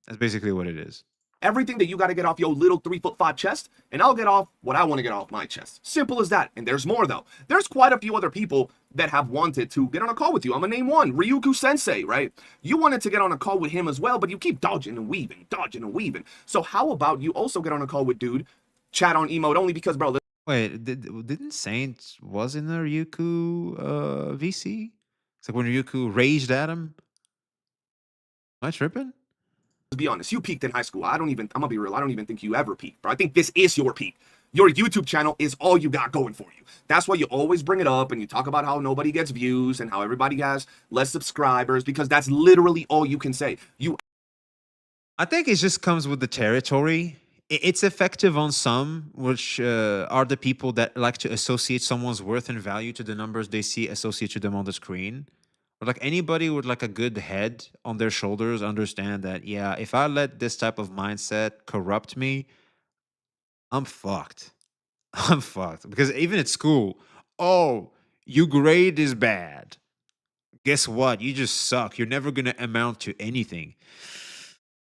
That's basically what it is. Everything that you got to get off your little 3'5" chest, and I'll get off what I want to get off my chest. Simple as that. And there's more though. There's quite a few other people that have wanted to get on a call with you. I'm gonna name one, Ryuku Sensei, right? You wanted to get on a call with him as well, but you keep dodging and weaving, dodging and weaving. So how about you also get on a call with dude, chat on emote only because, bro, Wait, didn't Saint was in the Ryuku VC? It's like when Ryuku raged at him. Am I tripping? let's be honest, you peaked in high school. I'm gonna be real, I don't even think you ever peaked, bro. I think this is your peak. Your YouTube channel is all you got going for you. That's why you always bring it up and you talk about how nobody gets views and how everybody has less subscribers, because that's literally all you can say. I think it just comes with the territory. It's effective on some, which are the people that like to associate someone's worth and value to the numbers they see associated to them on the screen. But like anybody with like a good head on their shoulders understand that, yeah, if I let this type of mindset corrupt me, I'm fucked. I'm fucked. Because even at school, oh, your grade is bad. Guess what? You just suck. You're never going to amount to anything.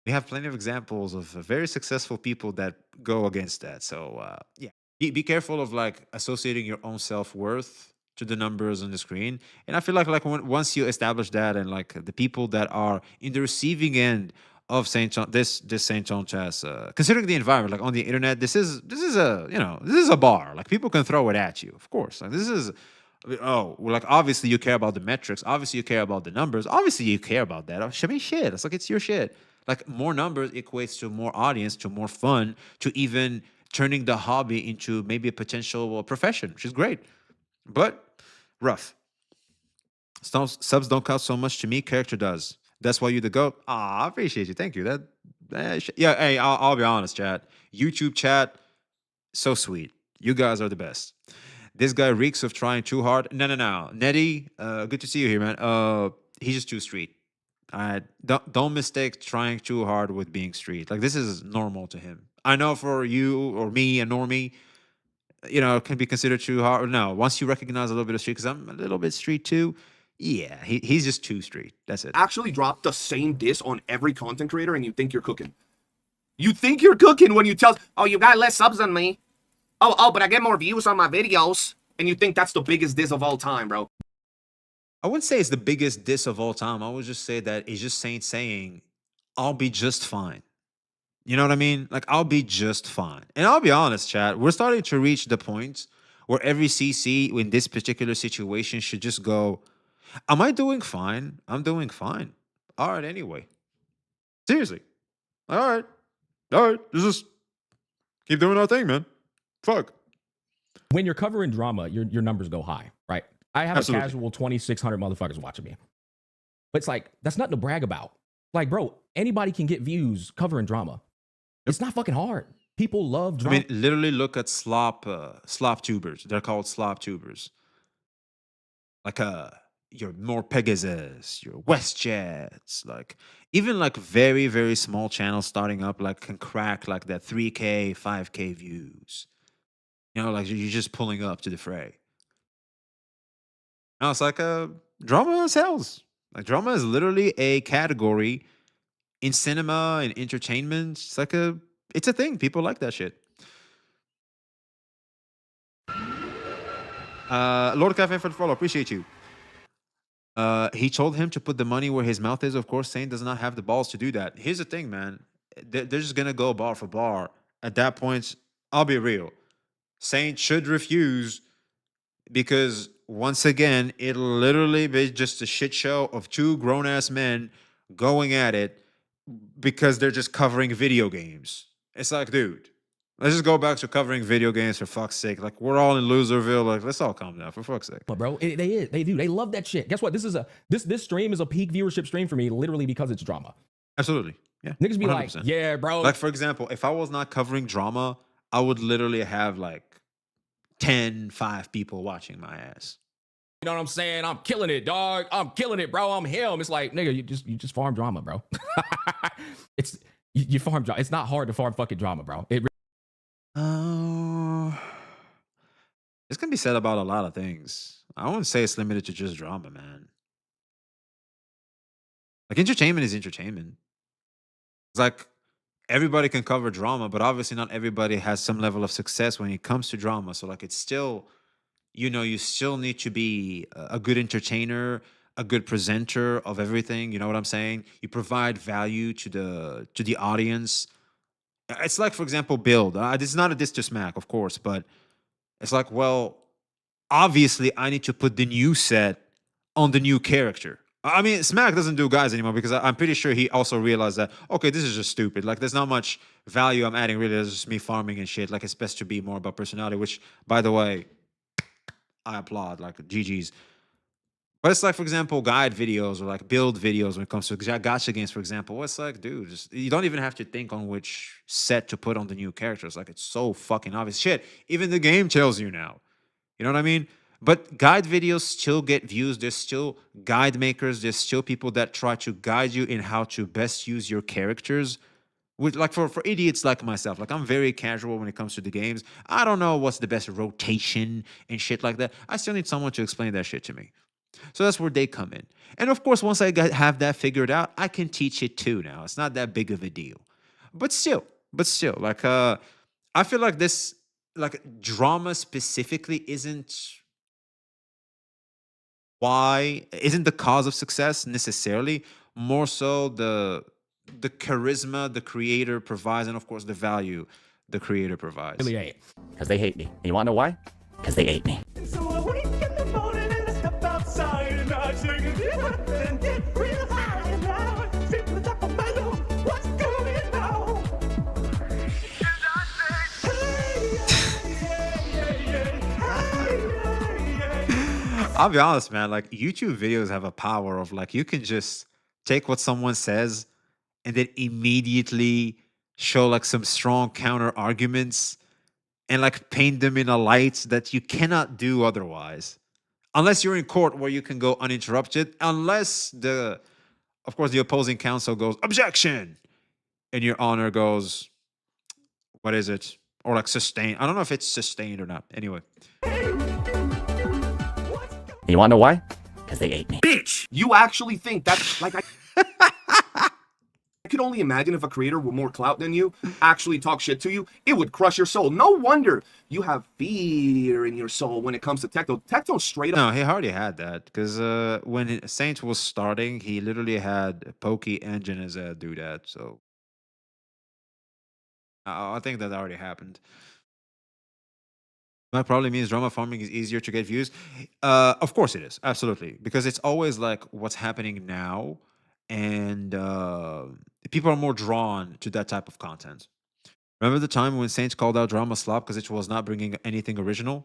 We have plenty of examples of very successful people that go against that. So, yeah, be careful of like associating your own self-worth to the numbers on the screen. And I feel like once you establish that, and like the people that are in the receiving end of Saint John, this Saint John chess, considering the environment, like on the internet, this is a bar. Like people can throw it at you, of course. Like this is, oh, well, like obviously you care about the metrics, obviously you care about the numbers, obviously you care about that. I mean, shit, it's like it's your shit. Like more numbers equates to more audience, to more fun, to even turning the hobby into maybe a potential profession, which is great, but rough. Subs don't count so much to me. Character does. That's why you the GOAT. Ah, I appreciate you. Thank you. Yeah. Hey, I'll be honest, chat. YouTube chat, so sweet. You guys are the best. This guy reeks of trying too hard. No. Nettie, good to see you here, man. He's just too street. Don't mistake trying too hard with being street. Like this is normal to him. I know for you or me, a normie, it can be considered too hard. No, once you recognize a little bit of street, because I'm a little bit street too. Yeah, he's just too street. That's it. Actually drop the same diss on every content creator and you think you're cooking. You think you're cooking when you tell, oh, you got less subs than me. Oh, but I get more views on my videos. And you think that's the biggest diss of all time, bro. I wouldn't say it's the biggest diss of all time. I would just say that it's just saying, I'll be just fine. You know what I mean? Like, I'll be just fine. And I'll be honest, chat, we're starting to reach the point where every CC in this particular situation should just go, am I doing fine? I'm doing fine. All right, anyway. Seriously. All right. Just keep doing our thing, man. Fuck. When you're covering drama, your numbers go high, right? I have Absolutely. a casual 2,600 motherfuckers watching me. But it's like, that's nothing to brag about. Like, bro, anybody can get views covering drama. It's not fucking hard. People love drama. I mean, literally look at slop tubers. They're called slop tubers. Like your more Pegasus, your WestJets, like even like very, very small channels starting up like can crack like that 3K, 5K views. Like you're just pulling up to the fray. No, it's like drama sells. Like drama is literally a category in cinema and entertainment. It's a thing. People like that shit. Lord Cafe for the follow. Appreciate you. He told him to put the money where his mouth is. Of course, Saint does not have the balls to do that. Here's the thing, man. They're just gonna go bar for bar. At that point, I'll be real. Saint should refuse because once again, it'll literally be just a shit show of two grown-ass men going at it because they're just covering video games. It's like, dude, let's just go back to covering video games for fuck's sake. Like, we're all in Loserville. Like, let's all calm down for fuck's sake. But bro, they do. They love that shit. Guess what? This stream is a peak viewership stream for me, literally because it's drama. Absolutely. Yeah. Niggas be 100%. like, yeah, bro. Like, for example, if I was not covering drama, I would literally have like 10, 5 people watching my ass. You know what I'm saying? I'm killing it, dog. I'm killing it, bro. I'm him. It's like, nigga, you just farm drama, bro. You farm drama. It's not hard to farm fucking drama, bro. This can be said about a lot of things. I wouldn't say it's limited to just drama, man. Like, entertainment is entertainment. It's like everybody can cover drama, but obviously not everybody has some level of success when it comes to drama. So like, it's still, you still need to be a good entertainer, a good presenter of everything. You know what I'm saying? You provide value to the audience. It's like, for example, Build. This is not a diss to Smack, of course, but it's like, well, obviously I need to put the new set on the new character. I mean, Smack doesn't do guys anymore because I'm pretty sure he also realized that, okay, this is just stupid. Like, there's not much value I'm adding, really. It's just me farming and shit. Like, it's best to be more about personality, which, by the way, I applaud. Like, GG's. But it's like, for example, guide videos or like build videos when it comes to gacha games, for example. It's like, dude, just you don't even have to think on which set to put on the new characters. Like, it's so fucking obvious. Shit, even the game tells you now. You know what I mean? But guide videos still get views. There's still guide makers. There's still people that try to guide you in how to best use your characters. With, like, for idiots like myself, like, I'm very casual when it comes to the games. I don't know what's the best rotation and shit like that. I still need someone to explain that shit to me. So that's where they come in. And of course, once I have that figured out, I can teach it too now. It's not that big of a deal. But still, like, I feel like this, like, drama specifically isn't the cause of success necessarily. More so the charisma the creator provides, and of course the value the creator provides. Really hate. Because they hate me. And you want to know why? Because they hate me. So I wake in the morning and I step outside and I take a deep breath and get real high and now sit to the top of my lungs. What's going on? And I say, hey. I'll be honest, man. Like, YouTube videos have a power of, like, you can just take what someone says and then immediately show like some strong counter arguments and like paint them in a light that you cannot do otherwise. Unless you're in court where you can go uninterrupted, unless of course, the opposing counsel goes, objection, and your honor goes, what is it? Or like sustained. I don't know if it's sustained or not. Anyway. You want to know why? Because they hate me. Bitch! You actually think that's like I could only imagine if a creator with more clout than you actually talk shit to you, it would crush your soul. No wonder you have fear in your soul when it comes to Tecto. Tecto straight up. No, he already had that because when Saint was starting, he literally had Pokey and Genesad do that. So I think that already happened. That probably means drama farming is easier to get views. Of course it is, absolutely, because it's always like what's happening now, and people are more drawn to that type of content. Remember the time when Saints called out drama slop because it was not bringing anything original?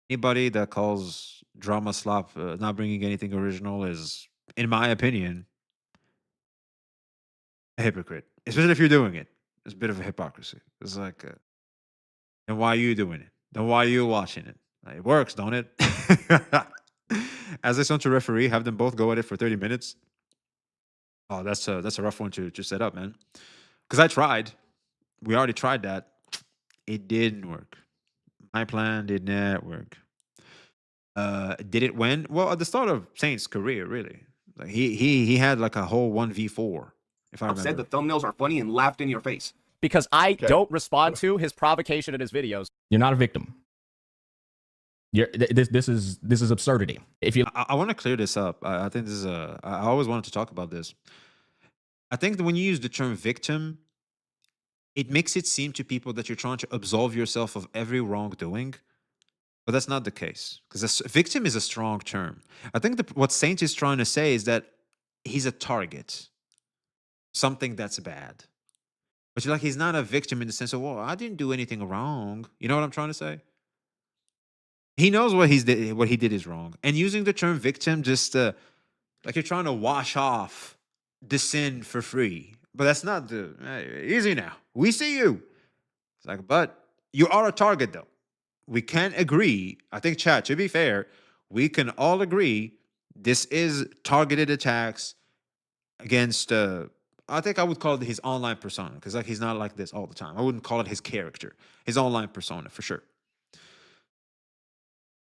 Anybody that calls drama slop not bringing anything original is, in my opinion, a hypocrite. Especially if you're doing it. It's a bit of a hypocrisy. It's like, then why are you doing it? Then why are you watching it? Like, it works, don't it? As I sent to referee, have them both go at it for 30 minutes. Oh, that's a rough one to set up, man. Because I tried. We already tried that. It didn't work. My plan did not work. Did it when? Well, at the start of Saint's career, really. Like he had like a whole 1v4, if I remember. Said the thumbnails are funny and laughed in your face. Because I don't respond to his provocation in his videos. You're not a victim. This is absurdity. If you, I want to clear this up. I think this is I always wanted to talk about this. I think that when you use the term victim, it makes it seem to people that you're trying to absolve yourself of every wrongdoing, but that's not the case. Because victim is a strong term. I think what Saint is trying to say is that he's a target, something that's bad. But you're like, he's not a victim in the sense of, well, I didn't do anything wrong. You know what I'm trying to say? He knows what he did is wrong. And using the term victim just like you're trying to wash off the sin for free. But that's not hey, easy now. We see you. It's like, but you are a target though. we can agree. I think, chat, to be fair, we can all agree this is targeted attacks against. I think I would call it his online persona because like he's not like this all the time. I wouldn't call it his character, his online persona for sure.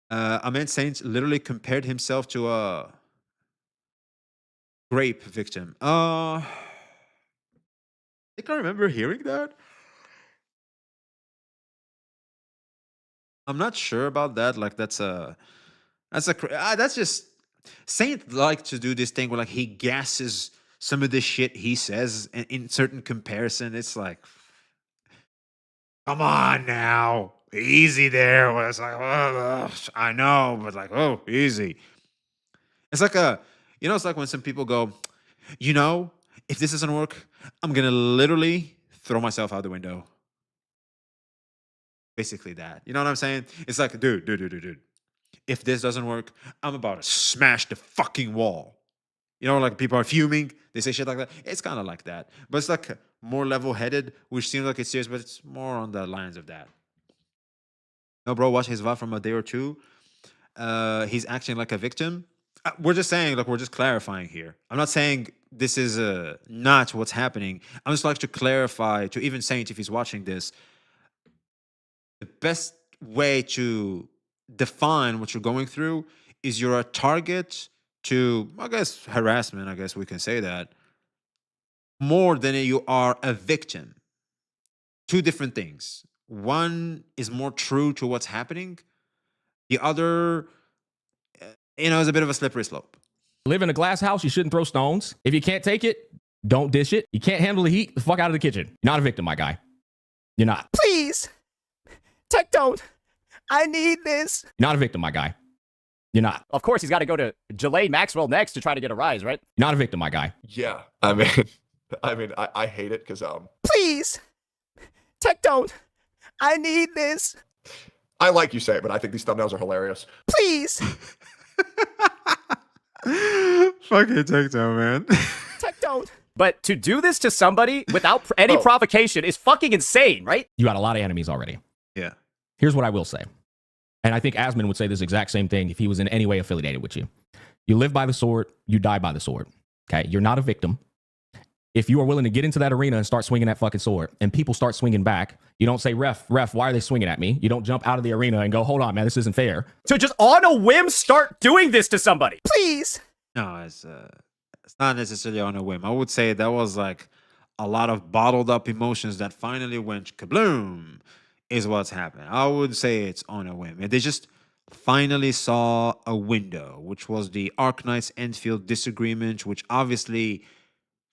Ahmed Saints literally compared himself to a grape victim. I think I remember hearing that. I'm not sure about that. Like that's just Saint like to do this thing where like he gasses some of the shit he says in certain comparison. It's like, come on now, easy there. Where it's like, oh, I know, but like, oh, easy. It's like it's like when some people go, if this doesn't work, I'm gonna literally throw myself out the window. Basically that. You know what I'm saying? It's like, dude. If this doesn't work, I'm about to smash the fucking wall. Like people are fuming. They say shit like that. It's kind of like that. But it's like more level-headed, which seems like it's serious, but it's more on the lines of that. No, bro, watch his VOD from a day or two. He's acting like a victim. We're just saying, like, we're just clarifying here. I'm not saying this is not what's happening. I'm just like to clarify to even Saint, if he's watching this, the best way to define what you're going through is you're a target to, I guess, harassment, I guess we can say that, more than you are a victim. Two different things. One is more true to what's happening. The other, is a bit of a slippery slope. Live in a glass house, you shouldn't throw stones. If you can't take it, don't dish it. You can't handle the heat, the fuck out of the kitchen. You're not a victim, my guy. You're not. Please. Tech don't. I need this. You're not a victim, my guy. You're not. Of course, he's got to go to Jelaine Maxwell next to try to get a rise, right? You're not a victim, my guy. Yeah. I mean, I hate it because Please. Tech don't. I need this. I like you say it, but I think these thumbnails are hilarious. Please. Fucking TikTok, man. Tech don't. But to do this to somebody without any provocation is fucking insane, right? You got a lot of enemies already. Yeah. Here's what I will say. And I think Asmon would say this exact same thing if he was in any way affiliated with you. You live by the sword, you die by the sword. Okay? You're not a victim. If you are willing to get into that arena and start swinging that fucking sword, and people start swinging back, you don't say, ref, why are they swinging at me? You don't jump out of the arena and go, hold on, man, this isn't fair. So just on a whim start doing this to somebody. Please. No, it's not necessarily on a whim. I would say that was like a lot of bottled up emotions that finally went kabloom is what's happening. I would say it's on a whim. They just finally saw a window, which was the Arknights Enfield disagreement, which obviously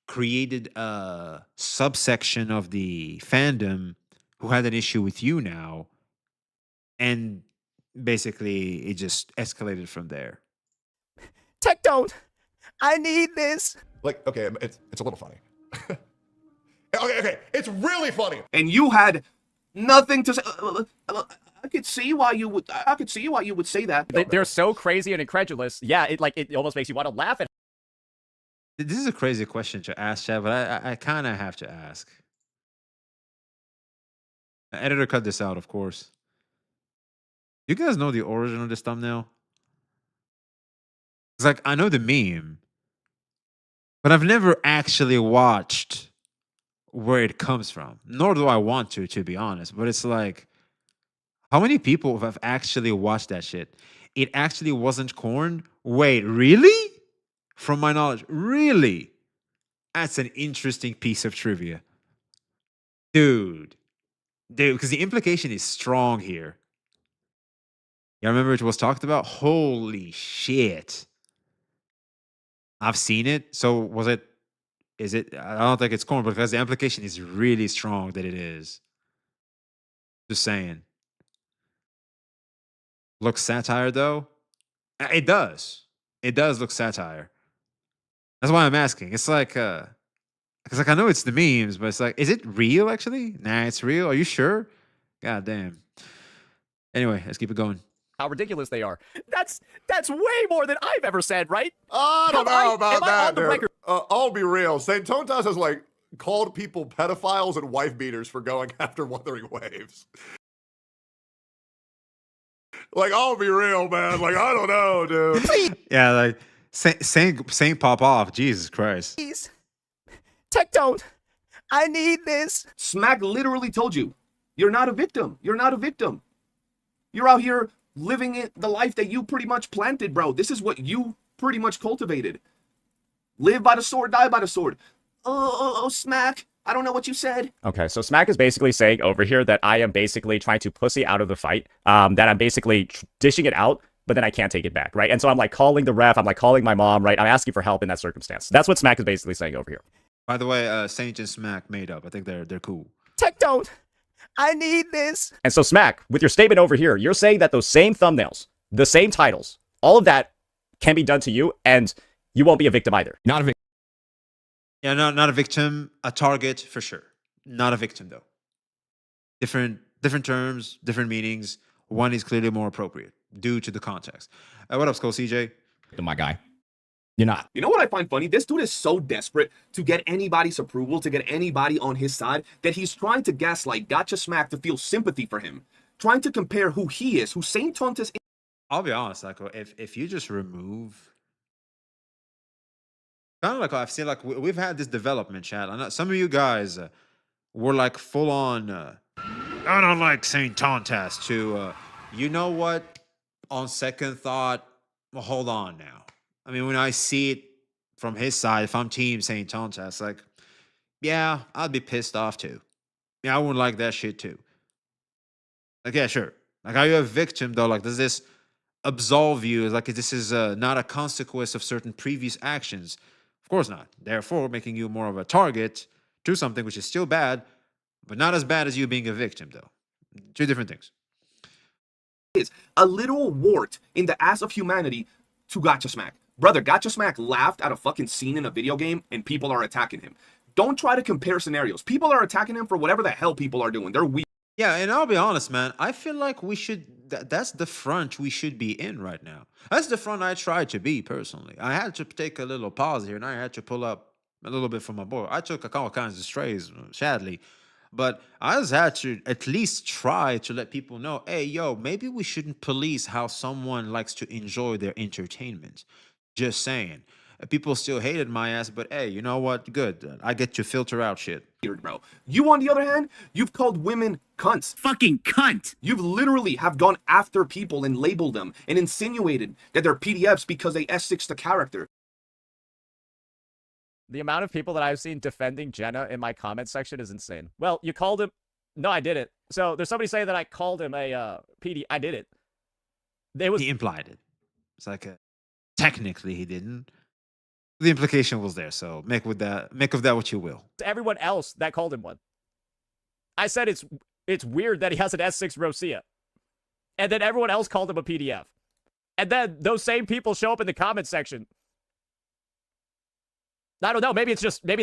created a subsection of the fandom who had an issue with you now. And basically it just escalated from there. Tech don't. I need this. Like, okay, it's a little funny. okay, it's really funny. And you had nothing to say. I could see why you would. I could see why you would say that. They're so crazy and incredulous. Yeah, it almost makes you want to laugh at. This is a crazy question to ask, Chad, but I kind of have to ask. Editor, cut this out, of course. You guys know the origin of this thumbnail? It's like, I know the meme, but I've never actually watched where it comes from. Nor do I want to be honest. But it's like, how many people have actually watched that shit? It actually wasn't corn? Wait, really? From my knowledge, really? That's an interesting piece of trivia. Dude, because the implication is strong here. You remember it was talked about? Holy shit. I've seen it. So is it? I don't think it's corn because the implication is really strong that it is. Just saying. Looks satire though? It does. It does look satire. That's why I'm asking. It's like, because like I know it's the memes, but it's like, is it real actually? Nah, it's real. Are you sure? God damn. Anyway, let's keep it going. How ridiculous they are. That's way more than I've ever said, right? I don't know about that, dude. Record? I'll be real. St. Tontas has like called people pedophiles and wife beaters for going after Wuthering Waves. Like, I'll be real, man. Like, I don't know, dude. Yeah, like saying pop off. Jesus Christ. Please. Tech don't. I need this. Smack literally told you, you're not a victim. You're not a victim. You're out here living it, the life that you pretty much planted, bro. This is what you pretty much cultivated. Live by the sword, die by the sword. Oh, Smack. I don't know what you said. Okay, so Smack is basically saying over here that I am basically trying to pussy out of the fight, that I'm basically dishing it out, but then I can't take it back, right? And so I'm like calling the ref, I'm like calling my mom, right? I'm asking for help in that circumstance. That's what Smack is basically saying over here. By the way, Saint and Smack made up. I think they're cool. Tech don't. I need this. And so Smack, with your statement over here, you're saying that those same thumbnails, the same titles, all of that can be done to you, and you won't be a victim either. Not a victim. Yeah, no, not a victim. A target for sure. Not a victim though. Different terms, different meanings. One is clearly more appropriate due to the context. What up, Skull CJ? My guy. You're not. You know what I find funny? This dude is so desperate to get anybody's approval, to get anybody on his side, that he's trying to gaslight Gotcha Smack to feel sympathy for him. Trying to compare who he is, who Saint Tontas is. I'll be honest, like if you just remove, kind of like I've seen, like we've had this development, chat. I know some of you guys were like full on. I don't like Saint Tontas to. You know what? On second thought, well, hold on now. I mean, when I see it from his side, if I'm team Saint Tontas, like, yeah, I'd be pissed off too. Yeah, I wouldn't like that shit too. Like, yeah, sure. Like, are you a victim though? Like, does this absolve you? Like, this is not a consequence of certain previous actions? Of course not. Therefore, making you more of a target to something which is still bad, but not as bad as you being a victim though. Two different things. Is a literal wart in the ass of humanity to Gotcha Smack. Brother, Gotcha Smack laughed at a fucking scene in a video game and people are attacking him. Don't try to compare scenarios. People are attacking him for whatever the hell people are doing. They're weak. Yeah, and I'll be honest, man. I feel like we should. That's the front we should be in right now. That's the front I tried to be personally. I had to take a little pause here, and I had to pull up a little bit from my board. I took all kinds of strays, sadly, but I just had to at least try to let people know, hey, yo, maybe we shouldn't police how someone likes to enjoy their entertainment. Just saying. People still hated my ass, but hey, you know what? Good. I get to filter out shit. Bro. You, on the other hand, you've called women cunts. Fucking cunt. You've literally have gone after people and labeled them and insinuated that they're PDFs because they S6 the character. The amount of people that I've seen defending Jenna in my comment section is insane. Well, you called him. No, I didn't. So there's somebody saying that I called him a PD. I did it. He implied it. It's like technically he didn't. The implication was there, so make of that what you will. Everyone else that called him one. I said it's weird that he has an S6 Rosia. And then everyone else called him a PDF. And then those same people show up in the comment section. I don't know. Maybe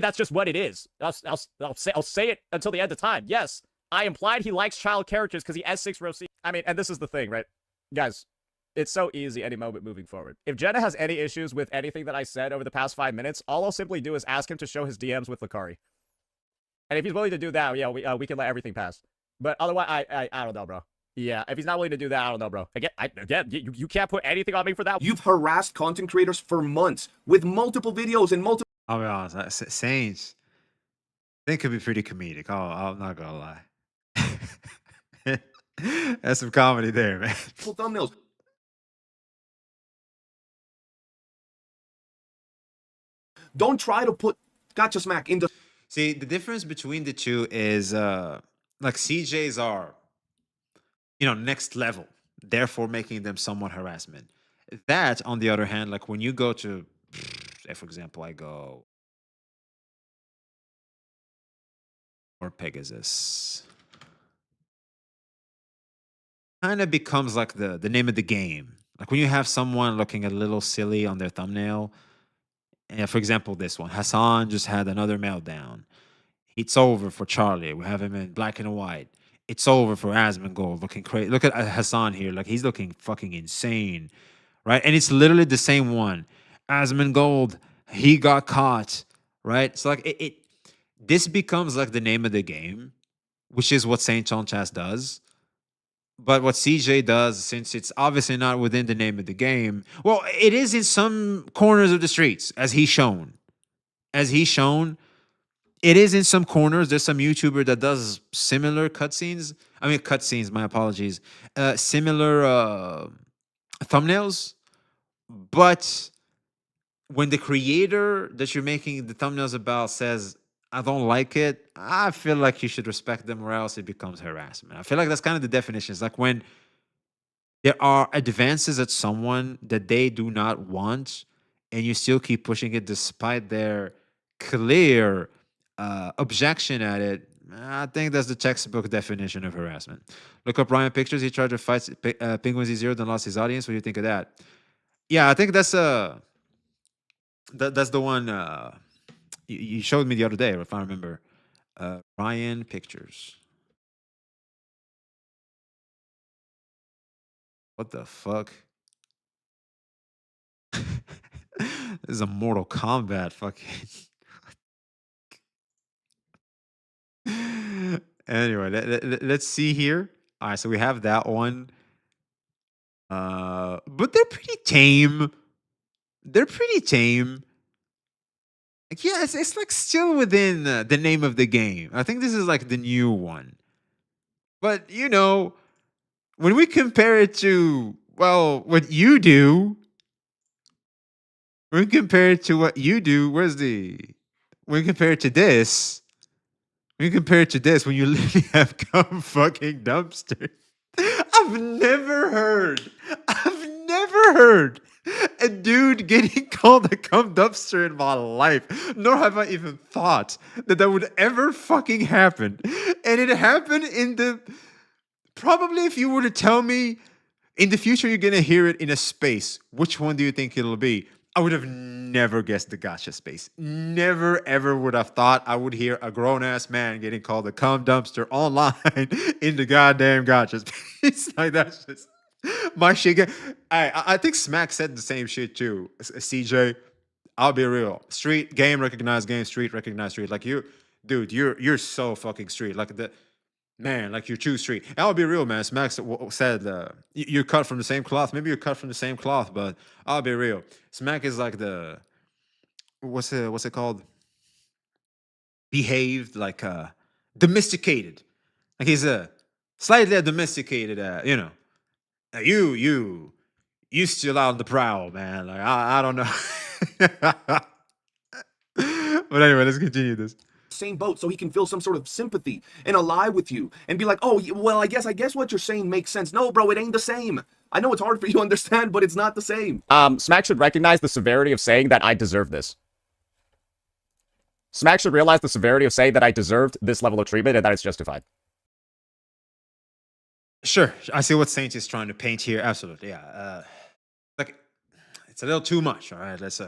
that's just what it is. I'll say it until the end of time. Yes, I implied he likes child characters because he S6 Rosia. I mean, and this is the thing, right? Guys, it's so easy any moment moving forward. If Jenna has any issues with anything that I said over the past 5 minutes, all I'll simply do is ask him to show his DMs with Lakari. And if he's willing to do that, yeah, we can let everything pass. But otherwise, I don't know, bro. Yeah, if he's not willing to do that, I don't know, bro. Again, you can't put anything on me for that. You've harassed content creators for months with multiple videos and multiple... I'll be honest, Saints, they could be pretty comedic. I'm not gonna lie. That's some comedy there, man. thumbnails. Don't try to put Gotcha Smack in the... See, the difference between the two is like CJs are, next level, therefore making them somewhat harassment. That, on the other hand, like when you go to, say for example, I go or Pegasus, kind of becomes like the name of the game. Like when you have someone looking a little silly on their thumbnail. And for example, this one, Hassan just had another meltdown. It's over for Charlie. We have him in black and white. It's over for Asmongold, looking crazy. Look at Hassan here. Like, he's looking fucking insane, right? And it's literally the same one. Asmongold, he got caught, right? So, like, this becomes, like, the name of the game, which is what Saint Tontas does. But what CJ does, since it's obviously not within the name of the game, well, it is in some corners of the streets, as he's shown. As he's shown, it is in some corners. There's some YouTuber that does similar cutscenes. I mean, cutscenes. My apologies. Similar thumbnails, but when the creator that you're making the thumbnails about says, I don't like it, I feel like you should respect them or else it becomes harassment. I feel like that's kind of the definition. It's like when there are advances at someone that they do not want and you still keep pushing it despite their clear objection at it. I think that's the textbook definition of harassment. Look up Ryan Pictures. He tried to fight Penguins Z0, then lost his audience. What do you think of that? Yeah, I think that's that's the one you showed me the other day, if I remember. Ryan Pictures. What the fuck? This is a Mortal Kombat fucking. Anyway, let's see here. All right, so we have that one. But they're pretty tame. They're pretty tame. Like, yeah, it's like still within the name of the game. I think this is like the new one. But you know, when we compare it to, well, what you do, when we compare it to what you do, when we compare it to this, when you compare it to this, when you literally have come fucking dumpster. I've never heard a dude getting called a cum dumpster in my life, nor have I even thought that would ever fucking happen. And it happened in the, probably if you were to tell me in the future you're gonna hear it in a space, which one do you think it'll be? I would have never guessed the gotcha space. Never ever would have thought I would hear a grown-ass man getting called a cum dumpster online in the goddamn gotcha space. Like, that's just my shit. I think Smack said the same shit too. CJ, I'll be real. Street game recognized game, street recognized street. Like you, dude, you're so fucking street. Like the man, like you're too street. And I'll be real, man. Smack said you're cut from the same cloth. Maybe you're cut from the same cloth, but I'll be real. Smack is like the what's it called? Behaved like domesticated. Like he's a slightly domesticated. You know, you still out on the prowl, man. Like I don't know. But anyway, let's continue this. Same boat, so he can feel some sort of sympathy and ally with you and be like, oh, well, I guess what you're saying makes sense. No, bro, it ain't the same. I know it's hard for you to understand, but it's not the same. Smack should recognize the severity of saying that I deserve this. Smack should realize the severity of saying that I deserved this level of treatment and that it's justified. Sure, I see what Saint is trying to paint here. Absolutely, yeah. Like it's a little too much. All right, let's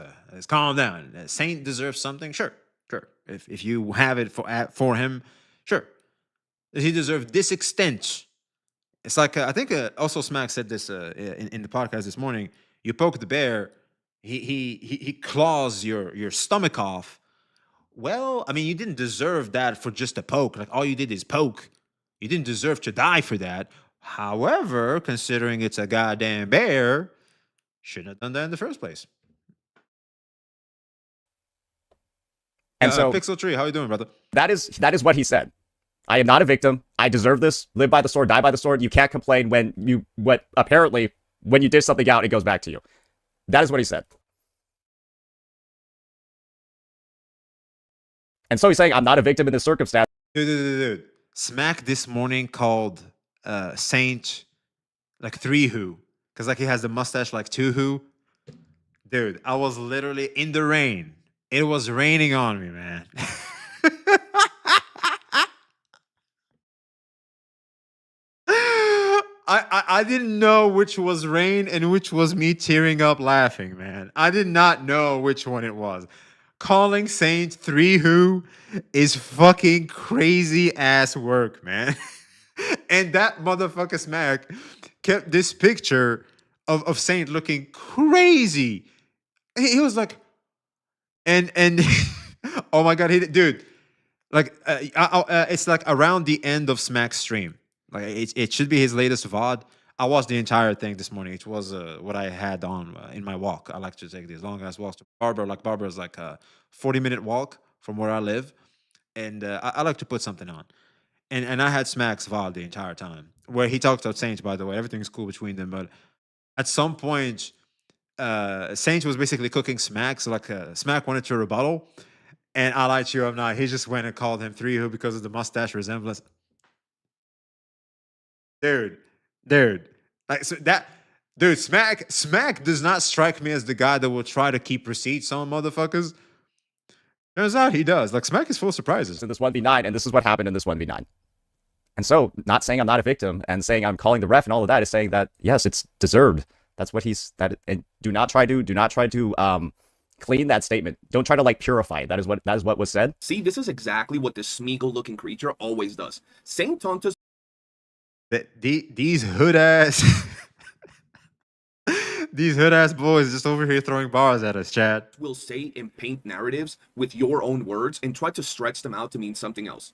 calm down. Saint deserves something. Sure. If you have it for him, sure. Does he deserve this extent? It's like I think also Smack said this in the podcast this morning. You poke the bear, he claws your stomach off. Well, I mean, you didn't deserve that for just a poke. Like all you did is poke. You didn't deserve to die for that. However, considering it's a goddamn bear, shouldn't have done that in the first place. And so, Pixel Tree, how you doing, brother? That is what he said. I am not a victim. I deserve this. Live by the sword, die by the sword. You can't complain when you dish something out, it goes back to you. That is what he said. And so he's saying, I'm not a victim in this circumstance. Dude. Smack this morning called Saint like 3 who. Because like he has the mustache like 2 who. Dude, I was literally in the rain. It was raining on me, man. I didn't know which was rain and which was me tearing up laughing, man. I did not know which one it was. Calling Saint 3 who is fucking crazy ass work, man. And that motherfucker Smack kept this picture of Saint looking crazy. He was like, and oh my god, dude, like it's like around the end of Smack's stream. Like it should be his latest VOD. I watched the entire thing this morning. It was what I had on in my walk. I like to take these long ass walks to Barber. Like Barber is like a 40-minute walk from where I live, and I like to put something on. And I had Smack's VOD the entire time, where he talked about Saints. By the way, everything's cool between them, but at some point, Saints was basically cooking Smack. So like Smack wanted to rebuttal, and I lied to you, I'm not. He just went and called him 3 because of the mustache resemblance. Dude, like so that, dude, Smack does not strike me as the guy that will try to keep receipts on motherfuckers. Turns out he does. Like Smack is full of surprises. In this 1v9, and this is what happened in this 1v9. And so, not saying I'm not a victim and saying I'm calling the ref and all of that is saying that yes, it's deserved. That's what he's that. And do not try to clean that statement. Don't try to like purify it. That is what was said. See, this is exactly what this Smeagol-looking creature always does. Saint Tonta's These hood ass these hood ass boys just over here throwing bars at us, Chad. will say and paint narratives with your own words and try to stretch them out to mean something else.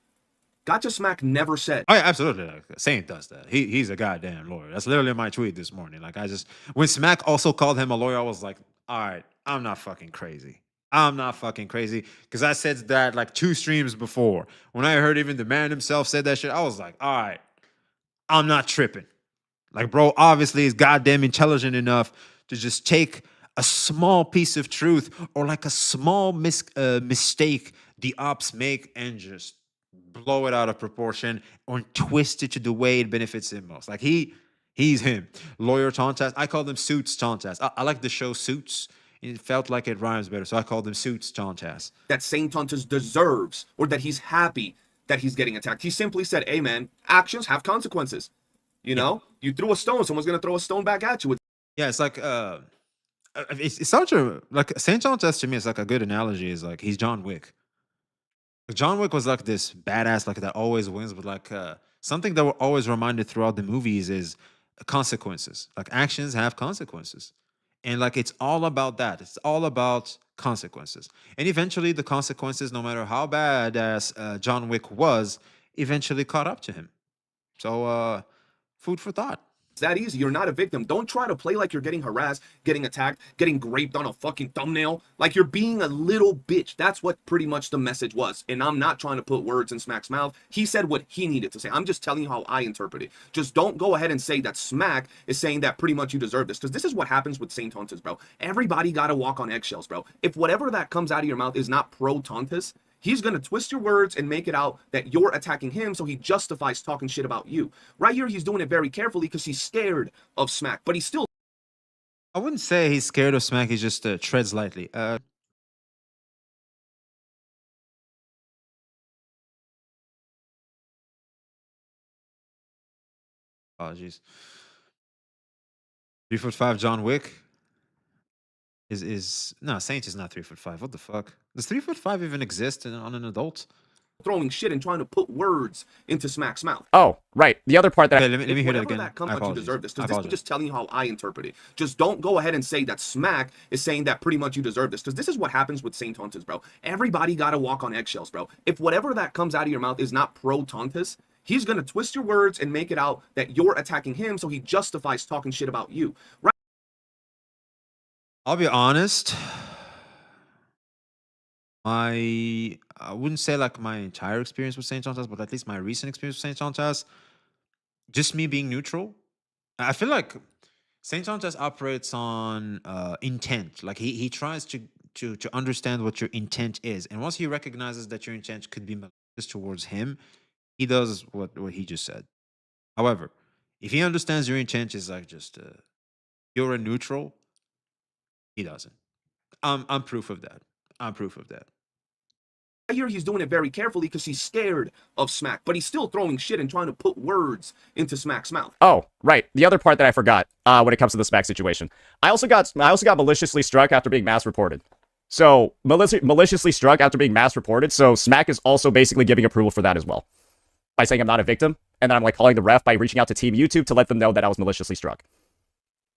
Gotcha Smack never said. Oh yeah, absolutely. Like, Saint does that. He's a goddamn lawyer. That's literally my tweet this morning. Like when Smack also called him a lawyer, I was like, all right, I'm not fucking crazy. Because I said that like 2 streams before. When I heard even the man himself said that shit, I was like, all right, I'm not tripping. Like, bro, obviously is goddamn intelligent enough to just take a small piece of truth or like a small mistake the ops make and just blow it out of proportion or twist it to the way it benefits him most. Like he's him. Lawyer Tontas. I call them Suits Tontas. I like the show Suits. It felt like it rhymes better, so I called them Suits Tontas. That Saint Tontas deserves or that he's happy that he's getting attacked. He simply said, hey man, actions have consequences. You know, you threw a stone, someone's gonna throw a stone back at you. Yeah, it's like it's such a like Saint Tontas to me is like a good analogy. Is like he's John Wick. John Wick was like this badass, like that always wins, but like something that we're always reminded throughout the movies is consequences. Like actions have consequences, and like it's all about that. It's all about consequences, and eventually the consequences, no matter how badass John Wick was, eventually caught up to him. So food for thought. It's that easy. You're not a victim. Don't try to play like you're getting harassed, getting attacked, getting raped on a fucking thumbnail. Like you're being a little bitch. That's what pretty much the message was. And I'm not trying to put words in Smack's mouth. He said what he needed to say. I'm just telling you how I interpret it. Just don't go ahead and say that Smack is saying that pretty much you deserve this. Because this is what happens with Saint Tontas, bro. Everybody got to walk on eggshells, bro. If whatever that comes out of your mouth is not pro Tontas, he's going to twist your words and make it out that you're attacking him, so he justifies talking shit about you. Right here, he's doing it very carefully because he's scared of Smack, but he's still... I wouldn't say he's scared of Smack. He just treads lightly. Apologies. 3'5" John Wick is no Saint is not 3'5". What the fuck? Does 3'5" even exist on an adult? throwing shit and trying to put words into Smack's mouth. Oh, right. The other part that let me hear that again. That comes out, you deserve this. Because this is just telling you how I interpret it. Just don't go ahead and say that Smack is saying that pretty much you deserve this. Because this is what happens with Saint Tontas, bro. Everybody got to walk on eggshells, bro. If whatever that comes out of your mouth is not pro Tontas, he's going to twist your words and make it out that you're attacking him, so he justifies talking shit about you. Right? I'll be honest. I wouldn't say like my entire experience with Saint Tontas, but at least my recent experience with Saint Tontas, just me being neutral. I feel like Saint Tontas operates on intent. Like he tries to understand what your intent is, and once he recognizes that your intent could be malicious towards him, he does what he just said. However, if he understands your intent is like just you're a neutral, he doesn't. I'm proof of that. I'm proof of that. I hear he's doing it very carefully because he's scared of Smack, but he's still throwing shit and trying to put words into Smack's mouth. Oh, right. The other part that I forgot when it comes to the Smack situation. I also got maliciously struck after being mass reported. So maliciously struck after being mass reported. So Smack is also basically giving approval for that as well, by saying I'm not a victim, and then I'm like calling the ref by reaching out to Team YouTube to let them know that I was maliciously struck.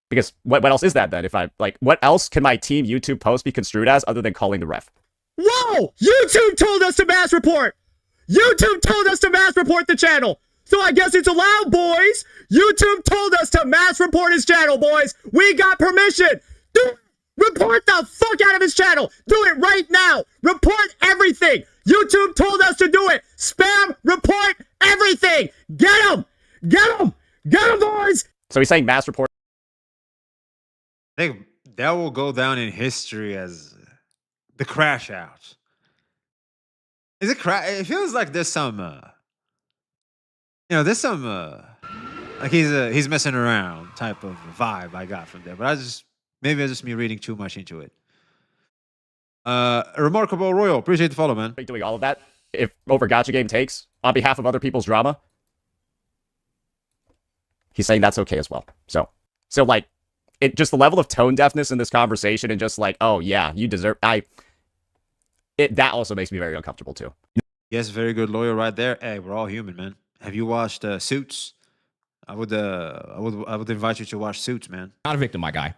Because what else is that then? If I like, what else can my Team YouTube post be construed as other than calling the ref? Whoa! YouTube told us to mass report! YouTube told us to mass report the channel! So I guess it's allowed, boys. YouTube told us to mass report his channel, boys. We got permission. Do it. Report the fuck out of his channel. Do it right now. Report everything. YouTube told us to do it. Spam, report everything. Get him. Get him. Get him, boys. So he's saying mass report. I think that will go down in history as the crash out. Is it crash? It feels like there's some, there's some, like he's messing around type of vibe I got from there. But maybe it's just me reading too much into it. Remarkable Royal, appreciate the follow, man. Doing all of that if over Gacha Game takes on behalf of other people's drama. He's saying that's okay as well. So like, it just the level of tone deafness in this conversation and just like, oh yeah, you deserve. That also makes me very uncomfortable too. Yes, very good lawyer right there. Hey, we're all human, man. Have you watched Suits? I would invite you to watch Suits, man. Not a victim, my guy.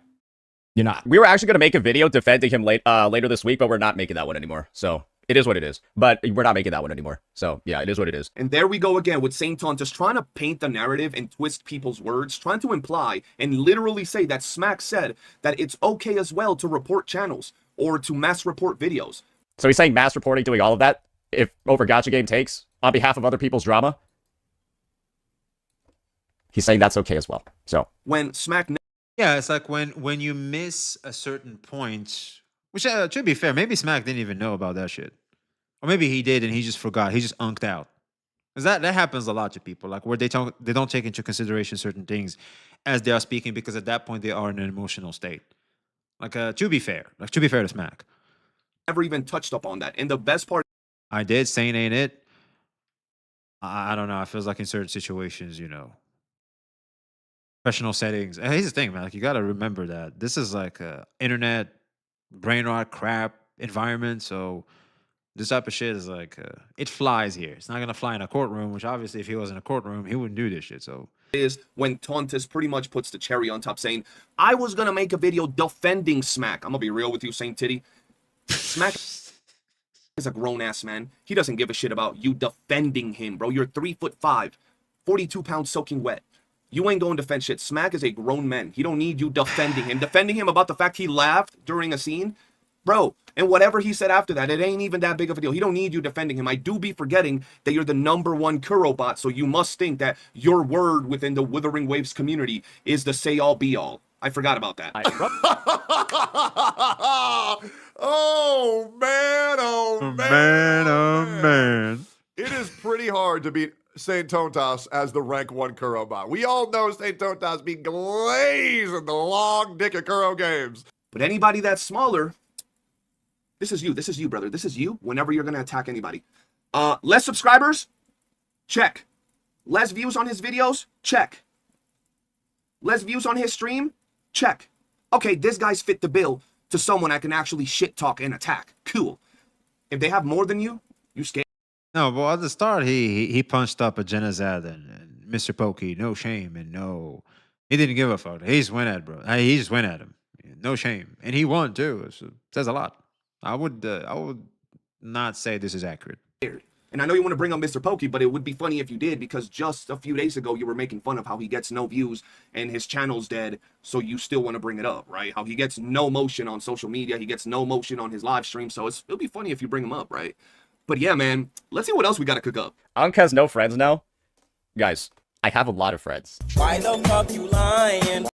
You're not. We were actually going to make a video defending him later this week, but we're not making that one anymore. So it is what it is. But we're not making that one anymore. So yeah, it is what it is. And there we go again with Saint Ton just trying to paint the narrative and twist people's words, trying to imply and literally say that Smack said that it's okay as well to report channels or to mass report videos. So he's saying mass reporting, doing all of that if over Gacha Game takes on behalf of other people's drama. He's saying that's okay as well. So when Smack... Yeah, it's like when you miss a certain point, which to be fair, maybe Smack didn't even know about that shit. Or maybe he did and he just forgot. He just unked out. Because that happens a lot to people, like where they don't take into consideration certain things as they are speaking because at that point they are in an emotional state. Like to be fair to Smack. Never even touched up on that. And the best part... I did, saying ain't it. I don't know. It feels like in certain situations, professional settings. And here's the thing, man. Like you got to remember that this is like a internet brain rot crap environment. So this type of shit is like it flies here. It's not gonna fly in a courtroom. Which obviously, if he was in a courtroom, he wouldn't do this shit. So is when Tontis pretty much puts the cherry on top, saying, "I was gonna make a video defending Smack." I'm gonna be real with you, Saint Titty. Smack is a grown ass man. He doesn't give a shit about you defending him, bro. You're 3'5", 42 pounds soaking wet. You ain't going to defend shit. Smack is a grown man. He don't need you defending him. Defending him about the fact he laughed during a scene. Bro, and whatever he said after that, it ain't even that big of a deal. He don't need you defending him. I do be forgetting that you're the #1 Kuro bot, so you must think that your word within the Withering Waves community is the say-all be-all. I forgot about that. Oh, man. Oh, man. Oh, man. It is pretty hard to beat Saint Tontas as the rank 1 Kuro bot. We all know Saint Tontas be glazing the long dick of Kuro games. But anybody that's smaller, this is you, brother. This is you whenever you're going to attack anybody. Less subscribers? Check. Less views on his videos? Check. Less views on his stream? Check. Okay, this guy's fit the bill to someone I can actually shit talk and attack. Cool. If they have more than you scared. No, but at the start, he punched up a Genazad and Mr. Pokey, no shame and no, he didn't give a fuck. He just went at bro. He just went at him, no shame, and he won too. So it says a lot. I would not say this is accurate. And I know you want to bring up Mr. Pokey, but it would be funny if you did, because just a few days ago you were making fun of how he gets no views and his channel's dead, so you still want to bring it up, right? How he gets no motion on social media, he gets no motion on his live stream, so it'll be funny if you bring him up, right? But yeah, man, let's see what else we got to cook up. Unk has no friends now. Guys, I have a lot of friends. Why the fuck you lying?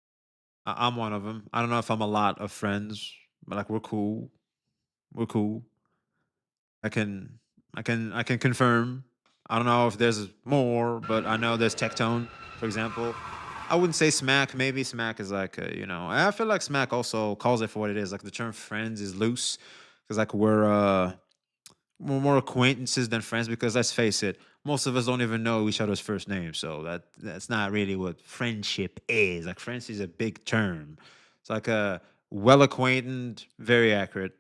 I'm one of them. I don't know if I'm a lot of friends, but like we're cool. We're cool. I can confirm. I don't know if there's more, but I know there's Tectone, for example. I wouldn't say Smack. Maybe Smack is like, I feel like Smack also calls it for what it is. Like the term friends is loose because like we're more acquaintances than friends because let's face it, most of us don't even know each other's first names. So that's not really what friendship is. Like friendship is a big term. It's like a well-acquainted, very accurate.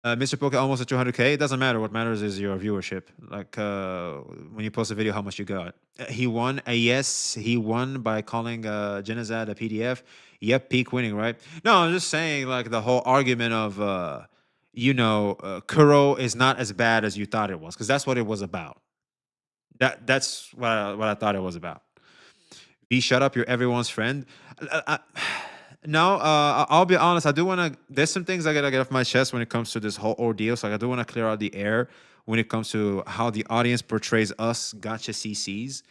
Mr. Poke almost at 200K. It doesn't matter. What matters is your viewership. Like when you post a video, how much you got. He won. Yes, he won by calling Genazad a PDF. Yep, peak winning, right? No, I'm just saying like the whole argument of, Kuro is not as bad as you thought it was. Because that's what it was about. That's what I thought it was about. Be shut up, you're everyone's friend. No, I'll be honest. I do want to. There's some things I gotta get off my chest when it comes to this whole ordeal. So I do want to clear out the air when it comes to how the audience portrays us gotcha CCs.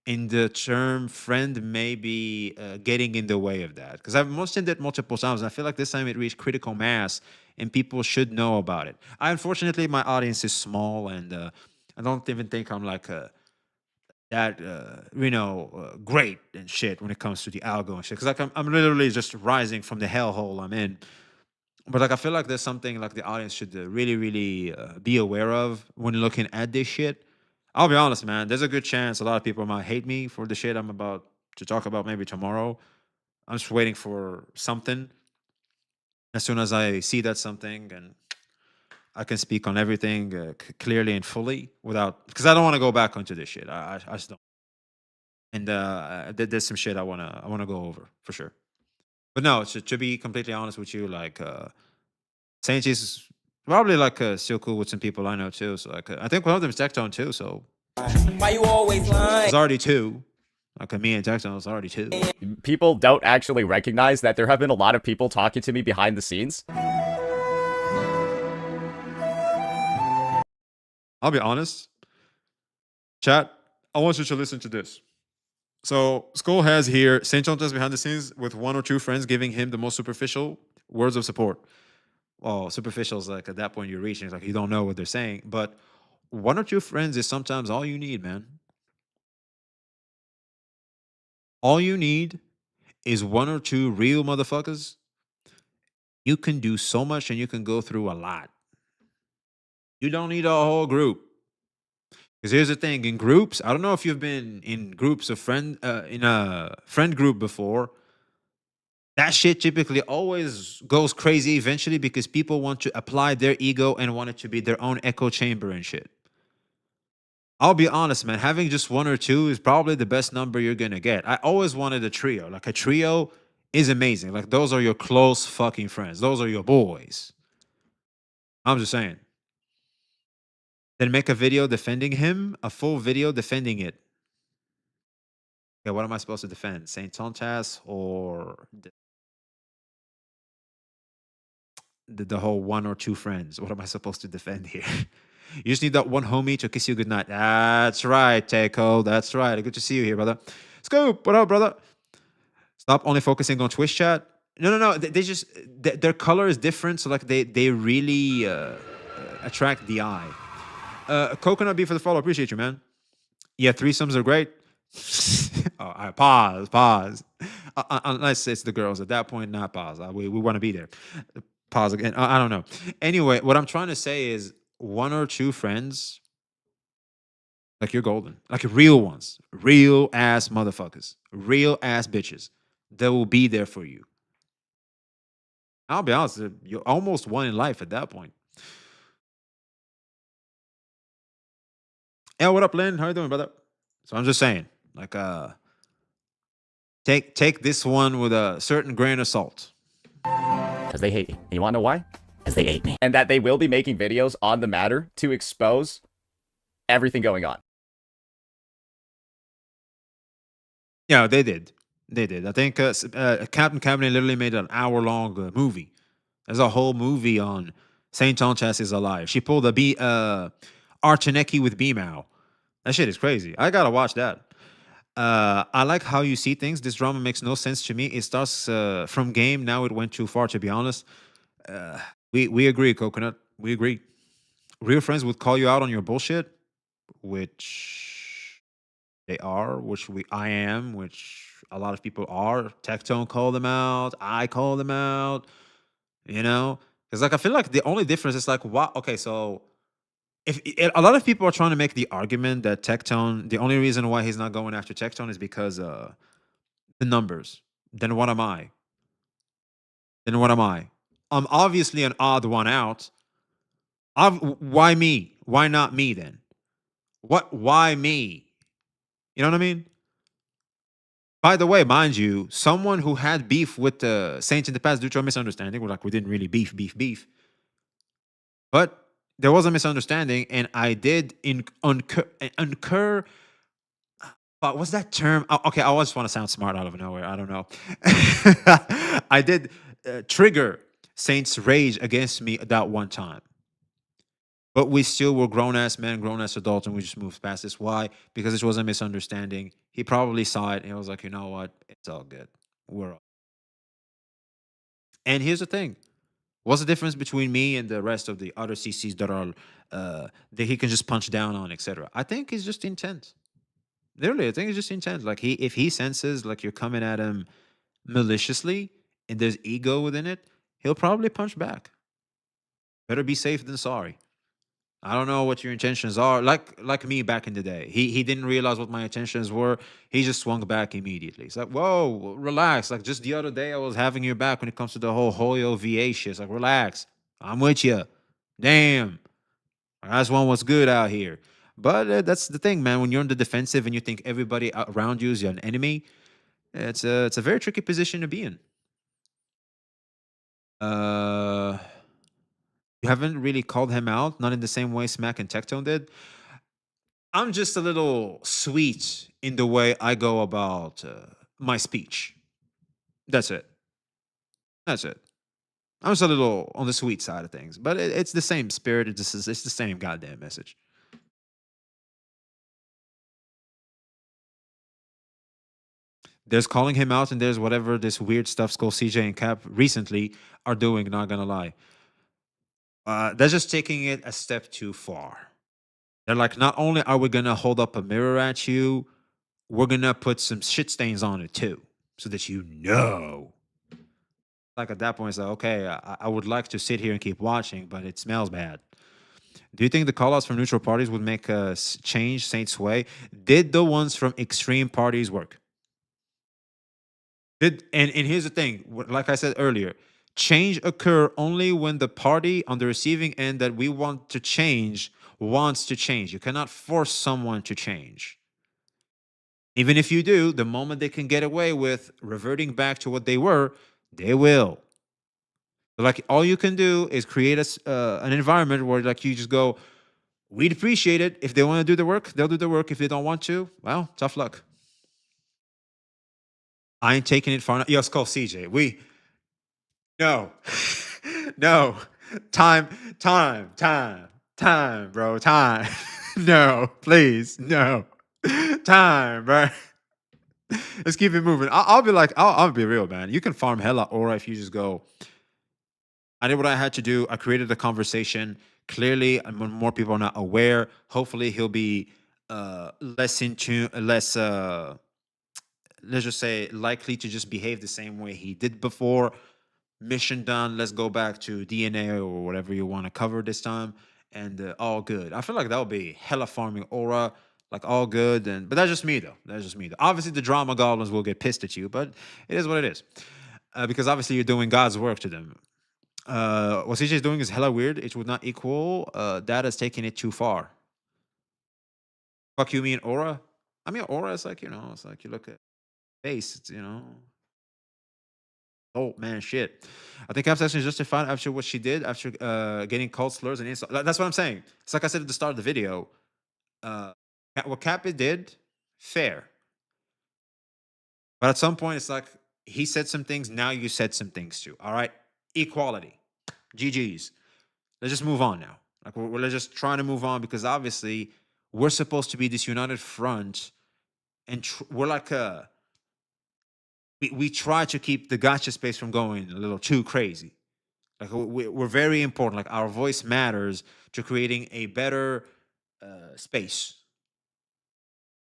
And the term friend may be getting in the way of that, because I've mentioned it multiple times. And I feel like this time it reached critical mass, and people should know about it. Unfortunately, my audience is small, and I don't even think I'm like that great and shit when it comes to the algo and shit. Because like I'm literally just rising from the hellhole I'm in. But like I feel like there's something like the audience should really be aware of when looking at this shit. I'll be honest, man. There's a good chance a lot of people might hate me for the shit I'm about to talk about maybe tomorrow. I'm just waiting for something. As soon as I see that something, and I can speak on everything clearly and fully without, because I don't want to go back onto this shit. I just don't. And there's some shit I wanna go over for sure. But no, to be completely honest with you, like Saint is probably like still cool with some people I know too. So like I think one of them is Tectone too. So Why you always lying? it's already two. Like me and Tectone is already two. People don't actually recognize that there have been a lot of people talking to me behind the scenes. I'll be honest. Chat, I want you to listen to this. So Skull has here Saint John does behind the scenes with one or two friends giving him the most superficial words of support. Well, superficial is like at that point you're reaching, it's like you don't know what they're saying. But one or two friends is sometimes all you need, man. All you need is one or two real motherfuckers. You can do so much and you can go through a lot. You don't need a whole group. Because here's the thing, in groups, I don't know if you've been in groups of in a friend group before. That shit typically always goes crazy eventually because people want to apply their ego and want it to be their own echo chamber and shit. I'll be honest, man, having just one or two is probably the best number you're gonna get. I always wanted a trio. Like a trio is amazing. Like those are your close fucking friends. Those are your boys. I'm just saying. Then make a video defending him, a full video defending it. Yeah, what am I supposed to defend? Saint Tontas or the whole one or two friends? What am I supposed to defend here? You just need that one homie to kiss you goodnight. That's right, Teco. That's right. Good to see you here, brother. Scoop, what up, brother? Stop only focusing on Twitch chat. No. They just their color is different, so like they really attract the eye. Coconut beef for the follow. Appreciate you, man. Yeah, threesomes are great. Oh, I pause. Unless it's the girls at that point, not pause. We want to be there. Pause again. I don't know. Anyway, what I'm trying to say is one or two friends, like you're golden, like real ones, real ass motherfuckers, real ass bitches that will be there for you. I'll be honest, you're almost one in life at that point. Yeah, what up, Lynn? How you doing, brother? So I'm just saying, like, take this one with a certain grain of salt. Because they hate me. And you want to know why? Because they hate me. And that they will be making videos on the matter to expose everything going on. Yeah, they did. They did. I think Captain Cabinet literally made an hour-long movie. There's a whole movie on Saint Tonchas is alive. She pulled a Archaneki with B-Mao. That shit is crazy. I gotta watch that. I like how you see things. This drama makes no sense to me. It starts from game. Now it went too far, to be honest. We agree, Coconut. We agree. Real friends would call you out on your bullshit, which they are, which I am, which a lot of people are. Tectone call them out. I call them out. You know, because like I feel like the only difference is like, what? Okay, so if a lot of people are trying to make the argument that Tectone, the only reason why he's not going after Tectone is because the numbers. Then what am I? I'm obviously an odd one out. Why me? Why not me then? Why me? You know what I mean? By the way, mind you, someone who had beef with the Saints in the past due to a misunderstanding, like we didn't really beef. But there was a misunderstanding, and I did incur. What's that term? Okay, I always want to sound smart out of nowhere. I don't know. I did trigger Saint's rage against me that one time. But we still were grown ass men, grown ass adults, and we just moved past this. Why? Because this was a misunderstanding. He probably saw it and he was like, you know what? It's all good. We're all. And here's the thing. What's the difference between me and the rest of the other CCs that are that he can just punch down on, etc.? I think it's just intent. Literally, I think it's just intent. Like if he senses like you're coming at him maliciously and there's ego within it, he'll probably punch back. Better be safe than sorry. I don't know what your intentions are. Like me back in the day, he didn't realize what my intentions were. He just swung back immediately. It's like, whoa, relax. Like just the other day, I was having your back when it comes to the whole Hoyo VA shit. It's like, relax. I'm with you. Damn, that's one what's good out here. But that's the thing, man. When you're on the defensive and you think everybody around you is an enemy, it's a very tricky position to be in. You haven't really called him out, not in the same way Smack and Tectone did. I'm just a little sweet in the way I go about my speech. That's it. That's it. I'm just a little on the sweet side of things, but it's the same spirit. It's the same goddamn message. There's calling him out, and there's whatever this weird stuff Skull CJ and Cap recently are doing. Not gonna lie, they're just taking it a step too far. They're like, not only are we gonna hold up a mirror at you, we're gonna put some shit stains on it too, so that you know. Like at that point, it's like, okay, I would like to sit here and keep watching, but it smells bad. Do you think the callouts from neutral parties would make us change Saint's way? Did the ones from extreme parties work? And here's the thing, like I said earlier, change occur only when the party on the receiving end that we want to change wants to change. You cannot force someone to change. Even if you do, the moment they can get away with reverting back to what they were, they will. Like all you can do is create an environment where like you just go, we'd appreciate it. If they want to do the work, they'll do the work. If they don't want to, well, tough luck. I ain't taking it far enough. Yo, it's called CJ. No. No. Time, bro. Time. No, please. No. Time, bro. Let's keep it moving. I'll be like, I'll be real, man. You can farm hella aura if you just go, I did what I had to do. I created a conversation. Clearly, when more people are not aware, hopefully he'll be less into, less, let's just say, likely to just behave the same way he did before. Mission done. Let's go back to DNA or whatever you want to cover this time. And all good. I feel like that would be hella farming aura. Like all good. But that's just me, though. That's just me, though. Obviously, the drama goblins will get pissed at you, but it is what it is. Because obviously, you're doing God's work to them. What CJ is doing is hella weird. It would not equal. That is taking it too far. Fuck you, mean aura? I mean, aura is like, it's like you look at face, it's, oh man, shit. I think Cap's actually justified after what she did, after getting called slurs and insults. That's what I'm saying. It's like I said at the start of the video. What Cap did, fair. But at some point, it's like he said some things. Now you said some things too. All right, equality. GG's. Let's just move on now. Like we're just trying to move on because obviously we're supposed to be this united front, and we're like we try to keep the gotcha space from going a little too crazy. Like we're very important. Like our voice matters to creating a better space.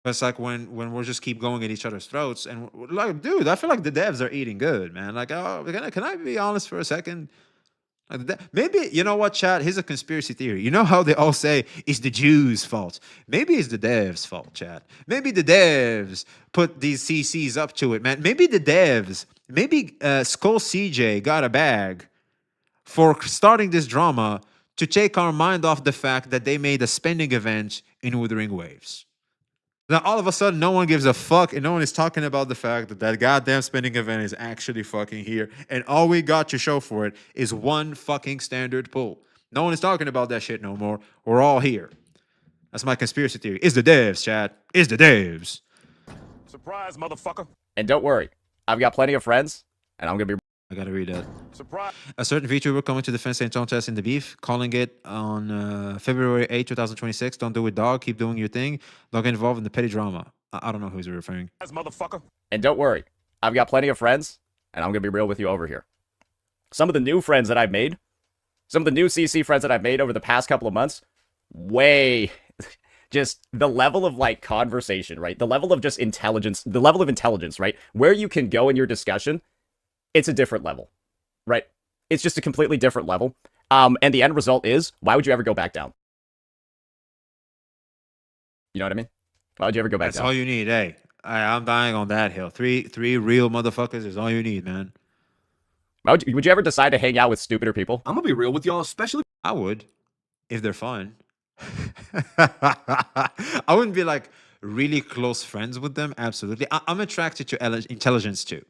But it's like when we're just keep going at each other's throats, and like, dude, I feel like the devs are eating good, man. Like, oh, can I be honest for a second? Maybe, you know what, chat? Here's a conspiracy theory. You know how they all say it's the Jews' fault? Maybe it's the devs' fault, chat. Maybe the devs put these CCs up to it, man. Maybe the devs, maybe Skull CJ got a bag for starting this drama to take our mind off the fact that they made a spending event in Wuthering Waves. Now, all of a sudden, no one gives a fuck, and no one is talking about the fact that that goddamn spending event is actually fucking here, and all we got to show for it is one fucking standard pull. No one is talking about that shit no more. We're all here. That's my conspiracy theory. It's the devs, chat. It's the devs. Surprise, motherfucker. And don't worry, I've got plenty of friends, and I'm gonna be. I gotta read that. Surprise. A certain VTuber coming to defend St. John test in the beef, calling it on February 8, 2026. Don't do it, dog. Keep doing your thing. Don't get involved in the petty drama. I don't know who he's referring. Motherfucker. And don't worry, I've got plenty of friends, and I'm gonna be real with you over here. Some of the new friends that I've made, some of the new CC friends that I've made over the past couple of months, just the level of like conversation, right? The level of just intelligence, right? Where you can go in your discussion, it's a different level, right? It's just a completely different level. And the end result is, why would you ever go back down? You know what I mean? Why would you ever go back That's down? all you need, hey. I'm dying on that hill. Three real motherfuckers is all you need, man. Would you ever decide to hang out with stupider people? I'm gonna be real with y'all, especially. I would, if they're fun. I wouldn't be like really close friends with them. Absolutely. I'm attracted to intelligence too.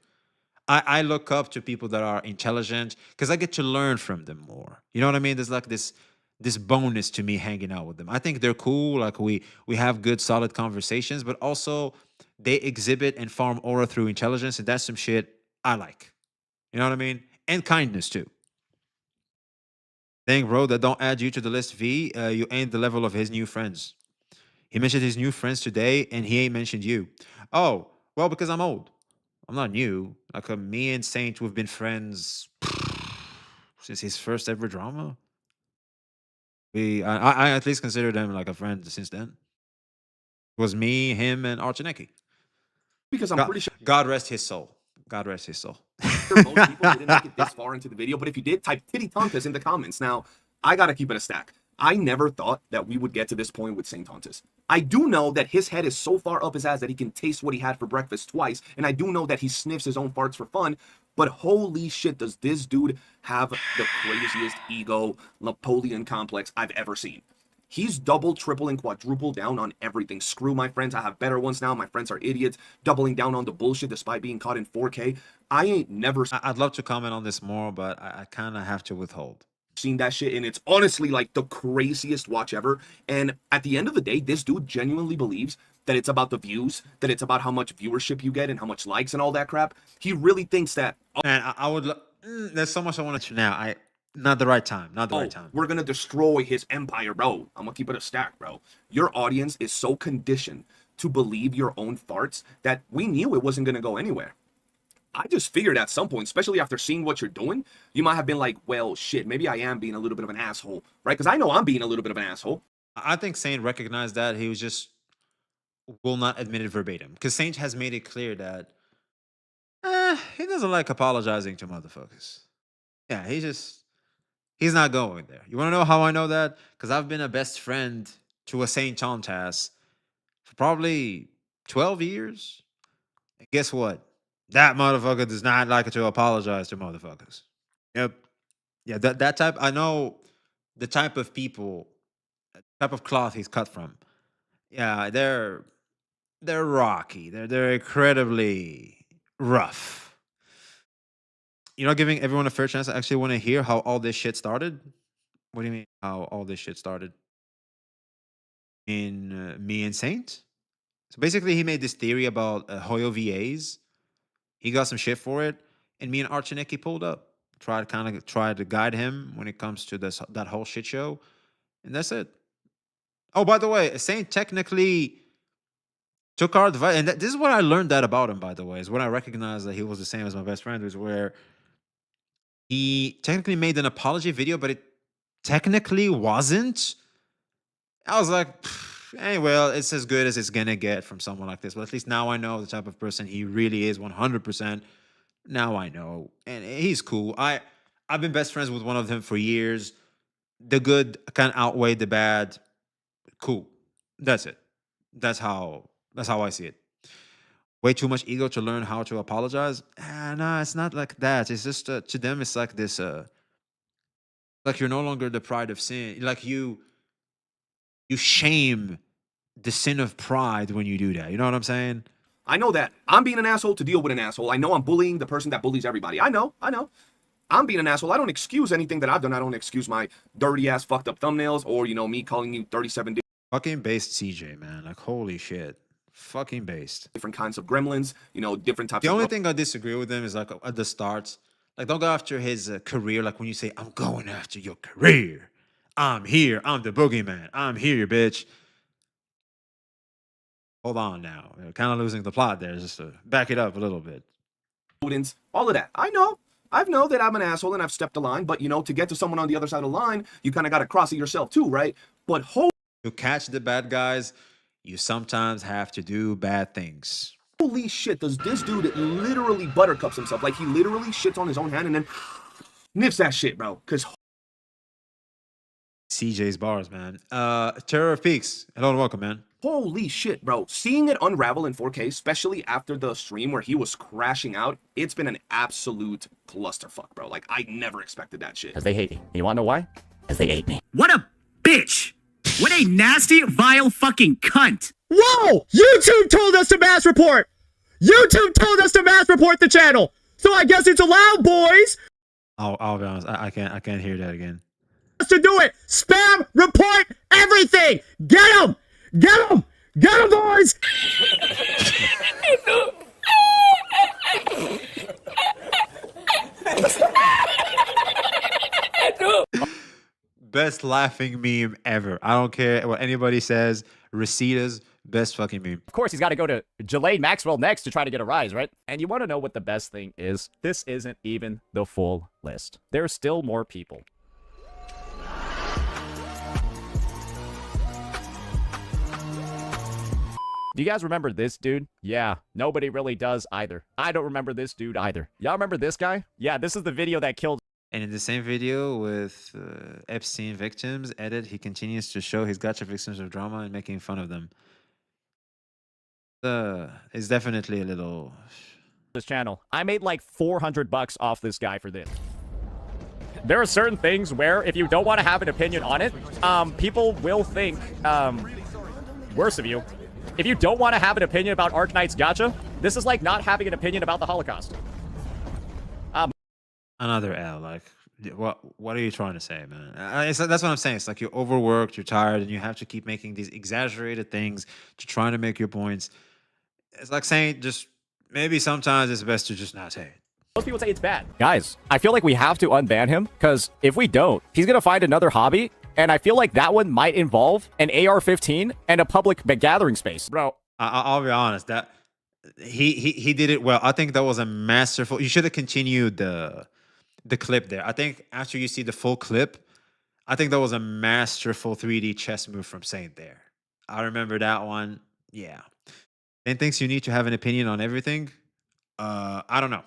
I look up to people that are intelligent because I get to learn from them more. You know what I mean? There's like this bonus to me hanging out with them. I think they're cool. Like we have good, solid conversations, but also they exhibit and farm aura through intelligence, and that's some shit I like. You know what I mean? And kindness too. Dang, bro, that don't add you to the list, V. You ain't the level of his new friends. He mentioned his new friends today, and he ain't mentioned you. Oh, well, because I'm old. I'm not new. Like me and Saint, we've been friends since his first ever drama. I at least consider them like a friend since then. It was me, him, and Archineki. Because I'm pretty sure. God rest his soul. God rest his soul. Most people didn't make it this far into the video, but if you did, type titty tontas in the comments. Now, I gotta keep it a stack. I never thought that we would get to this point with Saint Tontas. I do know that his head is so far up his ass that he can taste what he had for breakfast twice, and I do know that he sniffs his own farts for fun, but holy shit, does this dude have the craziest ego Napoleon complex I've ever seen. He's double, triple, and quadruple down on everything. Screw my friends, I have better ones now. My friends are idiots. Doubling down on the bullshit despite being caught in 4K. I ain't never I'd love to comment on this more, but I kind of have to withhold. Seen that shit, and it's honestly like the craziest watch ever. And at the end of the day, this dude genuinely believes that it's about the views, that it's about how much viewership you get and how much likes and all that crap. He really thinks that. Man, I would. There's so much I want to now. Not the right time. Not the right time. We're gonna destroy his empire, bro. I'm gonna keep it a stack, bro. Your audience is so conditioned to believe your own farts that we knew it wasn't gonna go anywhere. I just figured at some point, especially after seeing what you're doing, you might have been like, well, shit, maybe I am being a little bit of an asshole, right? Because I know I'm being a little bit of an asshole. I think Saint recognized that. He was just will not admit it verbatim. Because Saint has made it clear that he doesn't like apologizing to motherfuckers. Yeah, he's not going there. You want to know how I know that? Because I've been a best friend to a Saint Tontas for probably 12 years. And guess what? That motherfucker does not like to apologize to motherfuckers. Yep. Yeah, that type. I know the type of people, type of cloth he's cut from. Yeah, they're rocky. They're incredibly rough. You're not giving everyone a fair chance. I actually want to hear how all this shit started. What do you mean? How all this shit started? In me and Saint. So basically, he made this theory about Hoyo VAs. He got some shit for it, and me and Archineki pulled up. Tried to guide him when it comes to that whole shit show, and that's it. Oh, by the way, Saint technically took our advice, and this is what I learned that about him. By the way, is when I recognized that he was the same as my best friend. Was where he technically made an apology video, but it technically wasn't. I was like, hey, well, it's as good as it's gonna get from someone like this. But at least now I know the type of person he really is, 100%. Now I know, and he's cool. I've been best friends with one of them for years. The good can outweigh the bad. Cool. That's it. That's how I see it. Way too much ego to learn how to apologize. No, it's not like that. It's just to them, it's like this. Like you're no longer the pride of sin. Like you shame the sin of pride when you do that. You know what I'm saying? I know that I'm being an asshole to deal with an asshole. I know I'm bullying the person that bullies everybody. I know. I'm being an asshole. I don't excuse anything that I've done. I don't excuse my dirty ass fucked up thumbnails or, you know, me calling you 37 Fucking based CJ, man. Like, holy shit. Fucking based. different kinds of gremlins, you know, different types The of only thing I disagree with him is like at the start. Like, don't go after his career. Like when you say, I'm going after your career. I'm here. I'm the boogeyman. I'm here, bitch. Hold on now. You're kind of losing the plot there. Just to back it up a little bit. students, all of that. I know that I'm an asshole and I've stepped the line, but you know, to get to someone on the other side of the line, you kind of got to cross it yourself too, right? But To catch the bad guys, you sometimes have to do bad things. holy shit, does this dude literally buttercups himself? Like he literally shits on his own hand and then sniffs that shit, bro. Because CJ's bars, man. Terror of Peaks. Hello and welcome, man. holy shit, bro. Seeing it unravel in 4K, especially after the stream where he was crashing out, it's been an absolute clusterfuck, bro. Like I never expected that shit. Because they hate me. You want to know why? Because they hate me. What a bitch! What a nasty, vile fucking cunt! Whoa! YouTube told us to mass report! YouTube told us to mass report the channel! So I guess it's allowed, boys! I'll be honest. I can't hear that again. To do it! Spam! Report! Everything! Get them! Get them! Get them, boys! Best laughing meme ever. I don't care what anybody says. Recetas, best fucking meme. Of course, he's got to go to Jelaine Maxwell next to try to get a rise, right? And you want to know what the best thing is? This isn't even the full list. There's still more people. Do you guys remember this dude? Yeah, nobody really does either. I don't remember this dude either. Y'all remember this guy? Yeah, this is the video that killed. And in the same video with Epstein victims, edit, he continues to show his gotcha victims of drama and making fun of them. It's definitely a little... This channel. I made like $400 off this guy for this. There are certain things where if you don't want to have an opinion on it, people will think worse of you. If you don't want to have an opinion about Arknight's gotcha, this is like not having an opinion about the Holocaust. Another L. Like, what are you trying to say, man? That's what I'm saying. It's like you're overworked, you're tired, and you have to keep making these exaggerated things to try to make your points. It's like saying just maybe sometimes it's best to just not say it. Most people say it's bad. Guys, I feel like we have to unban him, because if we don't, he's going to find another hobby, and I feel like that one might involve an AR-15 and a public gathering space. Bro, I'll be honest, that he did it well. I think that was a masterful... You should have continued the clip there. I think after you see the full clip, I think that was a masterful 3D chess move from Saint there. I remember that one. Yeah. Saint thinks you need to have an opinion on everything. I don't know.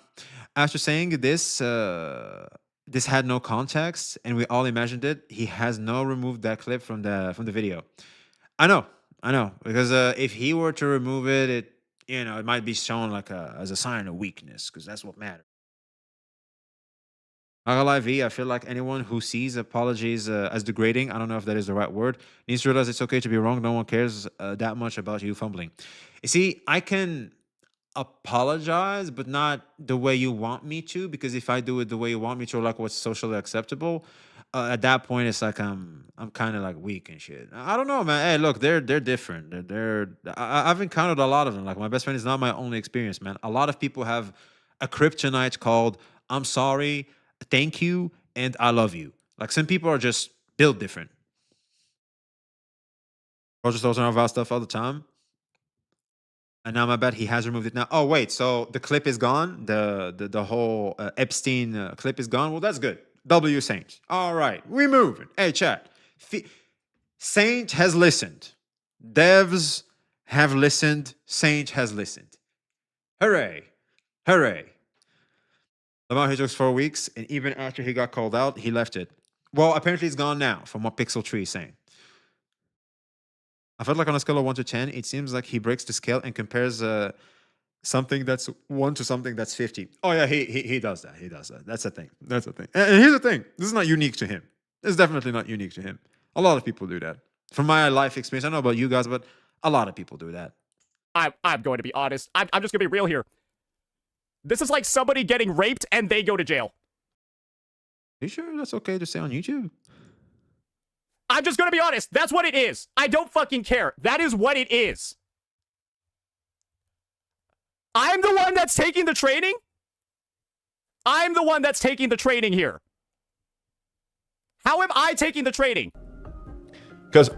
After saying this, this had no context, and we all imagined it. He has now removed that clip from the video. I know, because if he were to remove it, it might be shown like as a sign of weakness, because that's what matters. I feel like anyone who sees apologies as degrading, I don't know if that is the right word, needs to realize it's okay to be wrong. No one cares that much about you fumbling. You see, I can apologize, but not the way you want me to, because if I do it the way you want me to, or like what's socially acceptable, at that point it's like I'm kind of like weak and shit. I don't know, man. Hey, look, they're different. I've encountered a lot of them. Like my best friend is not my only experience, man. A lot of people have a kryptonite called "I'm sorry, thank you, and I love you." Like some people are just built different. Roger throws around about stuff all the time. And now my bad, he has removed it now. Oh, wait, so the clip is gone? The whole Epstein clip is gone? Well, that's good. W Saint. All right, we moving. Hey, chat. Saint has listened. Devs have listened. Saint has listened. Hooray. Hooray. Lamar, he took 4 weeks, and even after he got called out, he left it. Well, apparently it's gone now, from what Pixel Tree is saying. I felt like on a scale of 1 to 10, it seems like he breaks the scale and compares something that's 1 to something that's 50. Oh yeah, he does that. He does that. That's the thing. That's the thing. And here's the thing. This is not unique to him. It's definitely not unique to him. A lot of people do that. From my life experience, I don't know about you guys, but a lot of people do that. I'm going to be honest. I'm just going to be real here. This is like somebody getting raped and they go to jail. You sure that's okay to say on YouTube? I'm just gonna be honest. That's what it is. I don't fucking care. That is what it is. I'm the one that's taking the training. I'm the one that's taking the training here. How am I taking the training? Because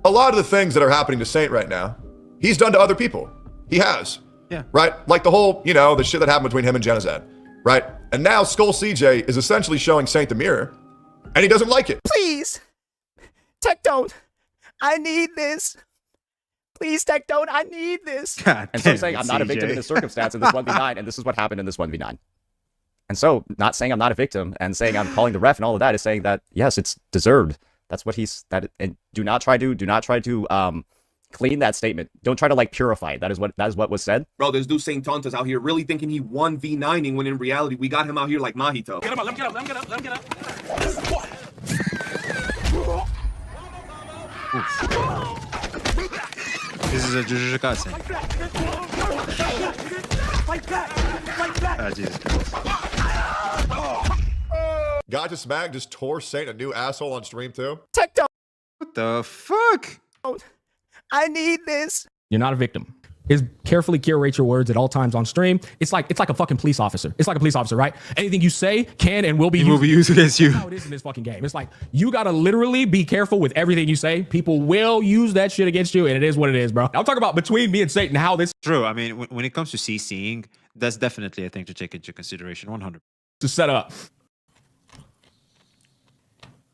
a lot of the things that are happening to Saint right now, he's done to other people. He has. Yeah. Right? Like the whole, the shit that happened between him and Genocide. Right? And now Skull CJ is essentially showing Saint the mirror, and he doesn't like it. Please. Tech don't. I need this. Please, Tech don't. I need this. God And so I'm damn saying it, I'm not a victim in CJ. this circumstance in this 1v9, and this is what happened in this 1v9. And so, not saying I'm not a victim and saying I'm calling the ref and all of that is saying that yes, it's deserved. That's what and do not try to clean that statement. Don't try to like purify it. That is what was said. Bro, this dude Saint Tontas out here really thinking he won V9ing when in reality we got him out here like Mahito. Get him up, let him get up, let him get up, let him get up. This is a Jujutsu Kaisen. Jesus Christ. Gotcha Smack just tore Saint a new asshole on stream too. Tech don't. What the fuck? I need this. You're not a victim. Is carefully curate your words at all times on stream. It's like a fucking police officer. It's like a police officer, right? Anything you say can and will be used against you. That's how it is in this fucking game. It's like you gotta literally be careful with everything you say. People will use that shit against you, and it is what it is, bro. I'm talking about between me and Satan, how this True. I mean, when it comes to CCing, that's definitely a thing to take into consideration. 100. is set up.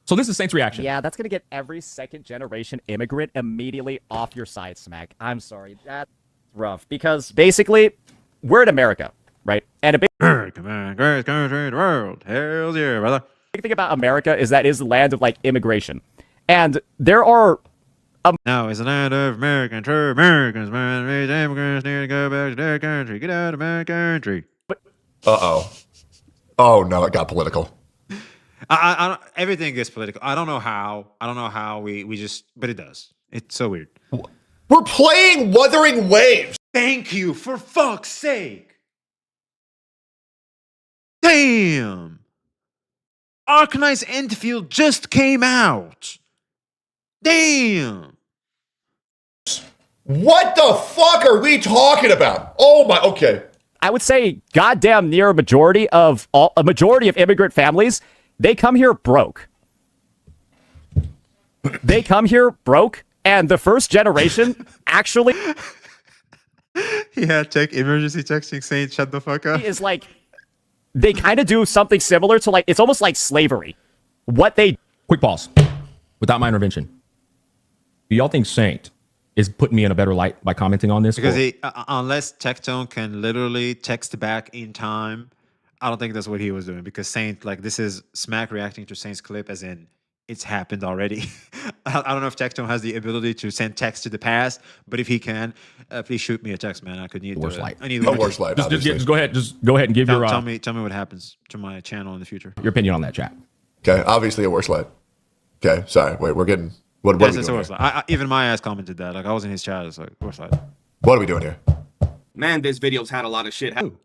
So this is Saint's reaction. Yeah, that's gonna get every second generation immigrant immediately off your side, Smack. I'm sorry. That's rough. Because basically, we're in America, right? And a big Come on, greatest country in the world. Hell yeah, brother. thing about America is that it is the land of like immigration. And there are Now it's the land of American true Americans, man. These immigrants need to go back to their country. Get out of my country. Uh-oh. Oh no, it got political. I don't, everything gets political. I don't know how we just, but it does. It's so weird. We're playing Wuthering Waves. Thank you, for fuck's sake. Damn. Arcanized Enfield just came out. Damn. What the fuck are we talking about? Oh my, okay. I would say goddamn near a majority of immigrant families, they come here broke. They come here broke, and the first generation actually Emergency texting saying shut the fuck up. is like they kind of do something similar to like it's almost like slavery. What they Quick pause. Without my intervention. Do y'all think Saint is putting me in a better light by commenting on this? Because Or- unless Tectone can literally text back in time, I don't think that's what he was doing. Because Saint, like, this is Smack reacting to Saint's clip as in it's happened already. I don't know if Tectone has the ability to send text to the past, but if he can, please shoot me a text, man. I could need Worst light. I need The worst light, just obviously. go ahead. Just go ahead and give Tell me what happens to my channel in the future. your opinion on that, chat. Okay, obviously a worse light. Okay, sorry. Wait, we're getting... What are Yes, we it's a doing worse here? light. Even my ass commented that. Like, I was in his chat. It's like, worse light. What are we doing here? Man, this video's had a lot of shit Who?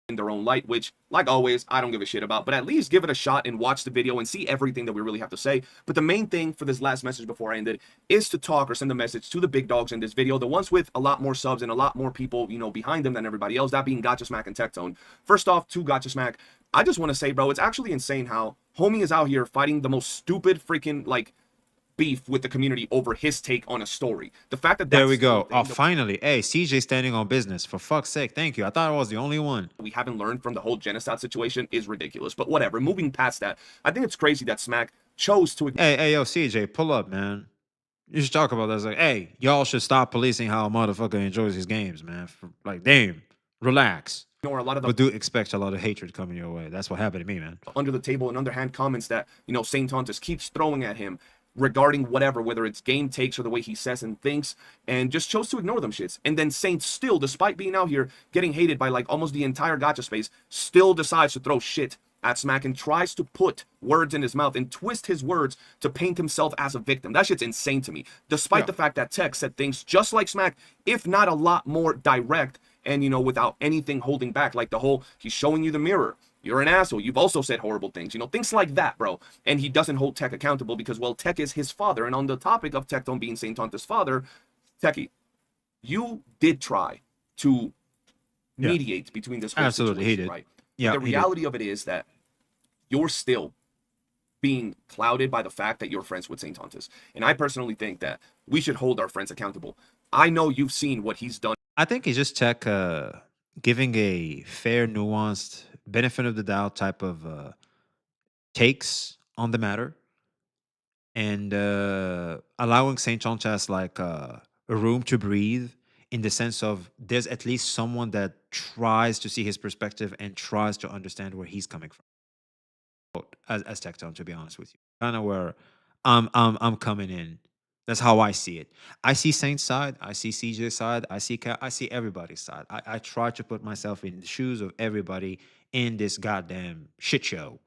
in their own light, which, like always, I don't give a shit about, but at least give it a shot and watch the video and see everything that we really have to say. But the main thing for this last message before I end it is to talk or send a message to the big dogs in this video, the ones with a lot more subs and a lot more people, behind them than everybody else, that being Gotcha Smack and Tectone. First off, to Gotcha Smack, I just want to say, bro, it's actually insane how homie is out here fighting the most stupid freaking, beef with the community over his take on a story. The fact that There that's we still go. a thing Oh, that finally. Hey, CJ standing on business. For fuck's sake. Thank you. I thought I was the only one. we haven't learned from the whole genocide situation is ridiculous. But whatever, moving past that, I think it's crazy that Smack chose to Hey, yo, CJ, pull up, man. You should talk about that. It's like, hey, y'all should stop policing how a motherfucker enjoys his games, man. Damn, relax. ignore a lot of the But do expect a lot of hatred coming your way. That's what happened to me, man. under the table and underhand comments that, Saint Tontas keeps throwing at him regarding whatever, whether it's game takes or the way he says and thinks, and just chose to ignore them shits. And then Saint still, despite being out here getting hated by almost the entire gotcha space, still decides to throw shit at Smack and tries to put words in his mouth and twist his words to paint himself as a victim. That shit's insane to me. Despite the fact that Tech said things just like Smack, if not a lot more direct, and, you know, without anything holding back. Like the whole, he's showing you the mirror. You're an asshole. You've also said horrible things, you know, things like that, bro. And he doesn't hold Tech accountable because, well, Tech is his father. And on the topic of Tecton being Saint Tonta's father, Techie, you did try to mediate between this whole Absolutely, situation, he did. right? Yeah, But the reality of it is that you're still being clouded by the fact that you're friends with Saint Tontas. And I personally think that we should hold our friends accountable. I know you've seen what he's done. I think it's just Tech giving a fair, nuanced, benefit of the doubt type of takes on the matter, and allowing Saint Tontas like a room to breathe, in the sense of there's at least someone that tries to see his perspective and tries to understand where he's coming from. As Tectone, to be honest with you, kind of where I'm coming in. That's how I see it. I see Saint's side. I see CJ's side. I see everybody's side. I try to put myself in the shoes of everybody in this goddamn shit show.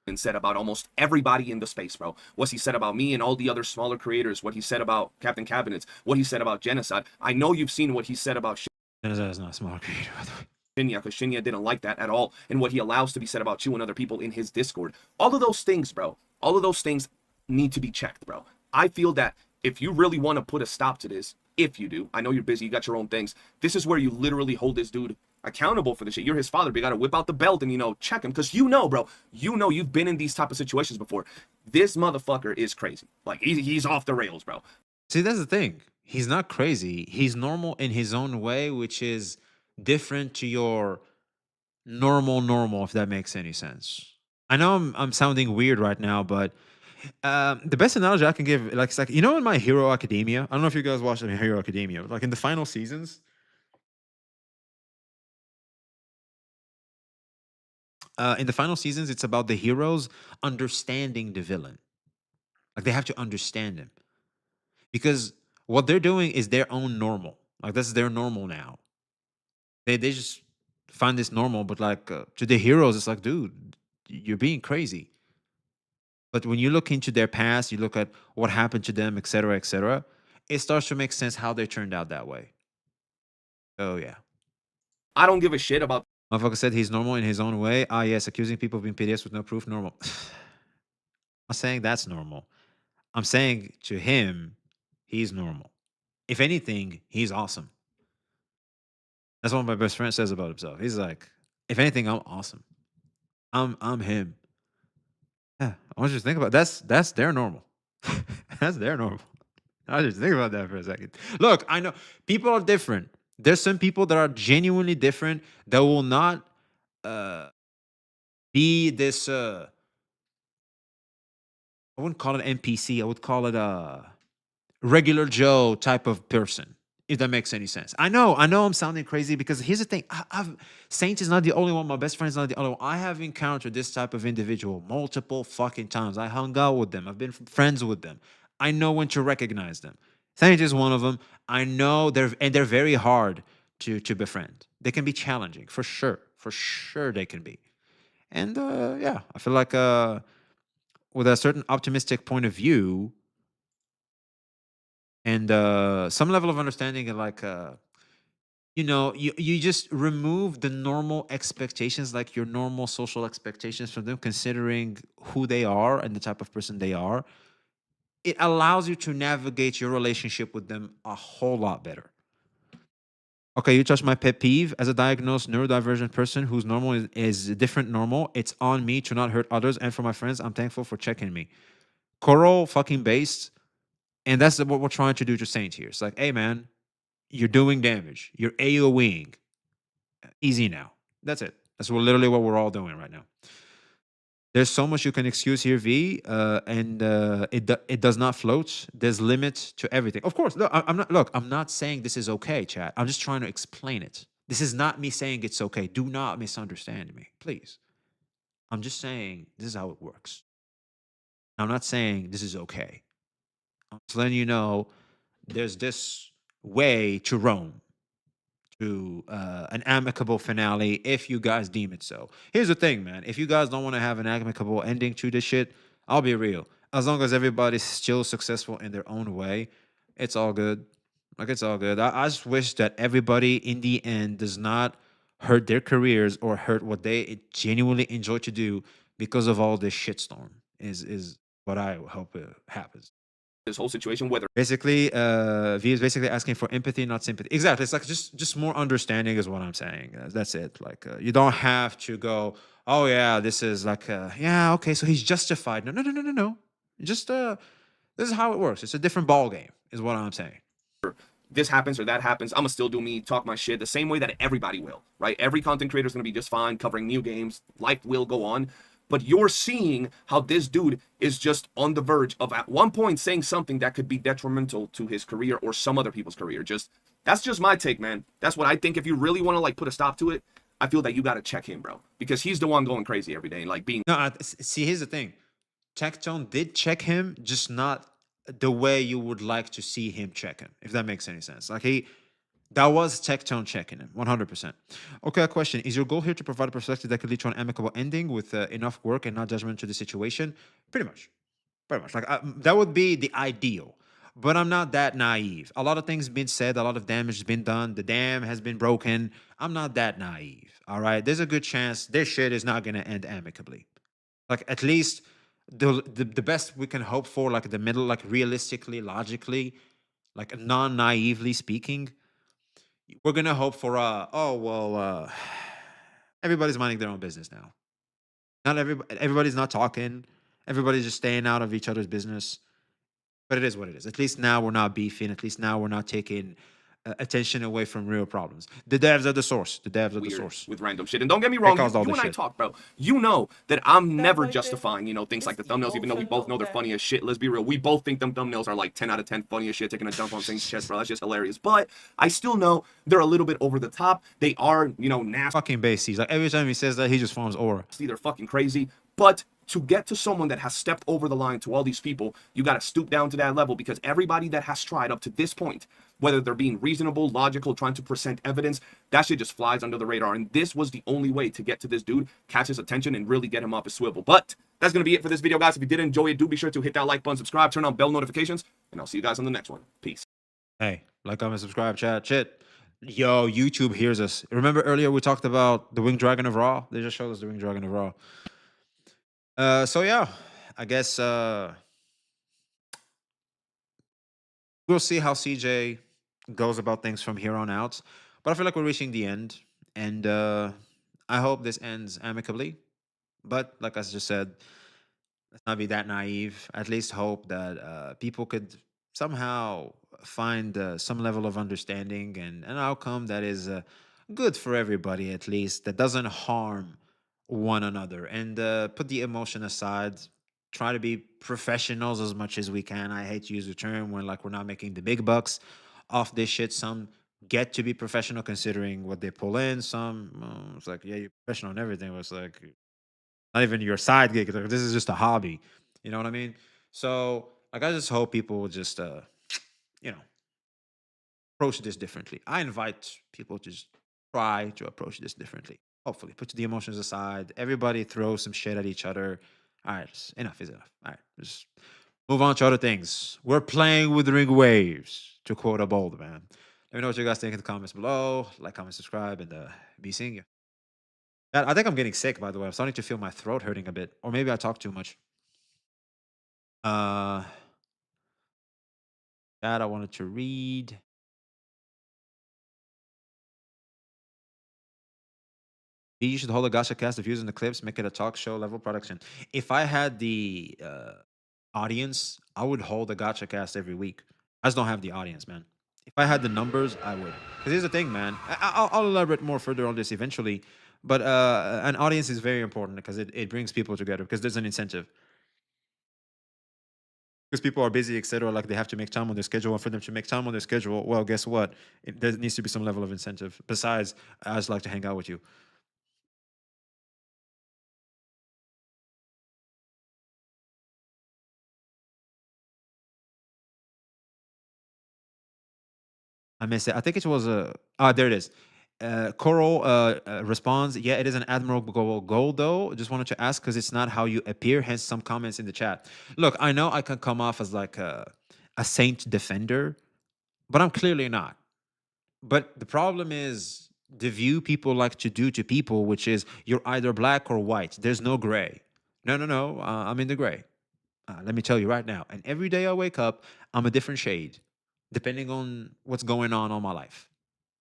And said about almost everybody in the space, bro. What he said about me and all the other smaller creators, what he said about Captain Cabinets, what he said about Genocide. I know you've seen what he said about Genocide is not a small creator, by the way. Shinya, because Shinya didn't like that at all, and what he allows to be said about you and other people in his Discord. All of those things, bro, all of those things need to be checked, bro. I feel that if you really want to put a stop to this, if you do, I know you're busy, you got your own things, this is where you literally hold this dude accountable for the shit. You're his father, but you got to whip out the belt and, you know, check him, because you know, bro, you know you've been in these type of situations before. This motherfucker is crazy. Like, he's off the rails, bro. See, that's the thing. He's not crazy. He's normal in his own way, which is different to your normal, if that makes any sense. I know I'm sounding weird right now, but the best analogy I can give, like, it's like, you know, in My Hero Academia, I don't know if you guys watched My Hero Academia, like in the final seasons, it's about the heroes understanding the villain. Like, they have to understand him, because what they're doing is their own normal. Like, that's their normal now. They just find this normal, but like to the heroes, it's like, dude, you're being crazy. But when you look into their past, you look at what happened to them, etc., it starts to make sense how they turned out that way. Oh yeah. I don't give a shit about. Motherfucker said he's normal in his own way. Ah yes, accusing people of being PDS with no proof, normal. I'm not saying that's normal. I'm saying to him, he's normal. If anything, he's awesome. That's what my best friend says about himself. He's like, if anything, I'm awesome. I'm him. Yeah, I want you to think about that's their normal. That's their normal. I just think about that for a second. Look, I know people are different. There's some people that are genuinely different that will not be this I wouldn't call it NPC, I would call it a regular Joe type of person, if that makes any sense. I know I'm sounding crazy, because here's the thing. Saint is not the only one. My best friend is not the only one. I have encountered this type of individual multiple fucking times. I hung out with them. I've been friends with them. I know when to recognize them. Saint is one of them. I know they're very hard to befriend. They can be challenging, for sure. For sure they can be. And yeah, I feel like with a certain optimistic point of view, and some level of understanding, and like you know, you just remove the normal expectations, like your normal social expectations from them, considering who they are and the type of person they are. It allows you to navigate your relationship with them a whole lot better. Okay, you touched my pet peeve. As a diagnosed neurodivergent person whose normal is a different normal, it's on me to not hurt others. And for my friends, I'm thankful for checking me. Coral fucking based. And that's what we're trying to do to Saint here. It's like, hey, man, you're doing damage. You're AoEing. Easy now. That's it. That's literally what we're all doing right now. There's so much you can excuse here, V, and it does not float. There's limit to everything. Of course, look, I'm not saying this is okay, chat. I'm just trying to explain it. This is not me saying it's okay. Do not misunderstand me, please. I'm just saying this is how it works. I'm not saying this is okay. I'm just letting you know there's this way to Rome, to an amicable finale, if you guys deem it so. Here's the thing, man. If you guys don't want to have an amicable ending to this shit, I'll be real. As long as everybody's still successful in their own way, it's all good. Like it's all good. I just wish that everybody in the end does not hurt their careers or hurt what they genuinely enjoy to do because of all this shitstorm. Is what I hope happens. This whole situation, whether Basically, V is basically asking for empathy, not sympathy. Exactly. It's like just more understanding is what I'm saying. That's it. Like you don't have to go, oh yeah, this is like yeah, okay, so he's justified. No, no, no, no, no, no. Just this is how it works. It's a different ball game, is what I'm saying. this happens or that happens, I'm gonna still do me, talk my shit the same way that everybody will, right? Every content creator is gonna be just fine covering new games. Life will go on. But you're seeing how this dude is just on the verge of at one point saying something that could be detrimental to his career or some other people's career. That's just my take, man. That's what I think. If you really want to like put a stop to it, I feel that you got to check him, bro, because he's the one going crazy every day and like being. No, see, here's the thing. Tectone did check him, just not the way you would like to see him check him, if that makes any sense. Like that was Tectone checking him, 100%. Okay, a question. Is your goal here to provide a perspective that could lead to an amicable ending with enough work and not judgment to the situation? Pretty much. Pretty much. Like, that would be the ideal. But I'm not that naive. A lot of things been said. A lot of damage has been done. The dam has been broken. I'm not that naive, all right? There's a good chance this shit is not going to end amicably. Like, at least the best we can hope for, like, the middle, like, realistically, logically, like, non-naively speaking, we're gonna hope for everybody's minding their own business now. Not everybody's not talking. Everybody's just staying out of each other's business. But it is what it is. At least now we're not beefing. At least now we're not taking attention away from real problems. The devs are the source. The devs are the source. With random shit. And don't get me wrong, caused all you this and I shit. talk, bro. You know that I'm never justifying, things like the thumbnails, even though we both know they're funny as shit. Let's be real. We both think them thumbnails are like 10 out of 10 funny as shit, taking a dump on things chest, bro. That's just hilarious. But I still know they're a little bit over the top. They are, nasty. Fucking bases. Like every time he says that, he just forms aura. They're fucking crazy. But to get to someone that has stepped over the line to all these people, you got to stoop down to that level, because everybody that has tried up to this point, whether they're being reasonable, logical, trying to present evidence, that shit just flies under the radar. And this was the only way to get to this dude, catch his attention, and really get him off his swivel. But that's going to be it for this video, guys. If you did enjoy it, do be sure to hit that like button, subscribe, turn on bell notifications, and I'll see you guys on the next one. Peace. Hey, like, comment, subscribe, chat, shit. Yo, YouTube hears us. Remember earlier we talked about the Winged Dragon of Raw? They just showed us the Winged Dragon of Raw. So yeah, I guess we'll see how CJ goes about things from here on out. But I feel like we're reaching the end, and I hope this ends amicably. But like I just said, let's not be that naive. At least hope that people could somehow find some level of understanding and an outcome that is good for everybody, at least, that doesn't harm one another, and put the emotion aside. Try to be professionals as much as we can. I hate to use the term when like we're not making the big bucks off this shit. Some get to be professional considering what they pull in. Some it's like, yeah, you're professional and everything, but it's like not even your side gig. Like, this is just a hobby. You know what I mean? So like I just hope people will just approach this differently. I invite people to just try to approach this differently. Hopefully, put the emotions aside. Everybody throw some shit at each other. All right, enough is enough. All right, just move on to other things. We're playing with ring waves, to quote a bold man. Let me know what you guys think in the comments below. Like, comment, subscribe, and be seeing you. I think I'm getting sick, by the way. I'm starting to feel my throat hurting a bit. Or maybe I talk too much. That I wanted to read. You should hold a gacha cast of views in the clips, make it a talk show level production. If I had the audience, I would hold a gacha cast every week. I just don't have the audience, man. If I had the numbers, I would. Because here's the thing, man. I'll elaborate more further on this eventually. But an audience is very important because it brings people together, because there's an incentive. Because people are busy, etc. Like they have to make time on their schedule. And for them to make time on their schedule, well, guess what? There needs to be some level of incentive. Besides, I just like to hang out with you. I missed it. I think it was there it is. Coral responds, yeah, it is an admirable goal, though. Just wanted to ask because it's not how you appear, hence some comments in the chat. Look, I know I can come off as like a saint defender, but I'm clearly not. But the problem is the view people like to do to people, which is you're either black or white. There's no gray. No, no, no. I'm in the gray. Let me tell you right now. And every day I wake up, I'm a different shade, depending on what's going on in my life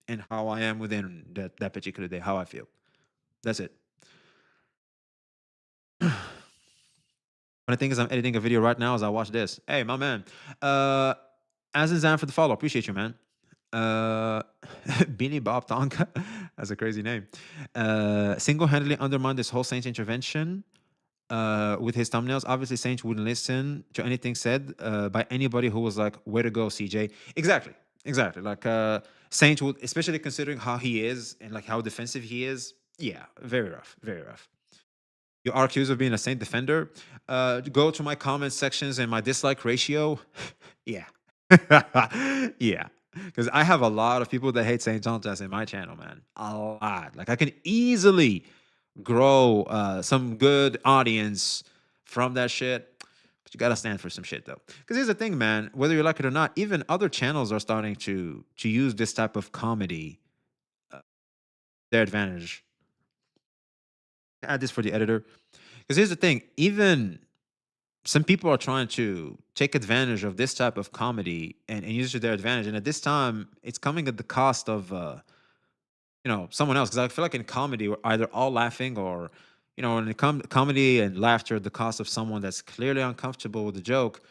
and how I am within that particular day, how I feel. That's it. Funny thing is, I'm editing a video right now as I watch this. Hey, my man. As in Zan for the follow. Appreciate you, man. Beanie Bob Tonka. That's a crazy name. Single-handedly undermined this whole Saints intervention with his thumbnails. Obviously, Saints wouldn't listen to anything said by anybody who was like, "Way to go, CJ." Exactly, exactly. Like Saints would, especially considering how he is and like how defensive he is. Yeah, very rough, very rough. You are accused of being a Saint defender. Go to my comment sections and my dislike ratio. Yeah, yeah. Because I have a lot of people that hate Saint Sanchez in my channel, man. A lot. Like I can easily grow some good audience from that shit. But you gotta stand for some shit though. Because here's the thing, man. Whether you like it or not, even other channels are starting to use this type of comedy their advantage. Add this for the editor. Because here's the thing, even some people are trying to take advantage of this type of comedy and use it to their advantage. And at this time, it's coming at the cost of someone else. Because I feel like in comedy, we're either all laughing or, when it comes comedy and laughter at the cost of someone that's clearly uncomfortable with the joke.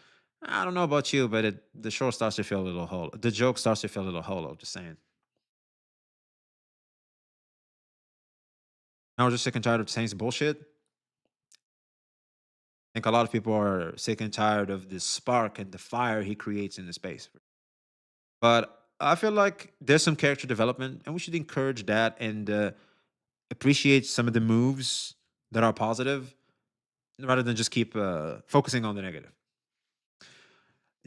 I don't know about you, but the show starts to feel a little hollow. The joke starts to feel a little hollow. Just saying. Now we're just sick and tired of Saints bullshit. I think a lot of people are sick and tired of the spark and the fire he creates in the space. But I feel like there's some character development, and we should encourage that and appreciate some of the moves that are positive rather than just keep focusing on the negative.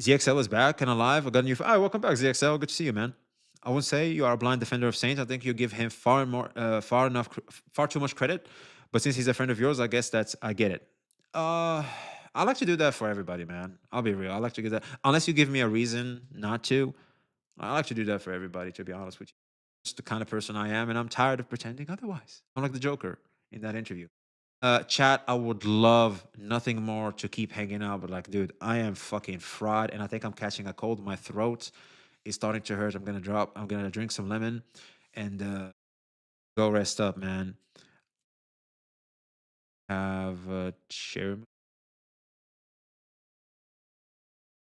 ZXL is back and alive. I got a new. Hi, welcome back, ZXL. Good to see you, man. I wouldn't say you are a blind defender of Saints. I think you give him far too much credit. But since he's a friend of yours, I guess I get it. I like to do that for everybody, man. I'll be real. I like to get that. Unless you give me a reason not to, I like to do that for everybody, to be honest with you. It's the kind of person I am, and I'm tired of pretending otherwise. I'm like the Joker in that interview. Chat, I would love nothing more to keep hanging out, but like, dude, I am fucking fried, and I think I'm catching a cold. My throat is starting to hurt. I'm gonna drink some lemon and go rest up, man. Have a chair.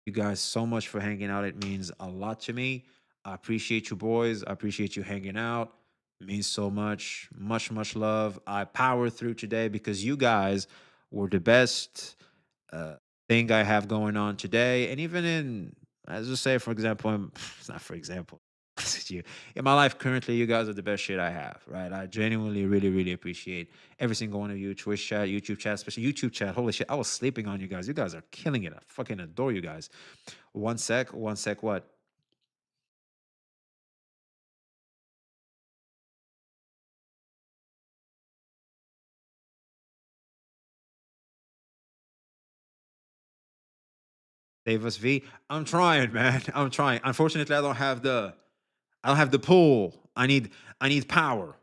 You guys so much for hanging out. It means a lot to me. I appreciate you, boys. I appreciate you hanging out. It means so much. Much, much love. I powered through today because you guys were the best thing I have going on today. And even as I say, for example, it's not for example. You. In my life currently, you guys are the best shit I have, right? I genuinely, really, really appreciate every single one of you. Twitch chat, YouTube chat, especially YouTube chat. Holy shit, I was sleeping on you guys. You guys are killing it. I fucking adore you guys. One sec, what? Save us V. I'm trying, man. I'm trying. Unfortunately, I don't have the pull. I need power.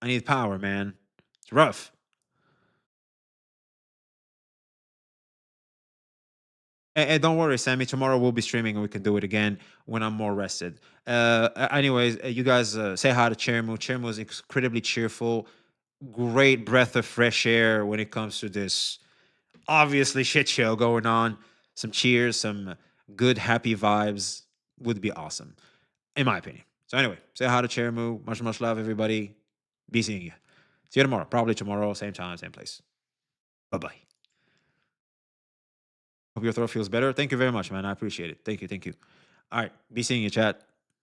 I need power, man. It's rough. And don't worry, Sammy. Tomorrow we'll be streaming and we can do it again when I'm more rested. Anyways, you guys say hi to Chermu. Chermu is incredibly cheerful. Great breath of fresh air when it comes to this obviously shit show going on. Some cheers, some good, happy vibes would be awesome, in my opinion. So anyway, say hi to Chermu. Much, much love, everybody. Be seeing you. See you tomorrow. Probably tomorrow, same time, same place. Bye-bye. Hope your throat feels better. Thank you very much, man. I appreciate it. Thank you. All right. Be seeing you, chat.